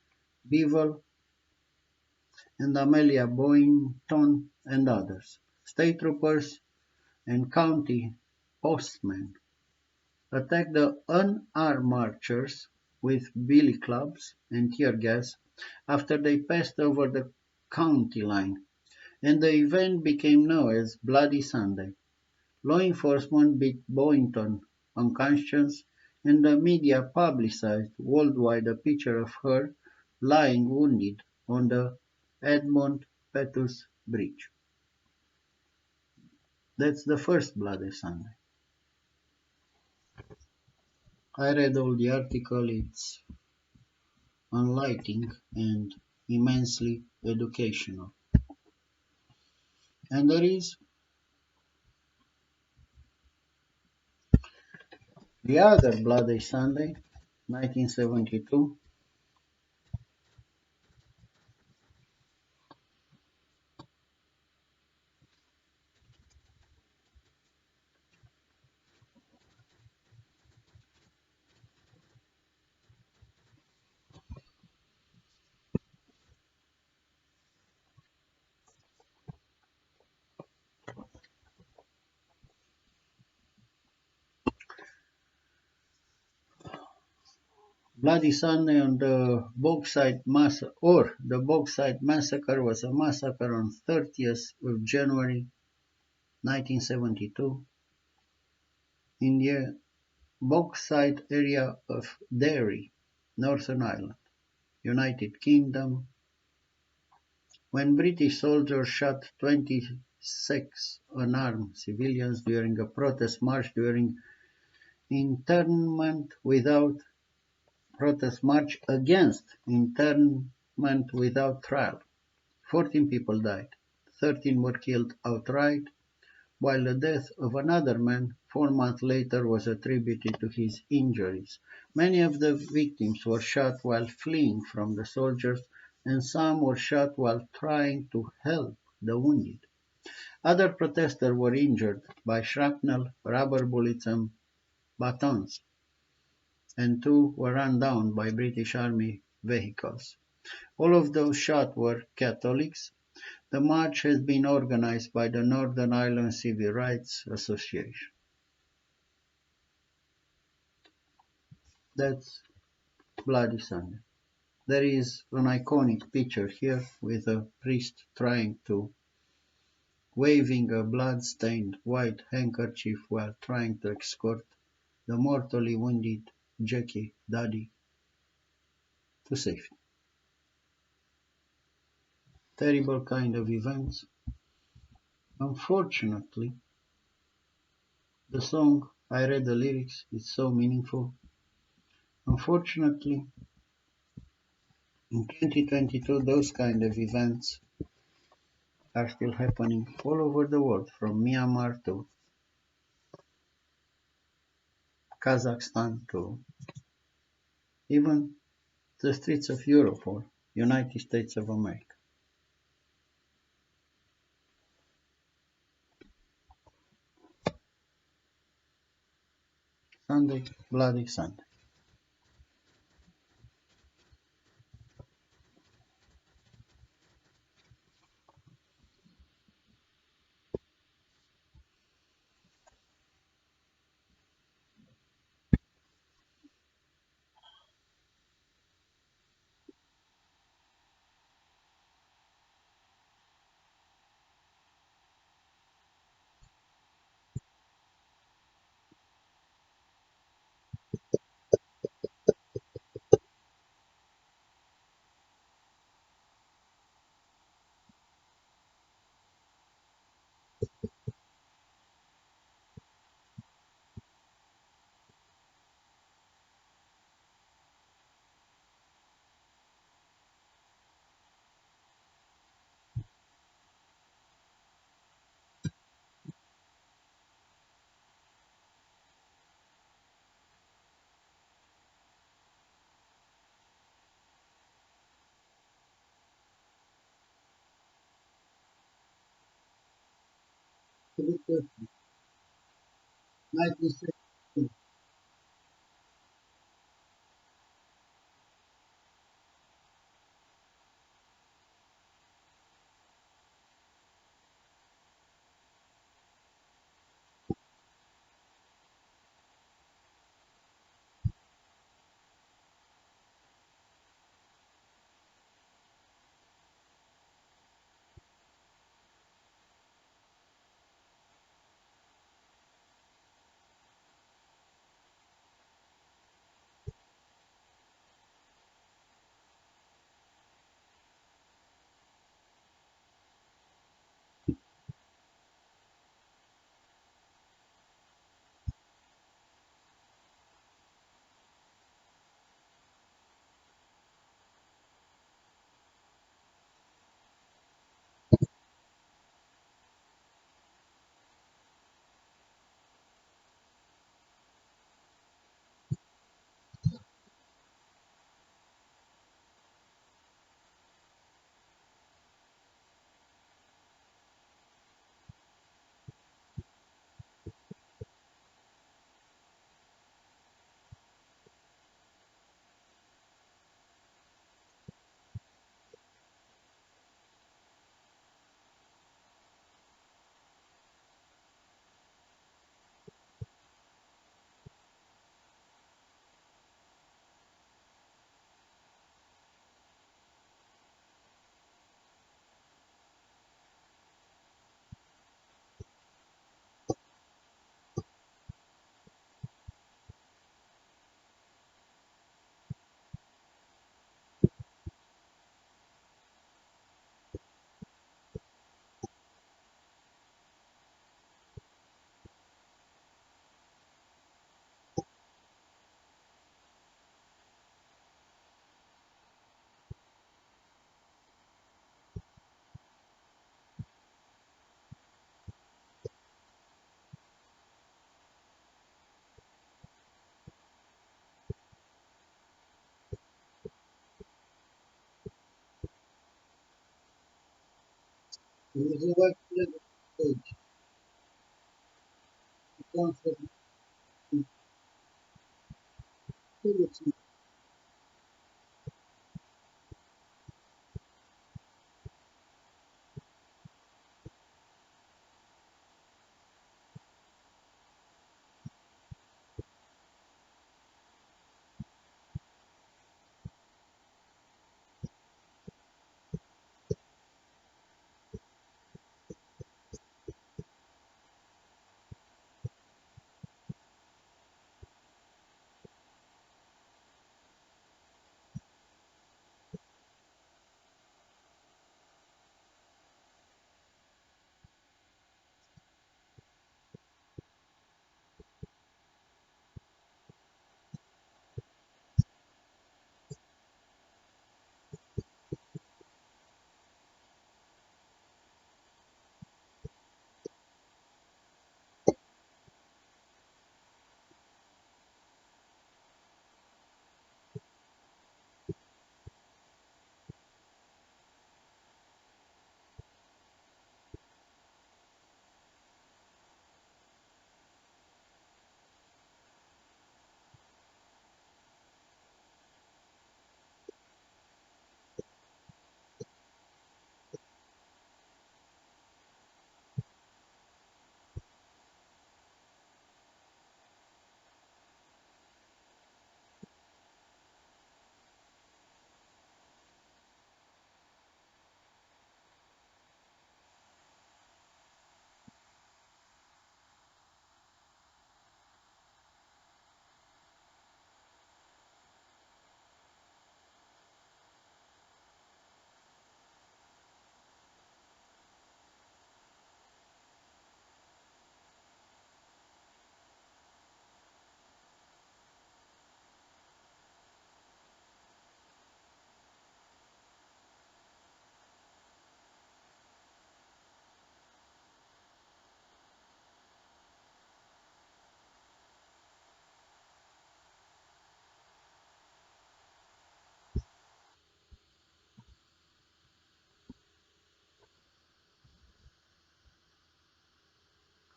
Bevel and Amelia Boynton and others. State troopers and county postmen attacked the unarmed marchers with billy clubs and tear gas after they passed over the county line, and the event became known as Bloody Sunday. Law enforcement beat Boynton unconscious, and the media publicized worldwide a picture of her lying wounded on the Edmund Pettus Bridge. That's the first Bloody Sunday. I read all the article, it's enlightening and immensely educational. And there is the other Bloody Sunday, 1972. Bloody Sunday on the Bauxite Massacre, or the Bauxite Massacre was a massacre on 30th of January 1972 in the bauxite area of Derry, Northern Ireland, United Kingdom, when British soldiers shot 26 unarmed civilians during a protest march during internment without protest march against internment without trial. 14 people died, 13 were killed outright, while the death of another man 4 months later was attributed to his injuries. Many of the victims were shot while fleeing from the soldiers, and some were shot while trying to help the wounded. Other protesters were injured by shrapnel, rubber bullets, and batons, and two were run down by British Army vehicles. All of those shot were Catholics. The march has been organized by the Northern Ireland Civil Rights Association. That's Bloody Sunday. There is an iconic picture here with a priest waving a blood-stained white handkerchief while trying to escort the mortally wounded Jackie Daddy to safety. Terrible kind of events. Unfortunately, the song, I read the lyrics, it's so meaningful. Unfortunately, in 2022, those kind of events are still happening all over the world, from Myanmar to Kazakhstan to even the streets of Europe or United States of America. Sunday, Bloody Sunday.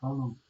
How long?